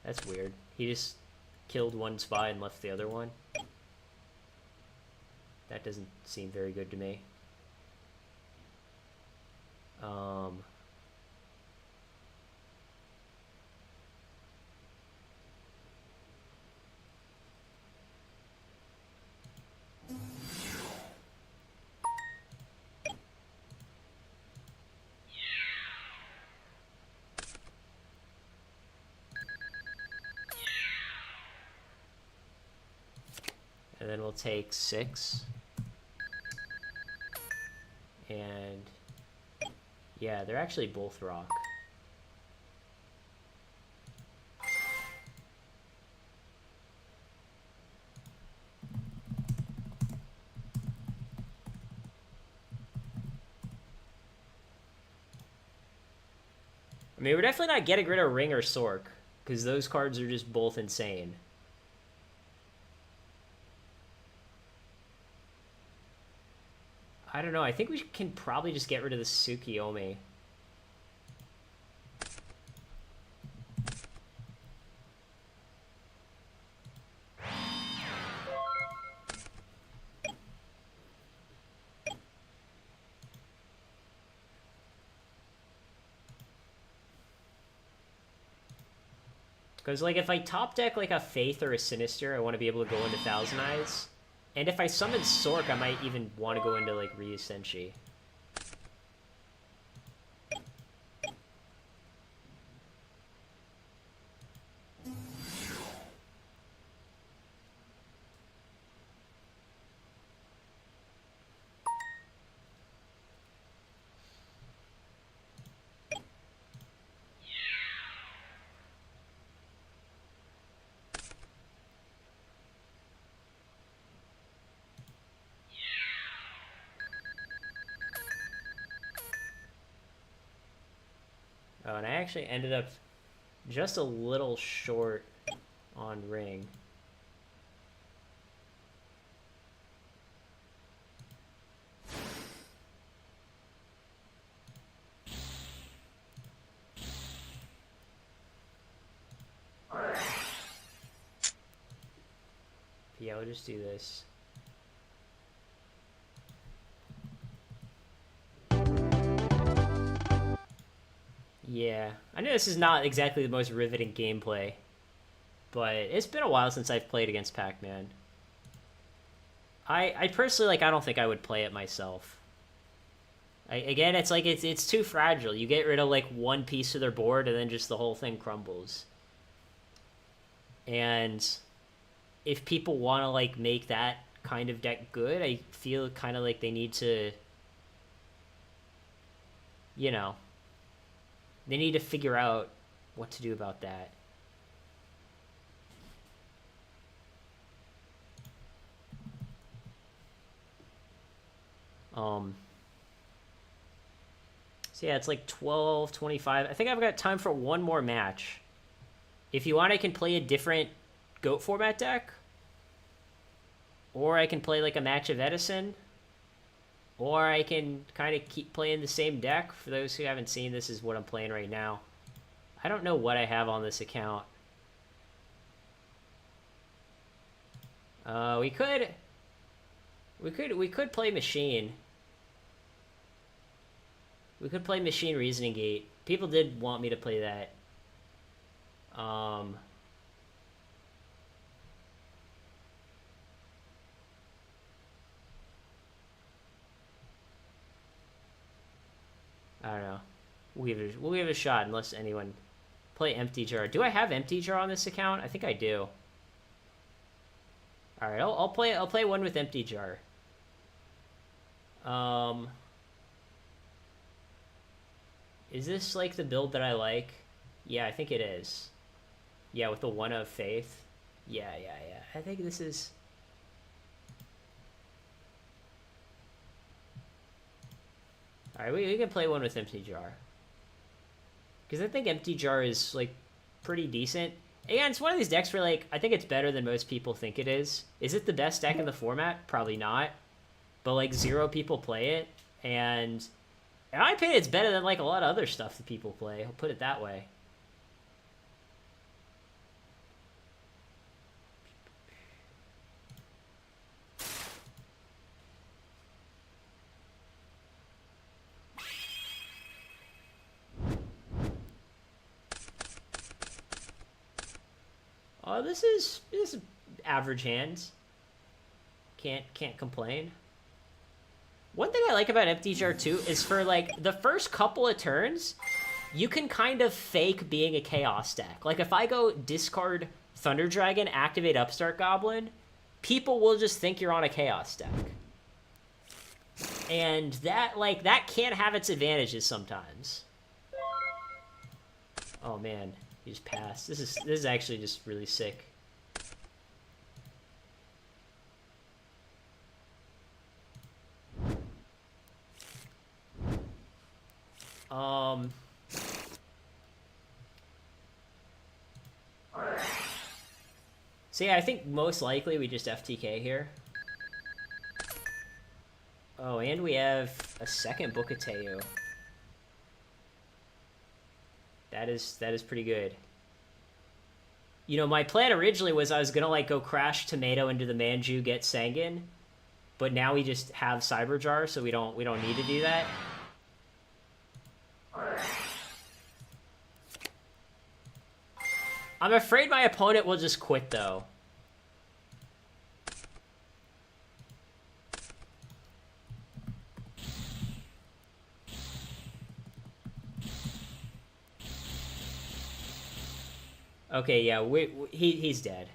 That's weird. He just killed one spy and left the other one. That doesn't seem very good to me. And then we'll take 6. And yeah, they're actually both rock. I mean, we're definitely not getting rid of Ring or Sork, because those cards are just both insane. I don't know. I think we can probably just get rid of the Tsukiyomi. Because, like, if I top deck, like, a Faith or a Sinister, I want to be able to go into Thousand Eyes. And if I summon Sork, I might even want to go into, like, Ryu Senshi. Oh, and I actually ended up just a little short on Ring. Yeah, we'll just do this. Yeah, I know this is not exactly the most riveting gameplay, but it's been a while since I've played against Pac-Man. I personally, like, I don't think I would play it myself. Again, it's like, it's too fragile. You get rid of, like, one piece of their board, and then just the whole thing crumbles. And if people want to, like, make that kind of deck good, I feel kind of like they need to, you know, they need to figure out what to do about that. So yeah, it's like 12:25. I think I've got time for one more match. If you want, I can play a different GOAT format deck. Or I can play like a match of Edison. Or I can kind of keep playing the same deck. For those who haven't seen, this is what I'm playing right now. I don't know what I have on this account. We could play Machine. We could play Machine Reasoning Gate. People did want me to play that. I don't know. We'll give it a shot unless anyone play Empty Jar. Do I have Empty Jar on this account? I think I do. All right, I'll play one with Empty Jar. Is this like the build that I like? Yeah, I think it is. Yeah, with the One of Faith. Yeah. I think this is. All right, we can play one with Empty Jar. Because I think Empty Jar is like pretty decent. And it's one of these decks where like I think it's better than most people think it is. Is it the best deck in the format? Probably not. But like 0 people play it, and in my opinion, it's better than like a lot of other stuff that people play. I'll put it that way. Oh, this is average hands. Can't complain. One thing I like about Empty Jar 2 is for like the first couple of turns, you can kind of fake being a Chaos deck. Like if I go discard Thunder Dragon, activate Upstart Goblin, people will just think you're on a Chaos deck. And that can have its advantages sometimes. Oh man, he just passed. This is actually just really sick. So yeah, I think most likely we just FTK here. Oh, and we have a second Book of Teo. That is pretty good. You know, my plan originally was I was gonna like go crash Tomato into the Manju, get Sangan, but now we just have Cyberjar, so we don't need to do that. I'm afraid my opponent will just quit, though. Okay, yeah, he's dead.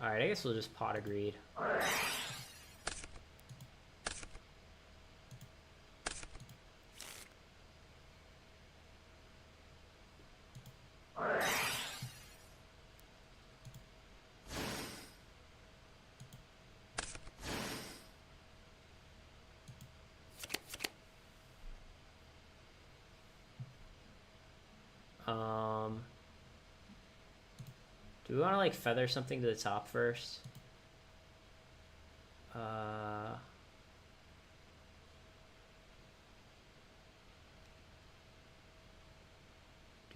Alright, I guess we'll just pot a greed. Do we want to like feather something to the top first? Do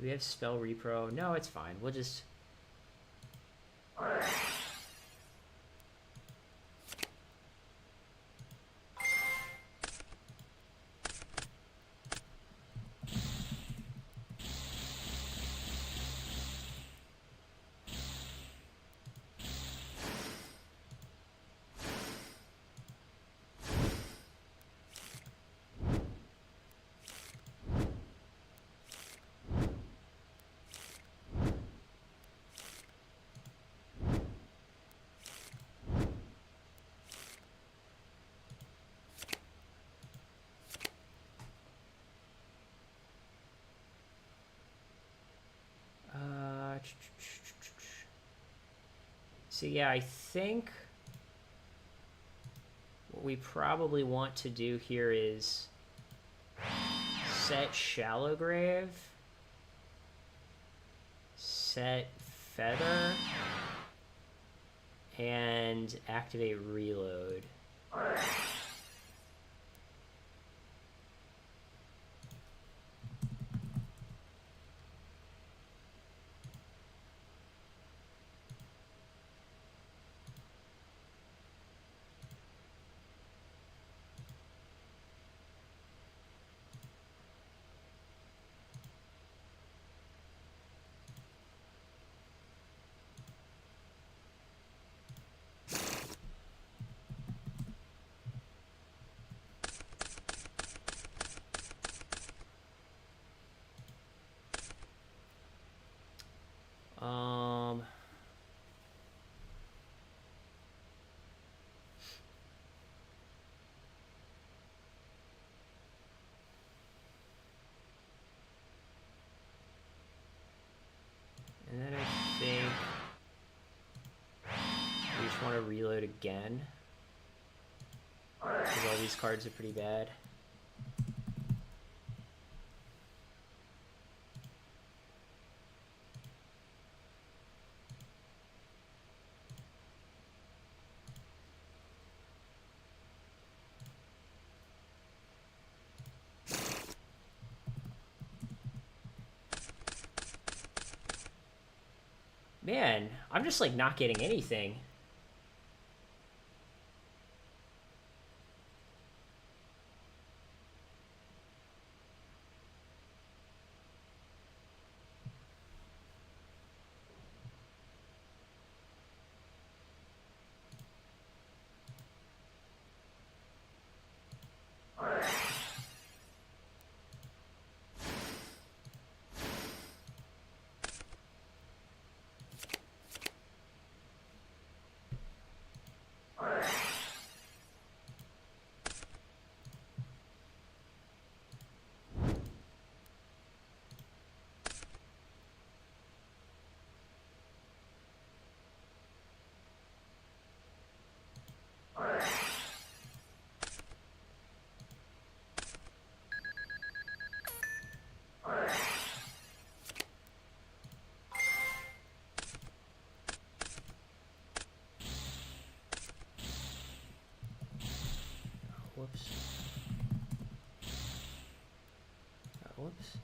we have spell repro? No, it's fine. We'll just. So yeah, I think what we probably want to do here is set Shallow Grave, set Feather, and activate Reload. And then I think we just want to reload again, because all these cards are pretty bad. Man, I'm just like not getting anything. Whoops. Whoops.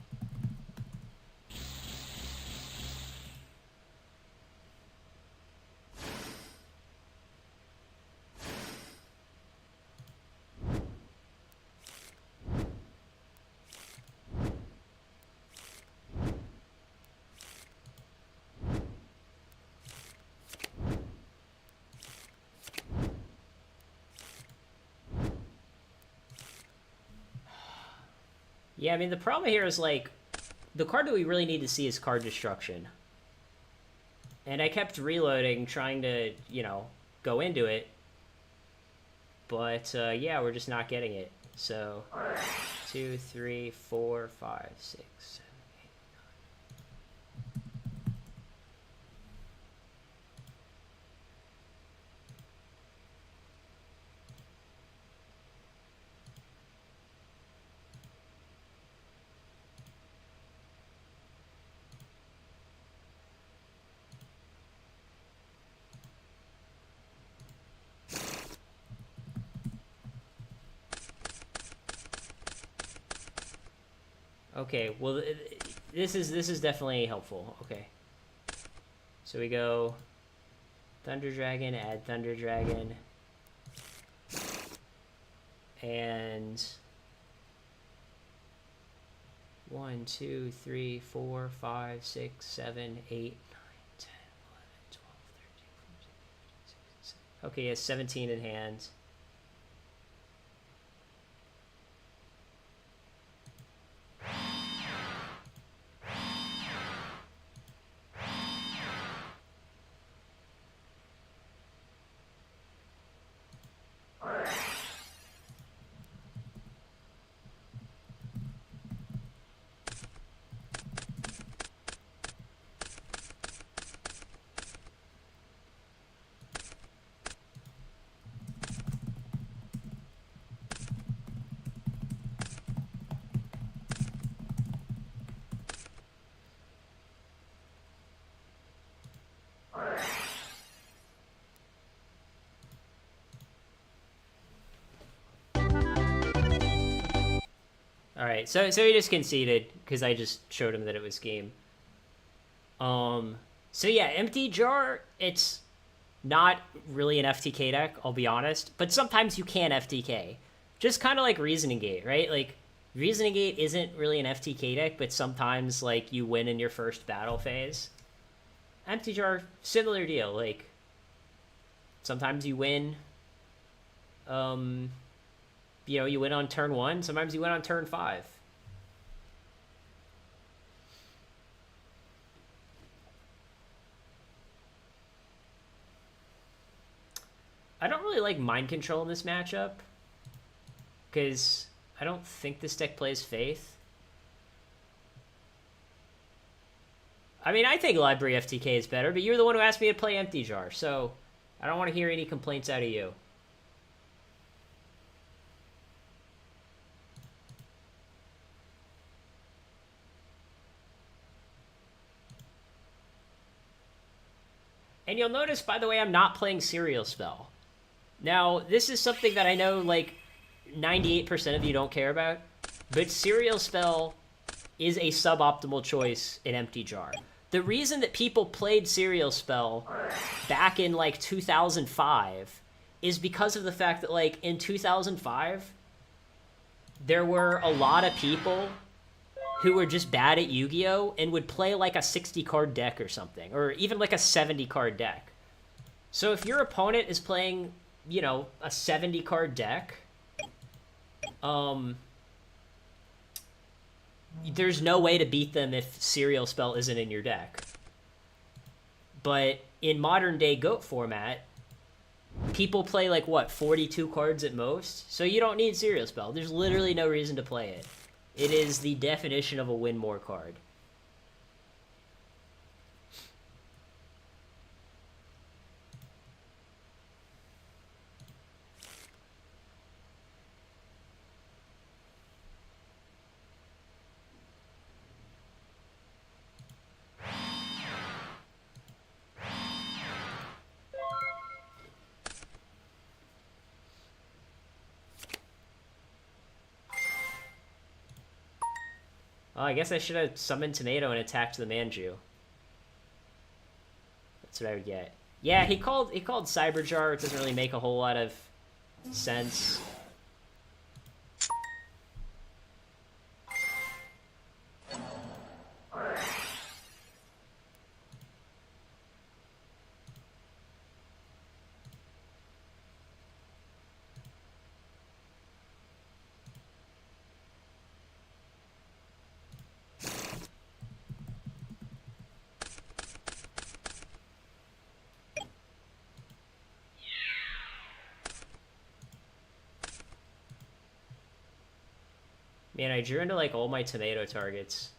Yeah, I mean, the problem here is, like, the card that we really need to see is card destruction. And I kept reloading, trying to, you know, go into it. But, yeah, we're just not getting it. So, 2, 3, 4, 5, 6, 7, 8, 9. Okay, well, this is definitely helpful. Okay. So we go Thunder Dragon, add Thunder Dragon. And 1, 2, 3, 4, 5, 6, 7, 8, 9, 10, 11, 12, 13, 14, 15, 16, 17. Okay, he has 17 in hand. All right, so he just conceded because I just showed him that it was game. So yeah, Empty Jar, it's not really an FTK deck, I'll be honest, but sometimes you can FTK. Just kind of like Reasoning Gate, right? Like, Reasoning Gate isn't really an FTK deck, but sometimes, like, you win in your first battle phase. Empty Jar, similar deal. Like, sometimes you win, you know, you win on turn 1, sometimes you win on turn 5. I don't really like Mind Control in this matchup, because I don't think this deck plays Faith. I mean, I think Library FTK is better, but you're the one who asked me to play Empty Jar, so I don't want to hear any complaints out of you. And you'll notice, by the way, I'm not playing Serial Spell. Now, this is something that I know, like, 98% of you don't care about, but Serial Spell is a suboptimal choice in Empty Jar. The reason that people played Serial Spell back in, like, 2005 is because of the fact that, like, in 2005, there were a lot of people who were just bad at Yu-Gi-Oh! And would play, like, a 60-card deck or something, or even, like, a 70-card deck. So if your opponent is playing, you know, a 70-card deck, there's no way to beat them if Serial Spell isn't in your deck. But in modern-day GOAT format, people play, like, what, 42 cards at most? So you don't need Serial Spell. There's literally no reason to play it. It is the definition of a win more card. Oh, I guess I should have summoned Tomato and attacked the Manju. That's what I would get. Yeah, he called Cyberjar. It doesn't really make a whole lot of sense. Man, I drew into, like, all my Tomato targets.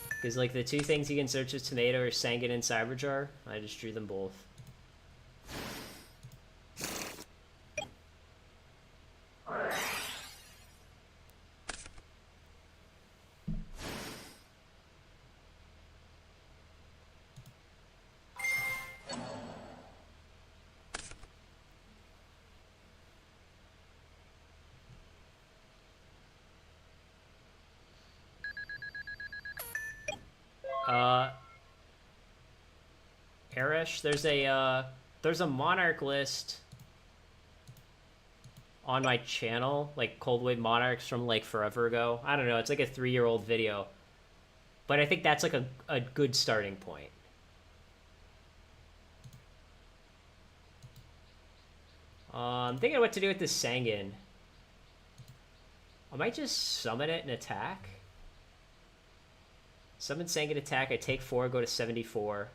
Because, like, the two things you can search as Tomato are Sangan and Cyberjar. I just drew them both. Arish, there's a Monarch list on my channel, like Coldwave Monarchs from, like, forever ago. I don't know, it's like a 3-year-old video. But I think that's, like, a good starting point. I'm thinking what to do with this Sangan. I might just summon it and attack. Summon Sangan, attack, I take 4, go to 74.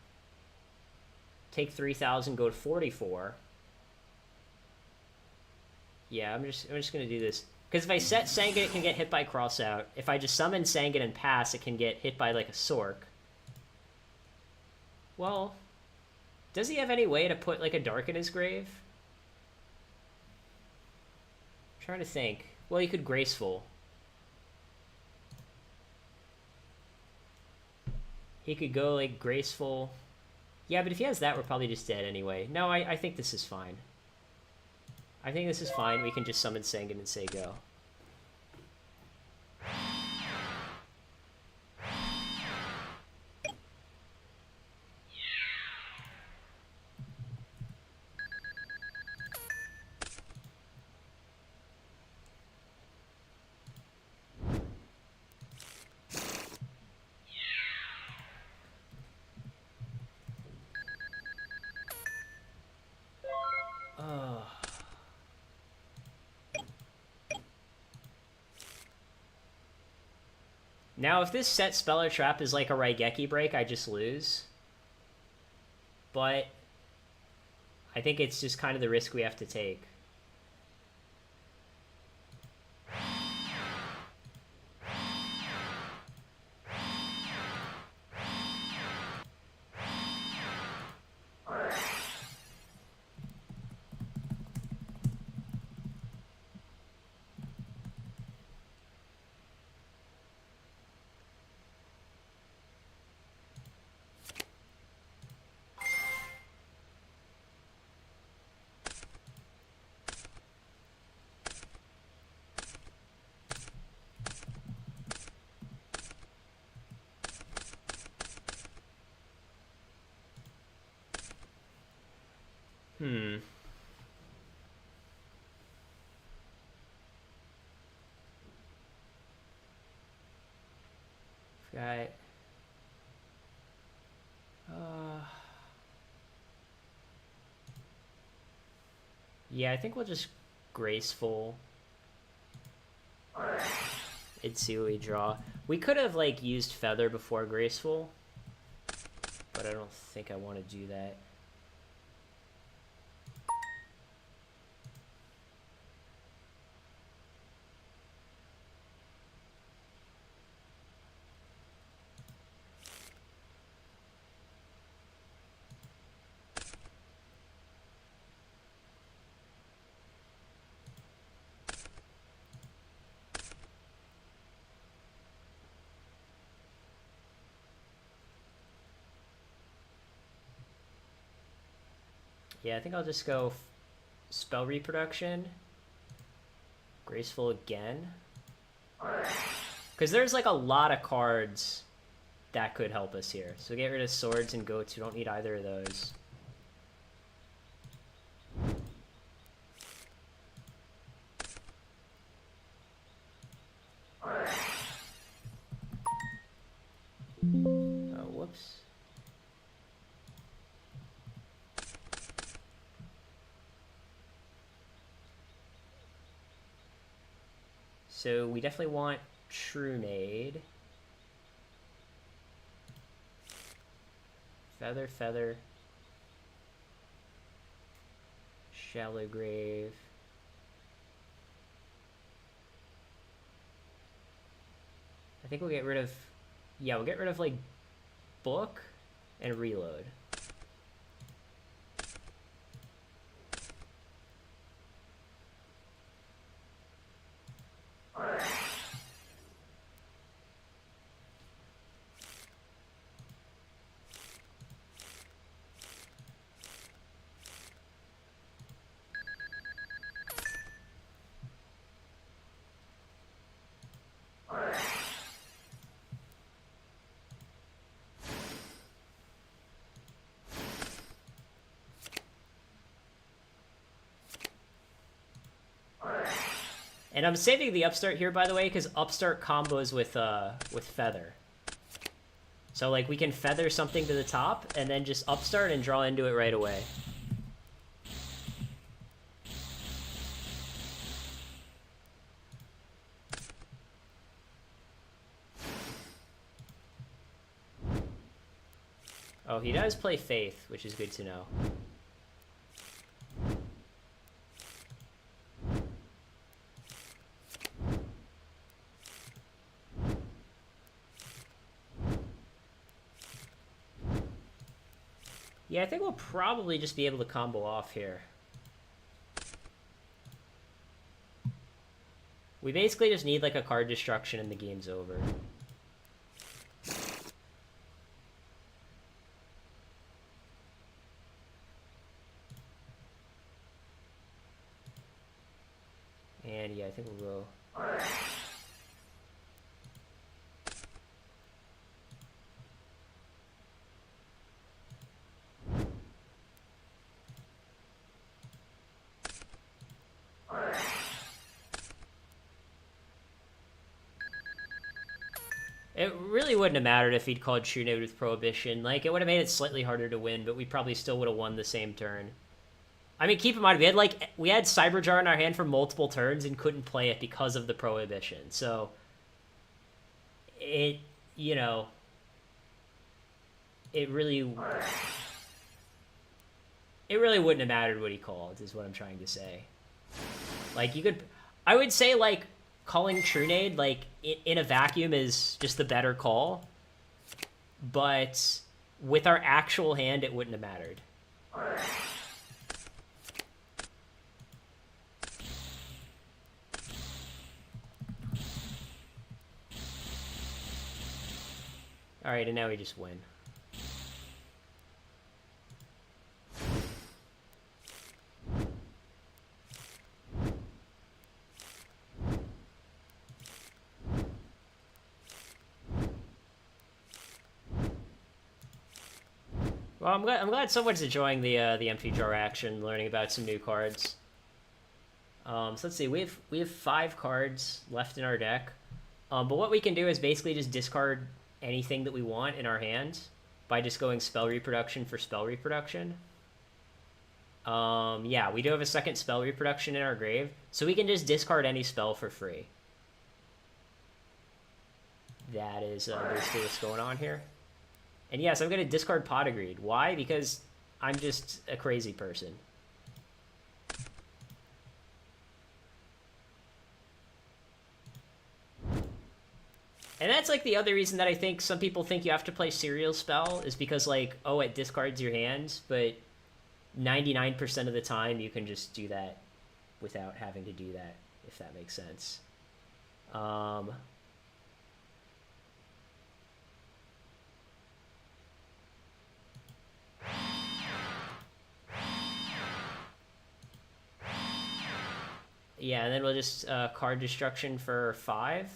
Take 3,000, go to 44. Yeah, I'm just gonna do this. Because if I set Sangan, it can get hit by Crossout. If I just summon Sangan and pass, it can get hit by, like, a Sork. Well, does he have any way to put, like, a Dark in his grave? I'm trying to think. Well, he could Graceful. He could go, like, Graceful, Yeah, but if he has that, we're probably just dead anyway. No, I think this is fine. I think this is fine. We can just summon Sengen and say go. Now, if this set spell or trap is like a Raigeki break, I just lose. But I think it's just kind of the risk we have to take. Right. Yeah, I think we'll just graceful. It's see what we draw. We could have like used feather before graceful, but I don't think I want to do that. Yeah, I think I'll just go spell reproduction, graceful again, because there's like a lot of cards that could help us here. So get rid of swords and goats. We don't need either of those. Oh, whoops. So we definitely want True Nade. Feather, feather. Shallow Grave. I think we'll get rid of... Yeah, we'll get rid of, like, book and reload. And I'm saving the upstart here, by the way, because upstart combos with feather. So like we can feather something to the top and then just upstart and draw into it right away. Oh, he does play Faith, which is good to know. Yeah, I think we'll probably just be able to combo off here. We basically just need like a card destruction and the game's over. hand, yeah, I think we'll go. It really wouldn't have mattered if he'd called True Node with Prohibition. Like, it would have made it slightly harder to win, but we probably still would have won the same turn. I mean, keep in mind, we had Cyberjar in our hand for multiple turns and couldn't play it because of the Prohibition. So, it, you know, it really wouldn't have mattered what he called, is what I'm trying to say. Like, I would say, like, calling True Nade, like, in a vacuum is just the better call. But with our actual hand, it wouldn't have mattered. Alright, and now we just win. Well, I'm glad someone's enjoying the empty jar action, learning about some new cards. So let's see, we have 5 cards left in our deck. But what we can do is basically just discard anything that we want in our hand by just going spell reproduction for spell reproduction. Yeah, we do have a second spell reproduction in our grave, so we can just discard any spell for free. That is basically what's going on here. And yes, I'm going to discard Pot Agreed. Why? Because I'm just a crazy person. And that's, like, the other reason that I think some people think you have to play Serial Spell is because, like, oh, it discards your hands, but 99% of the time you can just do that without having to do that, if that makes sense. Yeah, and then we'll just card destruction for 5.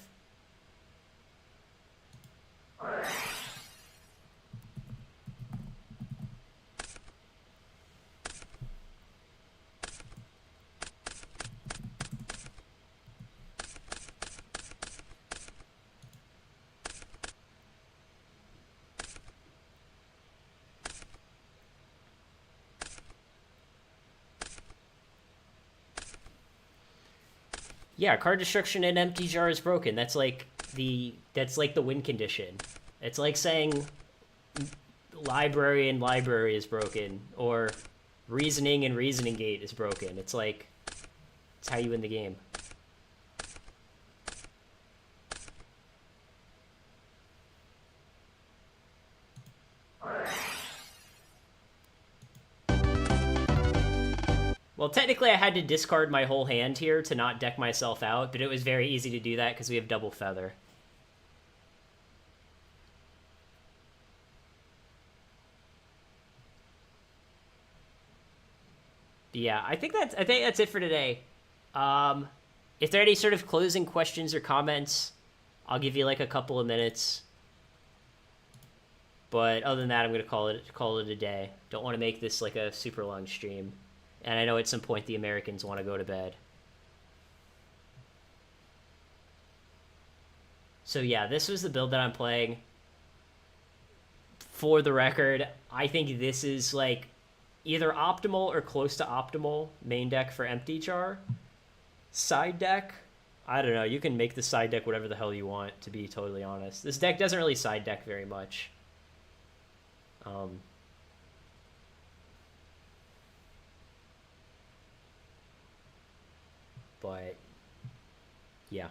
Yeah, card destruction and empty jar is broken. That's like the win condition. It's like saying library and library is broken, or reasoning and reasoning gate is broken. It's like, it's how you win the game. Well, technically I had to discard my whole hand here to not deck myself out, but it was very easy to do that because we have double feather. Yeah, I think that's it for today. If there are any sort of closing questions or comments, I'll give you like a couple of minutes. But other than that, I'm gonna call it a day. Don't want to make this like a super long stream. And I know at some point the Americans want to go to bed. So yeah, this was the build that I'm playing. For the record, I think this is like either optimal or close to optimal main deck for empty jar. Side deck, I don't know. You can make the side deck whatever the hell you want, to be totally honest. This deck doesn't really side deck very much. But yeah.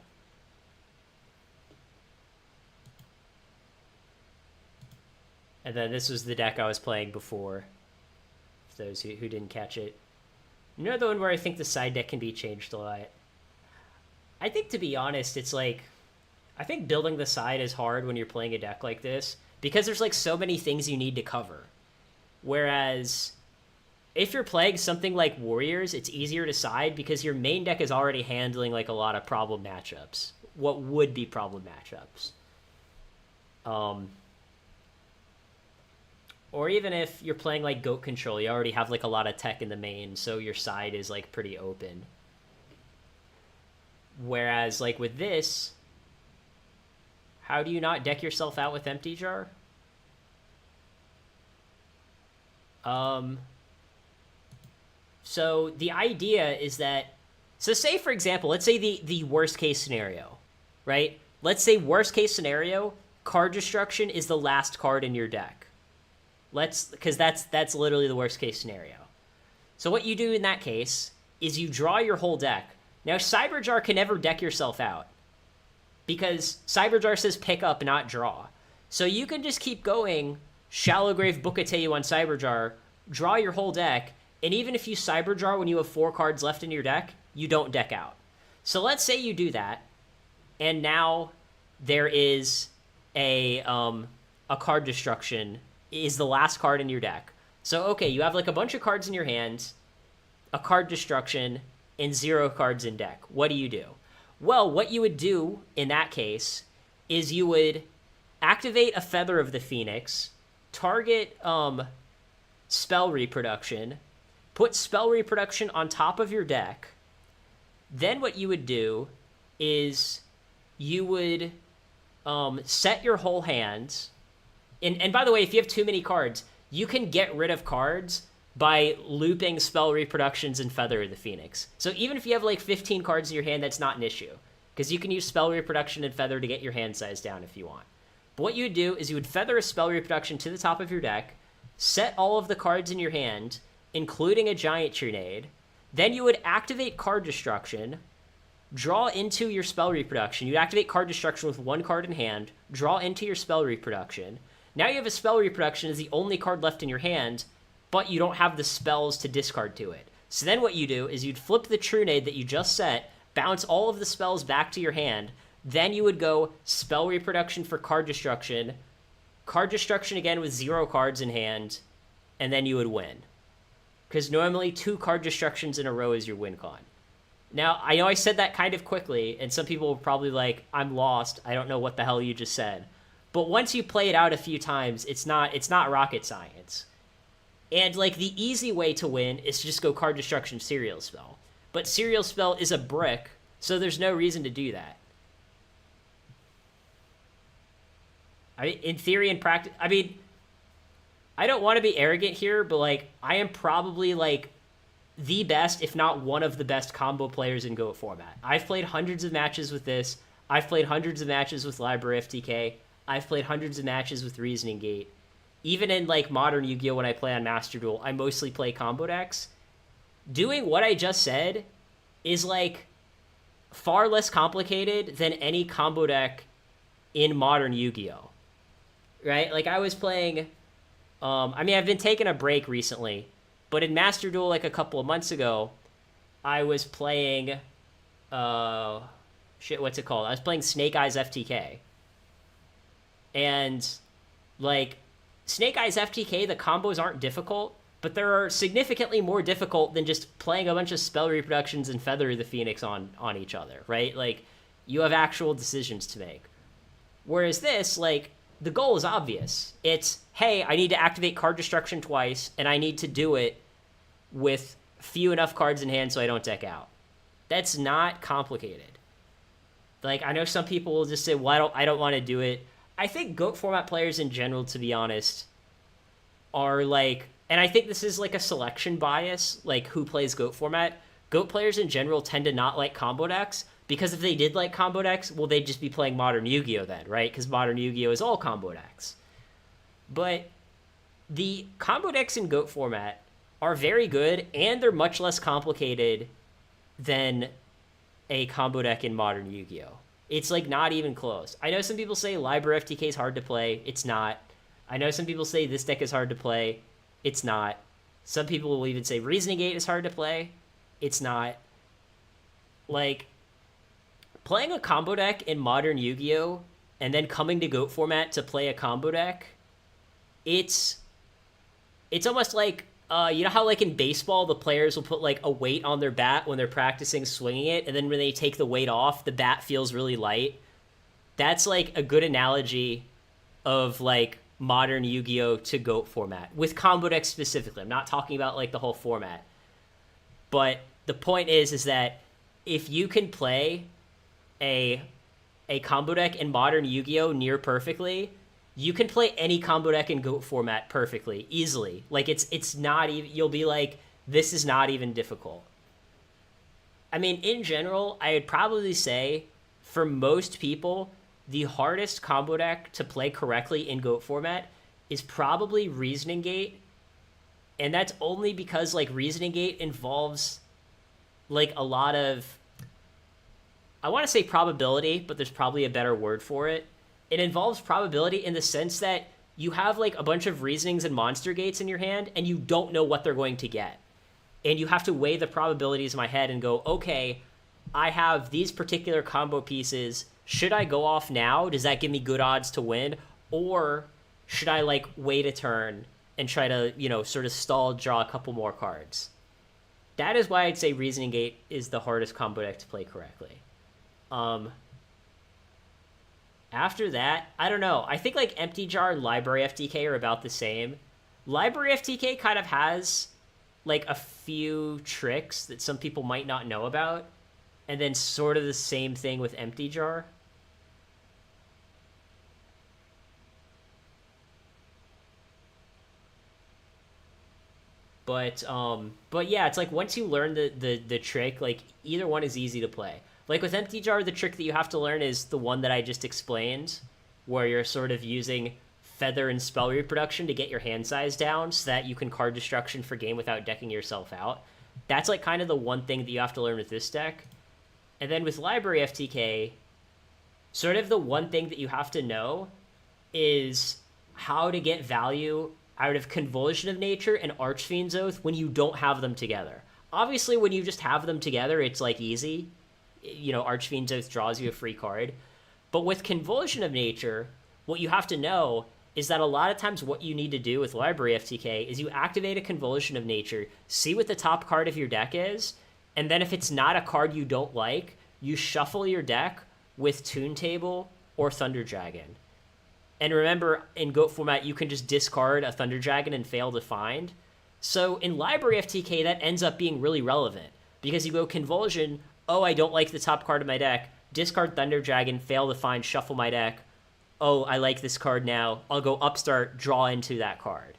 And then this was the deck I was playing before, for those who didn't catch it. Another one where I think the side deck can be changed a lot. I think, to be honest, it's like, I think building the side is hard when you're playing a deck like this, because there's like so many things you need to cover. Whereas if you're playing something like Warriors, it's easier to side because your main deck is already handling like a lot of problem matchups. What would be problem matchups? Or even if you're playing like Goat Control, you already have like a lot of tech in the main, so your side is like pretty open. Whereas like with this, how do you not deck yourself out with Empty Jar? So the idea is that, so say for example, let's say the worst case scenario, right? Let's say worst case scenario, card destruction is the last card in your deck. Because that's literally the worst case scenario. So what you do in that case is you draw your whole deck. Now Cyberjar can never deck yourself out because Cyberjar says pick up, not draw. So you can just keep going, Shallow Grave Bookateu on Cyberjar, draw your whole deck, and even if you Cyberjar when you have 4 cards left in your deck, you don't deck out. So let's say you do that, and now there is a card destruction is the last card in your deck. So, okay, you have like a bunch of cards in your hands, a card destruction, and 0 cards in deck. What do you do? Well, what you would do in that case is you would activate a Feather of the Phoenix, target Spell Reproduction, put Spell Reproduction on top of your deck. Then what you would do is you would set your whole hand. And by the way, if you have too many cards, you can get rid of cards by looping Spell Reproductions and Feather of the Phoenix. So even if you have like 15 cards in your hand, that's not an issue. Because you can use Spell Reproduction and Feather to get your hand size down if you want. But what you would do is you would feather a Spell Reproduction to the top of your deck, set all of the cards in your hand, including a Giant Trunade. Then you would activate Card Destruction, draw into your Spell Reproduction. You'd activate Card Destruction with 1 card in hand, draw into your Spell Reproduction. Now you have a Spell Reproduction as the only card left in your hand, but you don't have the spells to discard to it. So then what you do is you'd flip the Trunade that you just set, bounce all of the spells back to your hand, then you would go Spell Reproduction for Card Destruction again with 0 cards in hand, and then you would win. Because normally 2 Card Destructions in a row is your win con. Now, I know I said that kind of quickly, and some people were probably like, I'm lost, I don't know what the hell you just said. But once you play it out a few times, it's not rocket science. And like the easy way to win is to just go Card Destruction Serial Spell. But Serial Spell is a brick, so there's no reason to do that. I mean, in theory and practice, I mean, I don't want to be arrogant here, but like I am probably like the best, if not one of the best combo players in GOAT format. I've played hundreds of matches with this. I've played hundreds of matches with Library FTK. I've played hundreds of matches with Reasoning Gate. Even in like modern Yu-Gi-Oh! When I play on Master Duel, I mostly play combo decks. Doing what I just said is like far less complicated than any combo deck in modern Yu-Gi-Oh! Right? Like I was playing, I mean, I've been taking a break recently, but in Master Duel like a couple of months ago, I was playing, what's it called? I was playing Snake Eyes FTK. And like Snake Eyes FTK, the combos aren't difficult, but they're significantly more difficult than just playing a bunch of Spell Reproductions and Feather the Phoenix on each other, right? Like you have actual decisions to make. Whereas this, like, the goal is obvious. It's, hey, I need to activate Card Destruction twice, and I need to do it with few enough cards in hand so I don't deck out. That's not complicated. Like, I know some people will just say, well, I don't want to do it. I think GOAT format players in general, to be honest, are like, and I think this is like a selection bias, like who plays GOAT format. GOAT players in general tend to not like combo decks, because if they did like combo decks, well, they'd just be playing Modern Yu-Gi-Oh! Then, right? Because Modern Yu-Gi-Oh! Is all combo decks. But the combo decks in GOAT format are very good, and they're much less complicated than a combo deck in Modern Yu-Gi-Oh! It's like not even close. I know some people say Library FTK is hard to play. It's not. I know some people say this deck is hard to play. It's not. Some people will even say Reasoning Gate is hard to play. It's not. Like, playing a combo deck in Modern Yu-Gi-Oh! And then coming to GOAT format to play a combo deck, it's almost like You know how like in baseball the players will put like a weight on their bat when they're practicing swinging it, and then when they take the weight off, the bat feels really light. That's like a good analogy of like modern Yu-Gi-Oh to GOAT format with combo decks specifically. I'm not talking about like the whole format, but the point is that if you can play a combo deck in modern Yu-Gi-Oh near perfectly, you can play any combo deck in GOAT format perfectly, easily. Like it's not even, you'll be like, this is not even difficult. I mean, in general, I would probably say for most people, the hardest combo deck to play correctly in GOAT format is probably Reasoning Gate. And that's only because like Reasoning Gate involves like a lot of, I want to say probability, but there's probably a better word for it. It involves probability in the sense that you have like a bunch of reasonings and monster gates in your hand and you don't know what they're going to get. And you have to weigh the probabilities in my head and go, okay, I have these particular combo pieces. Should I go off now? Does that give me good odds to win? Or should I like wait a turn and try to, you know, sort of stall, draw a couple more cards? That is why I'd say Reasoning Gate is the hardest combo deck to play correctly. After that, I don't know. I think like Empty Jar and Library FTK are about the same. Library FTK kind of has like a few tricks that some people might not know about, and then sort of the same thing with Empty Jar. But yeah, it's like once you learn the trick, like either one is easy to play. Like with Empty Jar, the trick that you have to learn is the one that I just explained, where you're sort of using Feather and Spell Reproduction to get your hand size down so that you can card destruction for game without decking yourself out. That's like kind of the one thing that you have to learn with this deck. And then with Library FTK, sort of the one thing that you have to know is how to get value out of Convulsion of Nature and Archfiend's Oath when you don't have them together. Obviously, when you just have them together, it's like easy. You know, Archfiend's Oath draws you a free card. But with Convulsion of Nature, what you have to know is that a lot of times what you need to do with Library FTK is you activate a Convulsion of Nature, see what the top card of your deck is, and then if it's not a card you don't like, you shuffle your deck with Toon Table or Thunder Dragon. And remember, in GOAT format, you can just discard a Thunder Dragon and fail to find. So in Library FTK, that ends up being really relevant, because you go Convulsion, oh, I don't like the top card of my deck, discard Thunder Dragon, fail to find, shuffle my deck, oh, I like this card now, I'll go Upstart, draw into that card.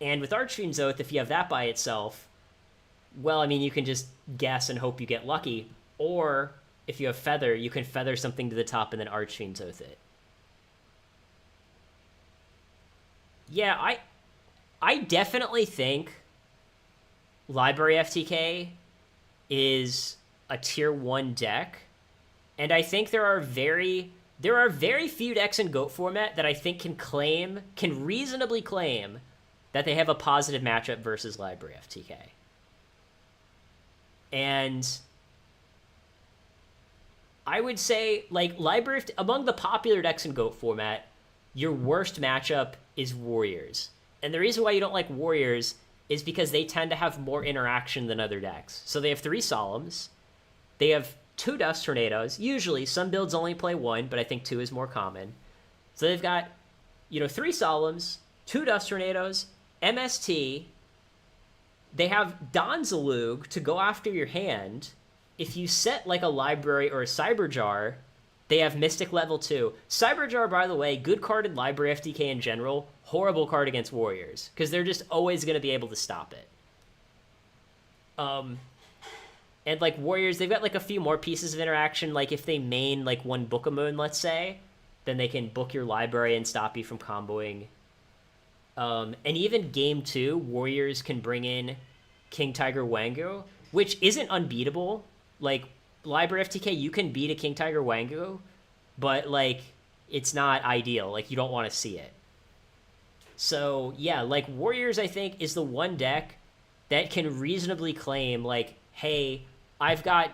And with Archfiend's Oath, if you have that by itself, well, I mean, you can just guess and hope you get lucky, or if you have Feather, you can Feather something to the top and then Archfiend's Oath it. Yeah, I definitely think Library FTK is a tier 1 deck, and I think there are very few decks in GOAT format that I think can reasonably claim that they have a positive matchup versus Library FTK. And I would say, like, among the popular decks in GOAT format, your worst matchup is Warriors. And the reason why you don't like Warriors is because they tend to have more interaction than other decks. So they have 3 Solemns, they have 2 Dust Tornadoes. Usually, some builds only play 1, but I think 2 is more common. So they've got, 3 Solemns, 2 Dust Tornadoes, MST. They have Donzalug to go after your hand. If you set like a Library or a Cyberjar, they have Mystic level 2. Cyberjar, by the way, good card in Library FTK in general, horrible card against Warriors, because they're just always going to be able to stop it. And like Warriors, they've got like a few more pieces of interaction. Like if they main like 1 Book of Moon, let's say, then they can book your library and stop you from comboing. And even game 2, Warriors can bring in King Tiger Wango, which isn't unbeatable. Like Library FTK, you can beat a King Tiger Wango, but like it's not ideal. Like you don't want to see it. So yeah, like Warriors, I think, is the one deck that can reasonably claim like, hey, I've got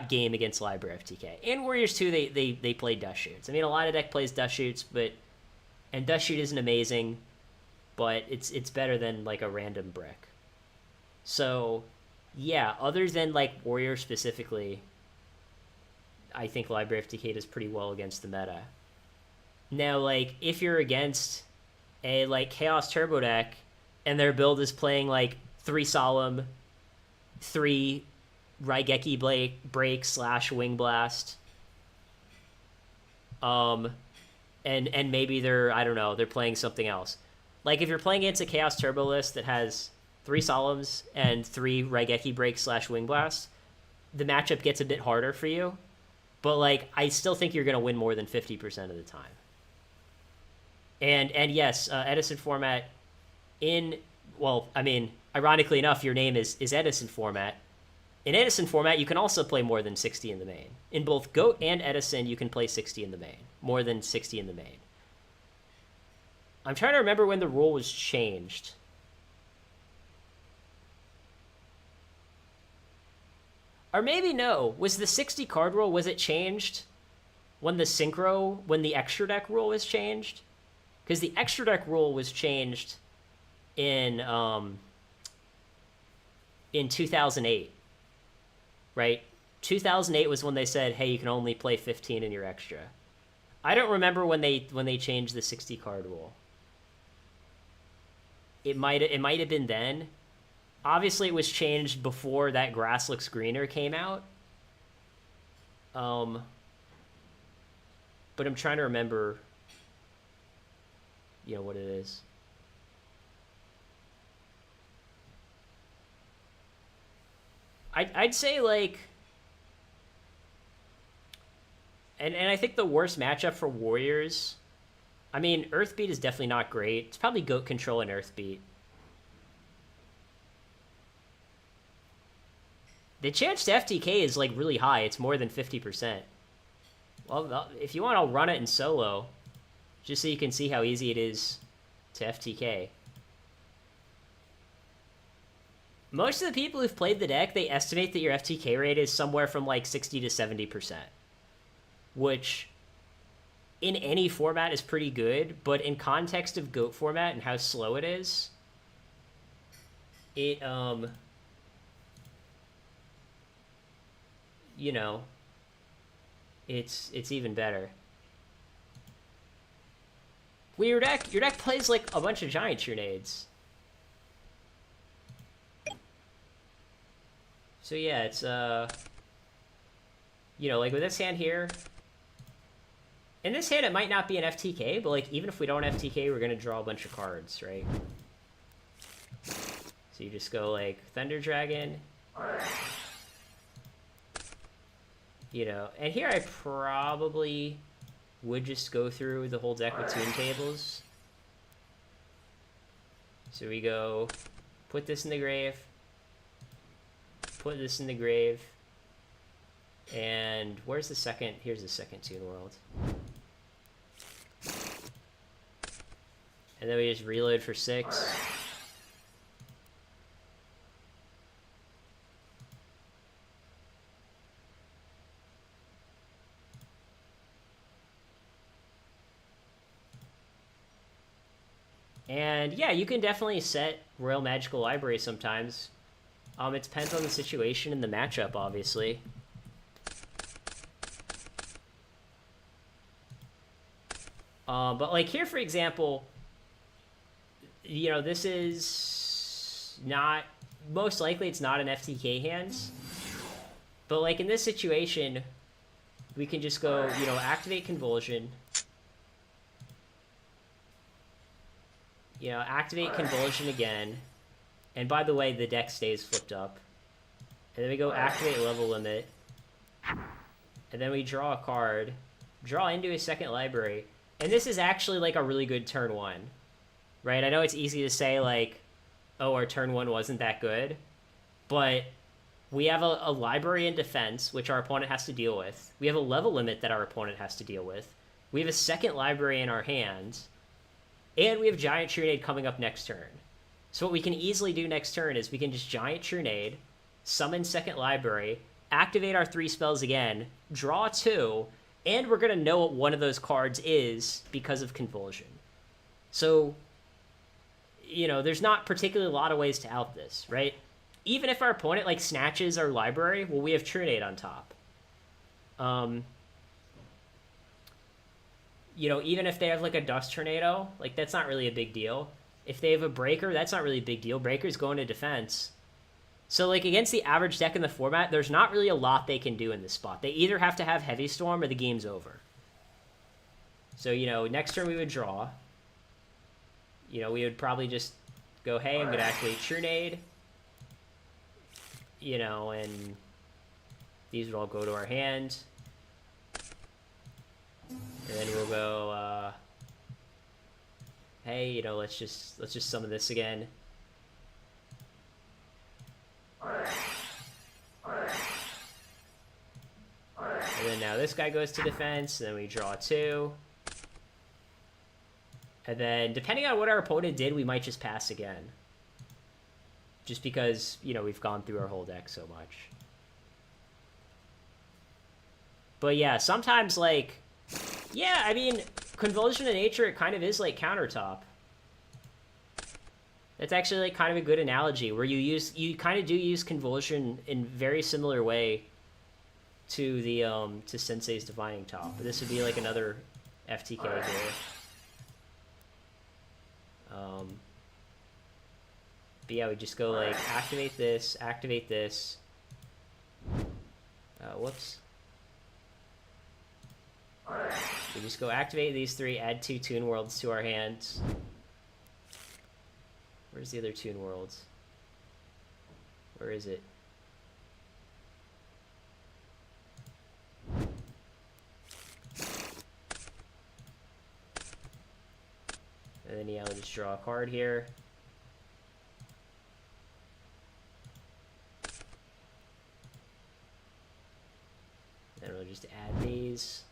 game against Library FTK. And Warriors too, they play Dust Shoots. I mean, a lot of deck plays Dust Shoots, and Dust Shoot isn't amazing, but it's better than like a random brick. So, yeah, other than like Warrior specifically, I think Library of Decay does pretty well against the meta. Now, like, if you're against a like Chaos Turbo deck and their build is playing like 3 Solemn, 3 Raigeki Break / Wing Blast, and maybe they're, I don't know, they're playing something else. Like, if you're playing against a Chaos Turbo list that has 3 Solemns and 3 Raigeki Break / Wing Blast, the matchup gets a bit harder for you. But, like, I still think you're going to win more than 50% of the time. And yes, Edison format well, I mean, ironically enough, your name is Edison format. In Edison format, you can also play more than 60 in the main. In both GOAT and Edison, you can play 60 in the main. More than 60 in the main. I'm trying to remember when the rule was changed. Or maybe no. Was the 60 card rule, was it changed when the extra deck rule was changed? Because the extra deck rule was changed in 2008, right? 2008 was when they said, hey, you can only play 15 in your extra. I don't remember when they changed the 60 card rule. It might have been then. Obviously, it was changed before that Grass Looks Greener came out. But I'm trying to remember, what it is. I'd say, like... And I think the worst matchup for Warriors... I mean, Earthbeat is definitely not great. It's probably Goat Control and Earthbeat. The chance to FTK is, like, really high. It's more than 50%. Well, if you want, I'll run it in solo. Just so you can see how easy it is to FTK. Most of the people who've played the deck, they estimate that your FTK rate is somewhere from, like, 60 to 70%. Which, in any format, is pretty good. But in context of GOAT format and how slow it is, it, it's even better. Well, your deck plays like a bunch of giant Trunades. So yeah, it's like with this hand here. In this hand, it might not be an FTK, but like even if we don't FTK, we're gonna draw a bunch of cards, right? So you just go like Thunder Dragon. And here I probably would just go through the whole deck with Toon Tables. So we go, put this in the grave, put this in the grave, and where's the second? Here's the second Toon World. And then we just reload for 6. And yeah, you can definitely set Royal Magical Library sometimes. It depends on the situation and the matchup, obviously. But like here, for example, this is not, most likely it's not an FTK hand. But like in this situation, we can just go, activate Convulsion. Activate Convulsion again. And by the way, the deck stays flipped up. And then we go activate Level Limit. And then we draw a card. Draw into a second library. And this is actually like a really good turn 1. Right? I know it's easy to say like, oh, our turn 1 wasn't that good. But we have a library in defense, which our opponent has to deal with. We have a level limit that our opponent has to deal with. We have a second library in our hand. And we have Giant Trunade coming up next turn. So what we can easily do next turn is we can just Giant Trunade, summon second library, activate our 3 spells again, draw 2, and we're going to know what one of those cards is because of Convulsion. So you know, there's not particularly a lot of ways to out this, right? Even if our opponent, like, snatches our library, well, we have Trunade on top. You know, even if they have, like, a Dust Tornado, like, that's not really a big deal. If they have a Breaker, that's not really a big deal. Breaker's going to defense. So, like, against the average deck in the format, there's not really a lot they can do in this spot. They either have to have Heavy Storm or the game's over. So, you know, next turn we would draw. You know, we would probably just go, hey, I'm going to activate Trunade. You know, and these would all go to our hand. And then we'll go, hey, you know, let's just summon this again. And then now this guy goes to defense, and then we draw 2. And then, depending on what our opponent did, we might just pass again. Just because, you know, we've gone through our whole deck so much. But yeah, sometimes, like... Yeah, I mean, Convulsion of Nature, it kind of is like countertop. That's actually like kind of a good analogy, where you kind of do use Convulsion in very similar way to the to Sensei's Divining Top. But this would be like another FTK here. But yeah, we just go like activate this, whoops. We just go activate these 3, add 2 Toon Worlds to our hands. Where's the other Toon Worlds? Where is it? And then yeah, we'll just draw a card here. Then we'll just add these.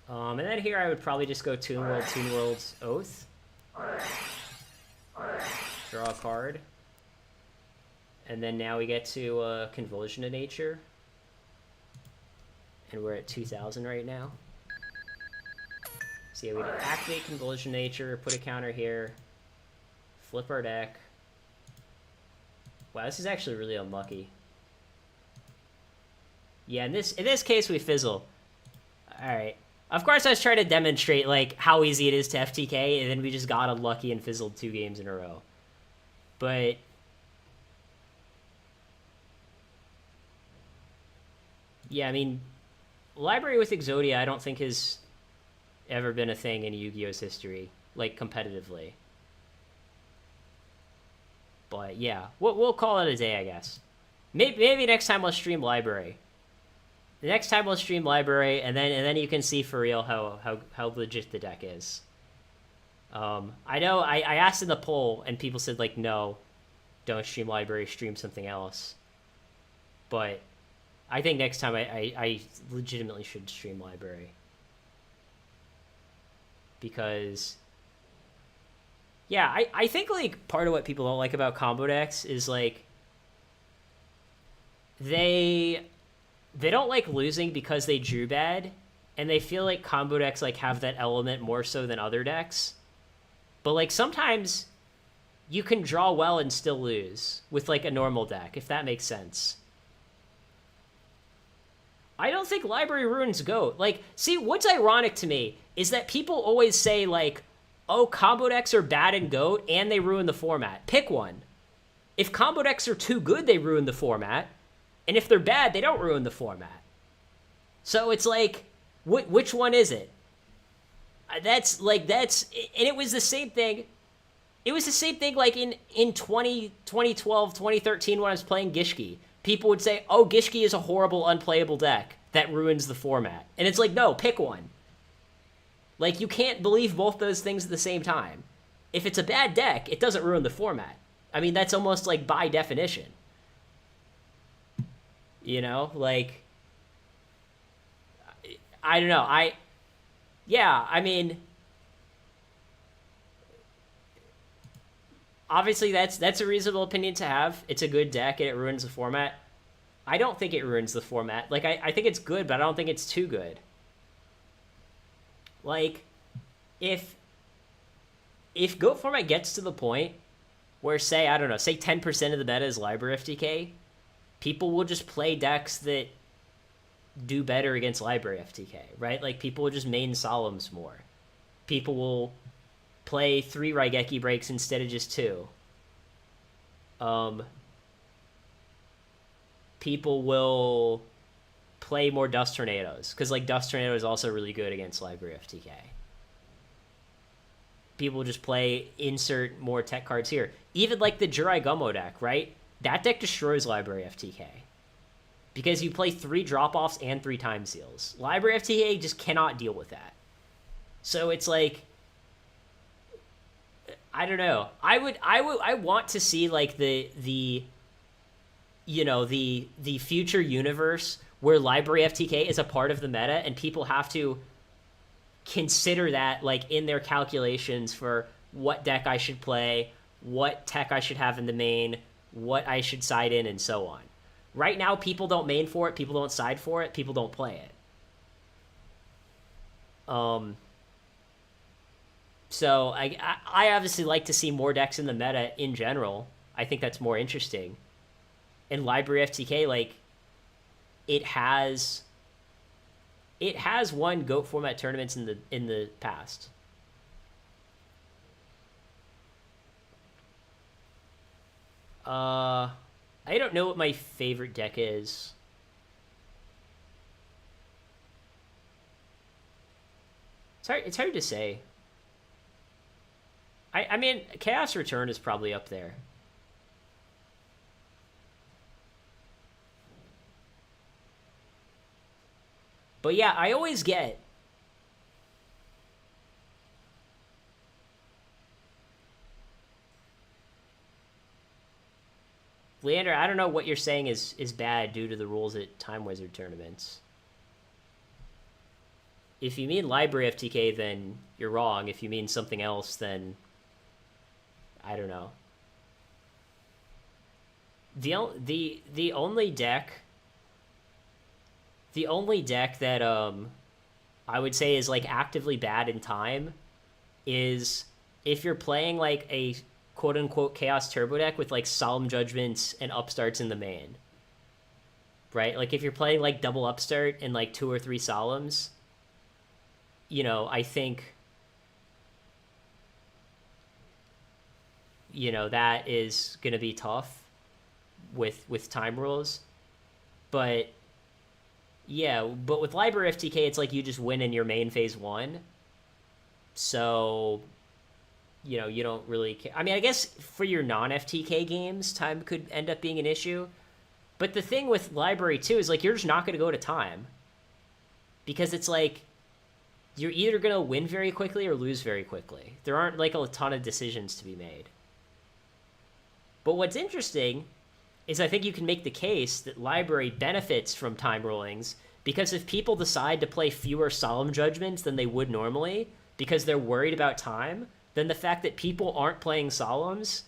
And then here I would probably just go Toon World's Oath. Draw a card. And then now we get to Convulsion of Nature. And we're at 2,000 right now. So yeah, we activate Convulsion of Nature, put a counter here, flip our deck. Wow, this is actually really unlucky. Yeah, in this case we fizzle. Alright. Of course I was trying to demonstrate like how easy it is to FTK, and then we just got unlucky and fizzled 2 games in a row. But yeah, I mean, Library with Exodia I don't think has ever been a thing in Yu-Gi-Oh's history, like competitively. But yeah, we'll call it a day, I guess. Maybe next time we'll stream Library. The next time we'll stream Library, and then you can see for real how legit the deck is. I know I asked in the poll, and people said like, no, don't stream Library, stream something else. But I think next time I legitimately should stream Library. Because yeah, I think like part of what people don't like about combo decks is like they don't like losing because they drew bad, and they feel like combo decks like have that element more so than other decks. But like sometimes you can draw well and still lose with like a normal deck, if that makes sense. I don't think Library ruins GOAT. Like, see, what's ironic to me is that people always say like, oh, combo decks are bad in GOAT and they ruin the format. Pick one. If combo decks are too good, they ruin the format. And if they're bad, they don't ruin the format. So it's like, which one is it? And it was the same thing. It was the same thing like in 2012, 2013 when I was playing Gishki. People would say, oh, Gishki is a horrible, unplayable deck that ruins the format. And it's like, no, pick one. Like, you can't believe both those things at the same time. If it's a bad deck, it doesn't ruin the format. I mean, that's almost like by definition. You know, like, I don't know. I mean, obviously that's a reasonable opinion to have. It's a good deck and it ruins the format. I don't think it ruins the format. Like, I think it's good, but I don't think it's too good. Like, if GOAT format gets to the point where, say, I don't know, say 10% of the meta is library FTK, people will just play decks that do better against library FTK, right? Like, people will just main Solemns more. People will play 3 Raigeki breaks instead of just 2. People will play more Dust Tornadoes, because, like, Dust Tornado is also really good against library FTK. People just play insert more tech cards here. Even, like, the Jirai Gummo deck, right? That deck destroys library FTK. Because you play 3 drop-offs and 3 time seals. Library FTK just cannot deal with that. So it's like, I don't know. I want to see, like, the future universe where library FTK is a part of the meta, and people have to consider that, like, in their calculations for what deck I should play, what tech I should have in the main, what I should side in, and so on. Right now, people don't main for it, people don't side for it, people don't play it. So I obviously like to see more decks in the meta in general. I think that's more interesting. And library FTK, like, it has won GOAT format tournaments in the past. I don't know what my favorite deck is. It's hard to say. I mean, Chaos Return is probably up there. But yeah, I always get... Leander, I don't know what you're saying is bad due to the rules at Time Wizard tournaments. If you mean library FTK, then you're wrong. If you mean something else, then I don't know. The only deck that I would say is, like, actively bad in Time is if you're playing, like, a quote-unquote Chaos Turbo deck with, like, Solemn Judgments and Upstarts in the main. Right? Like, if you're playing, like, double Upstart and, like, 2 or 3 Solemns, you know, I think, you know, that is going to be tough with Time rules. But, yeah, but with library FTK, it's like you just win in your main phase 1. So... you know, you don't really care. I mean, I guess for your non-FTK games, Time could end up being an issue. But the thing with library, too, is, like, you're just not going to go to Time. Because it's, like, you're either going to win very quickly or lose very quickly. There aren't, like, a ton of decisions to be made. But what's interesting is I think you can make the case that library benefits from Time rulings, because if people decide to play fewer Solemn Judgments than they would normally because they're worried about Time... then the fact that people aren't playing Solemns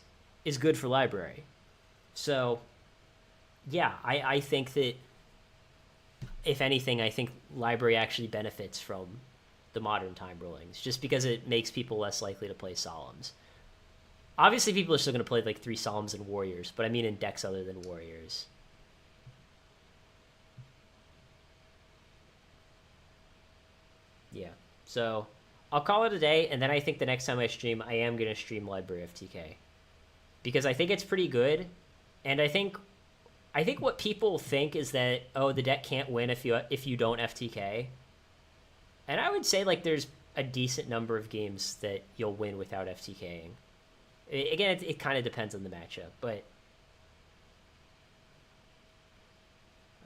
is good for library. So, yeah, I think that, if anything, I think library actually benefits from the modern Time rulings, just because it makes people less likely to play Solemns. Obviously, people are still going to play, like, 3 Solemns and Warriors, but I mean in decks other than Warriors. Yeah, so... I'll call it a day, and then I think the next time I stream, I am going to stream library FTK. Because I think it's pretty good, and I think what people think is that, oh, the deck can't win if you don't FTK. And I would say, like, there's a decent number of games that you'll win without FTKing. Again, it kind of depends on the matchup, but...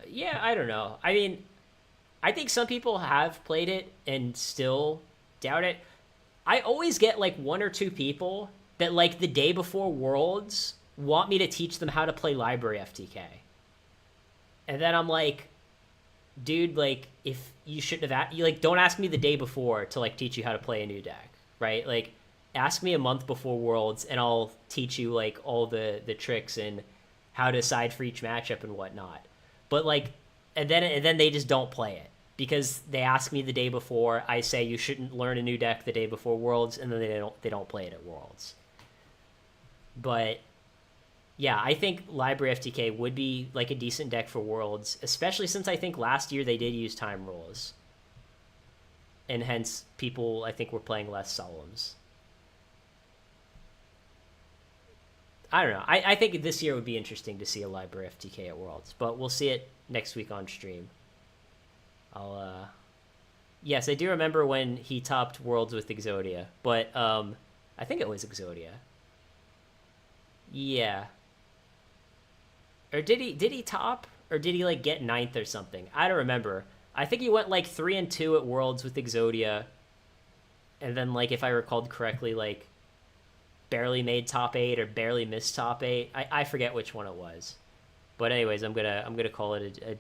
yeah, I don't know. I mean, I think some people have played it and still... doubt it. I always get, like, 1 or 2 people that, like, the day before Worlds want me to teach them how to play library FTK. And then I'm like, dude, like, if you shouldn't have... you, like, don't ask me the day before to, like, teach you how to play a new deck, right? Like, ask me a month before Worlds, and I'll teach you, like, all the tricks and how to decide for each matchup and whatnot. But, like, and then they just don't play it. because they ask me the day before. I say you shouldn't learn a new deck the day before Worlds, and then they don't play it at Worlds. But yeah, I think Library FTK would be like a decent deck for Worlds, especially since I think last year they did use time rules, and hence people I think were playing less Solemns. I don't know. I think this year would be interesting to see a Library FTK at Worlds, but we'll see it next week on stream. Yes, I do remember when he topped Worlds with Exodia, but I think it was Exodia. Yeah. Or did he top, or did he like get ninth or something? I don't remember. I think he went like 3-2 at Worlds with Exodia, and then like if I recalled correctly, like barely made top 8 or barely missed top 8. I forget which one it was. But anyways, I'm gonna call it a day.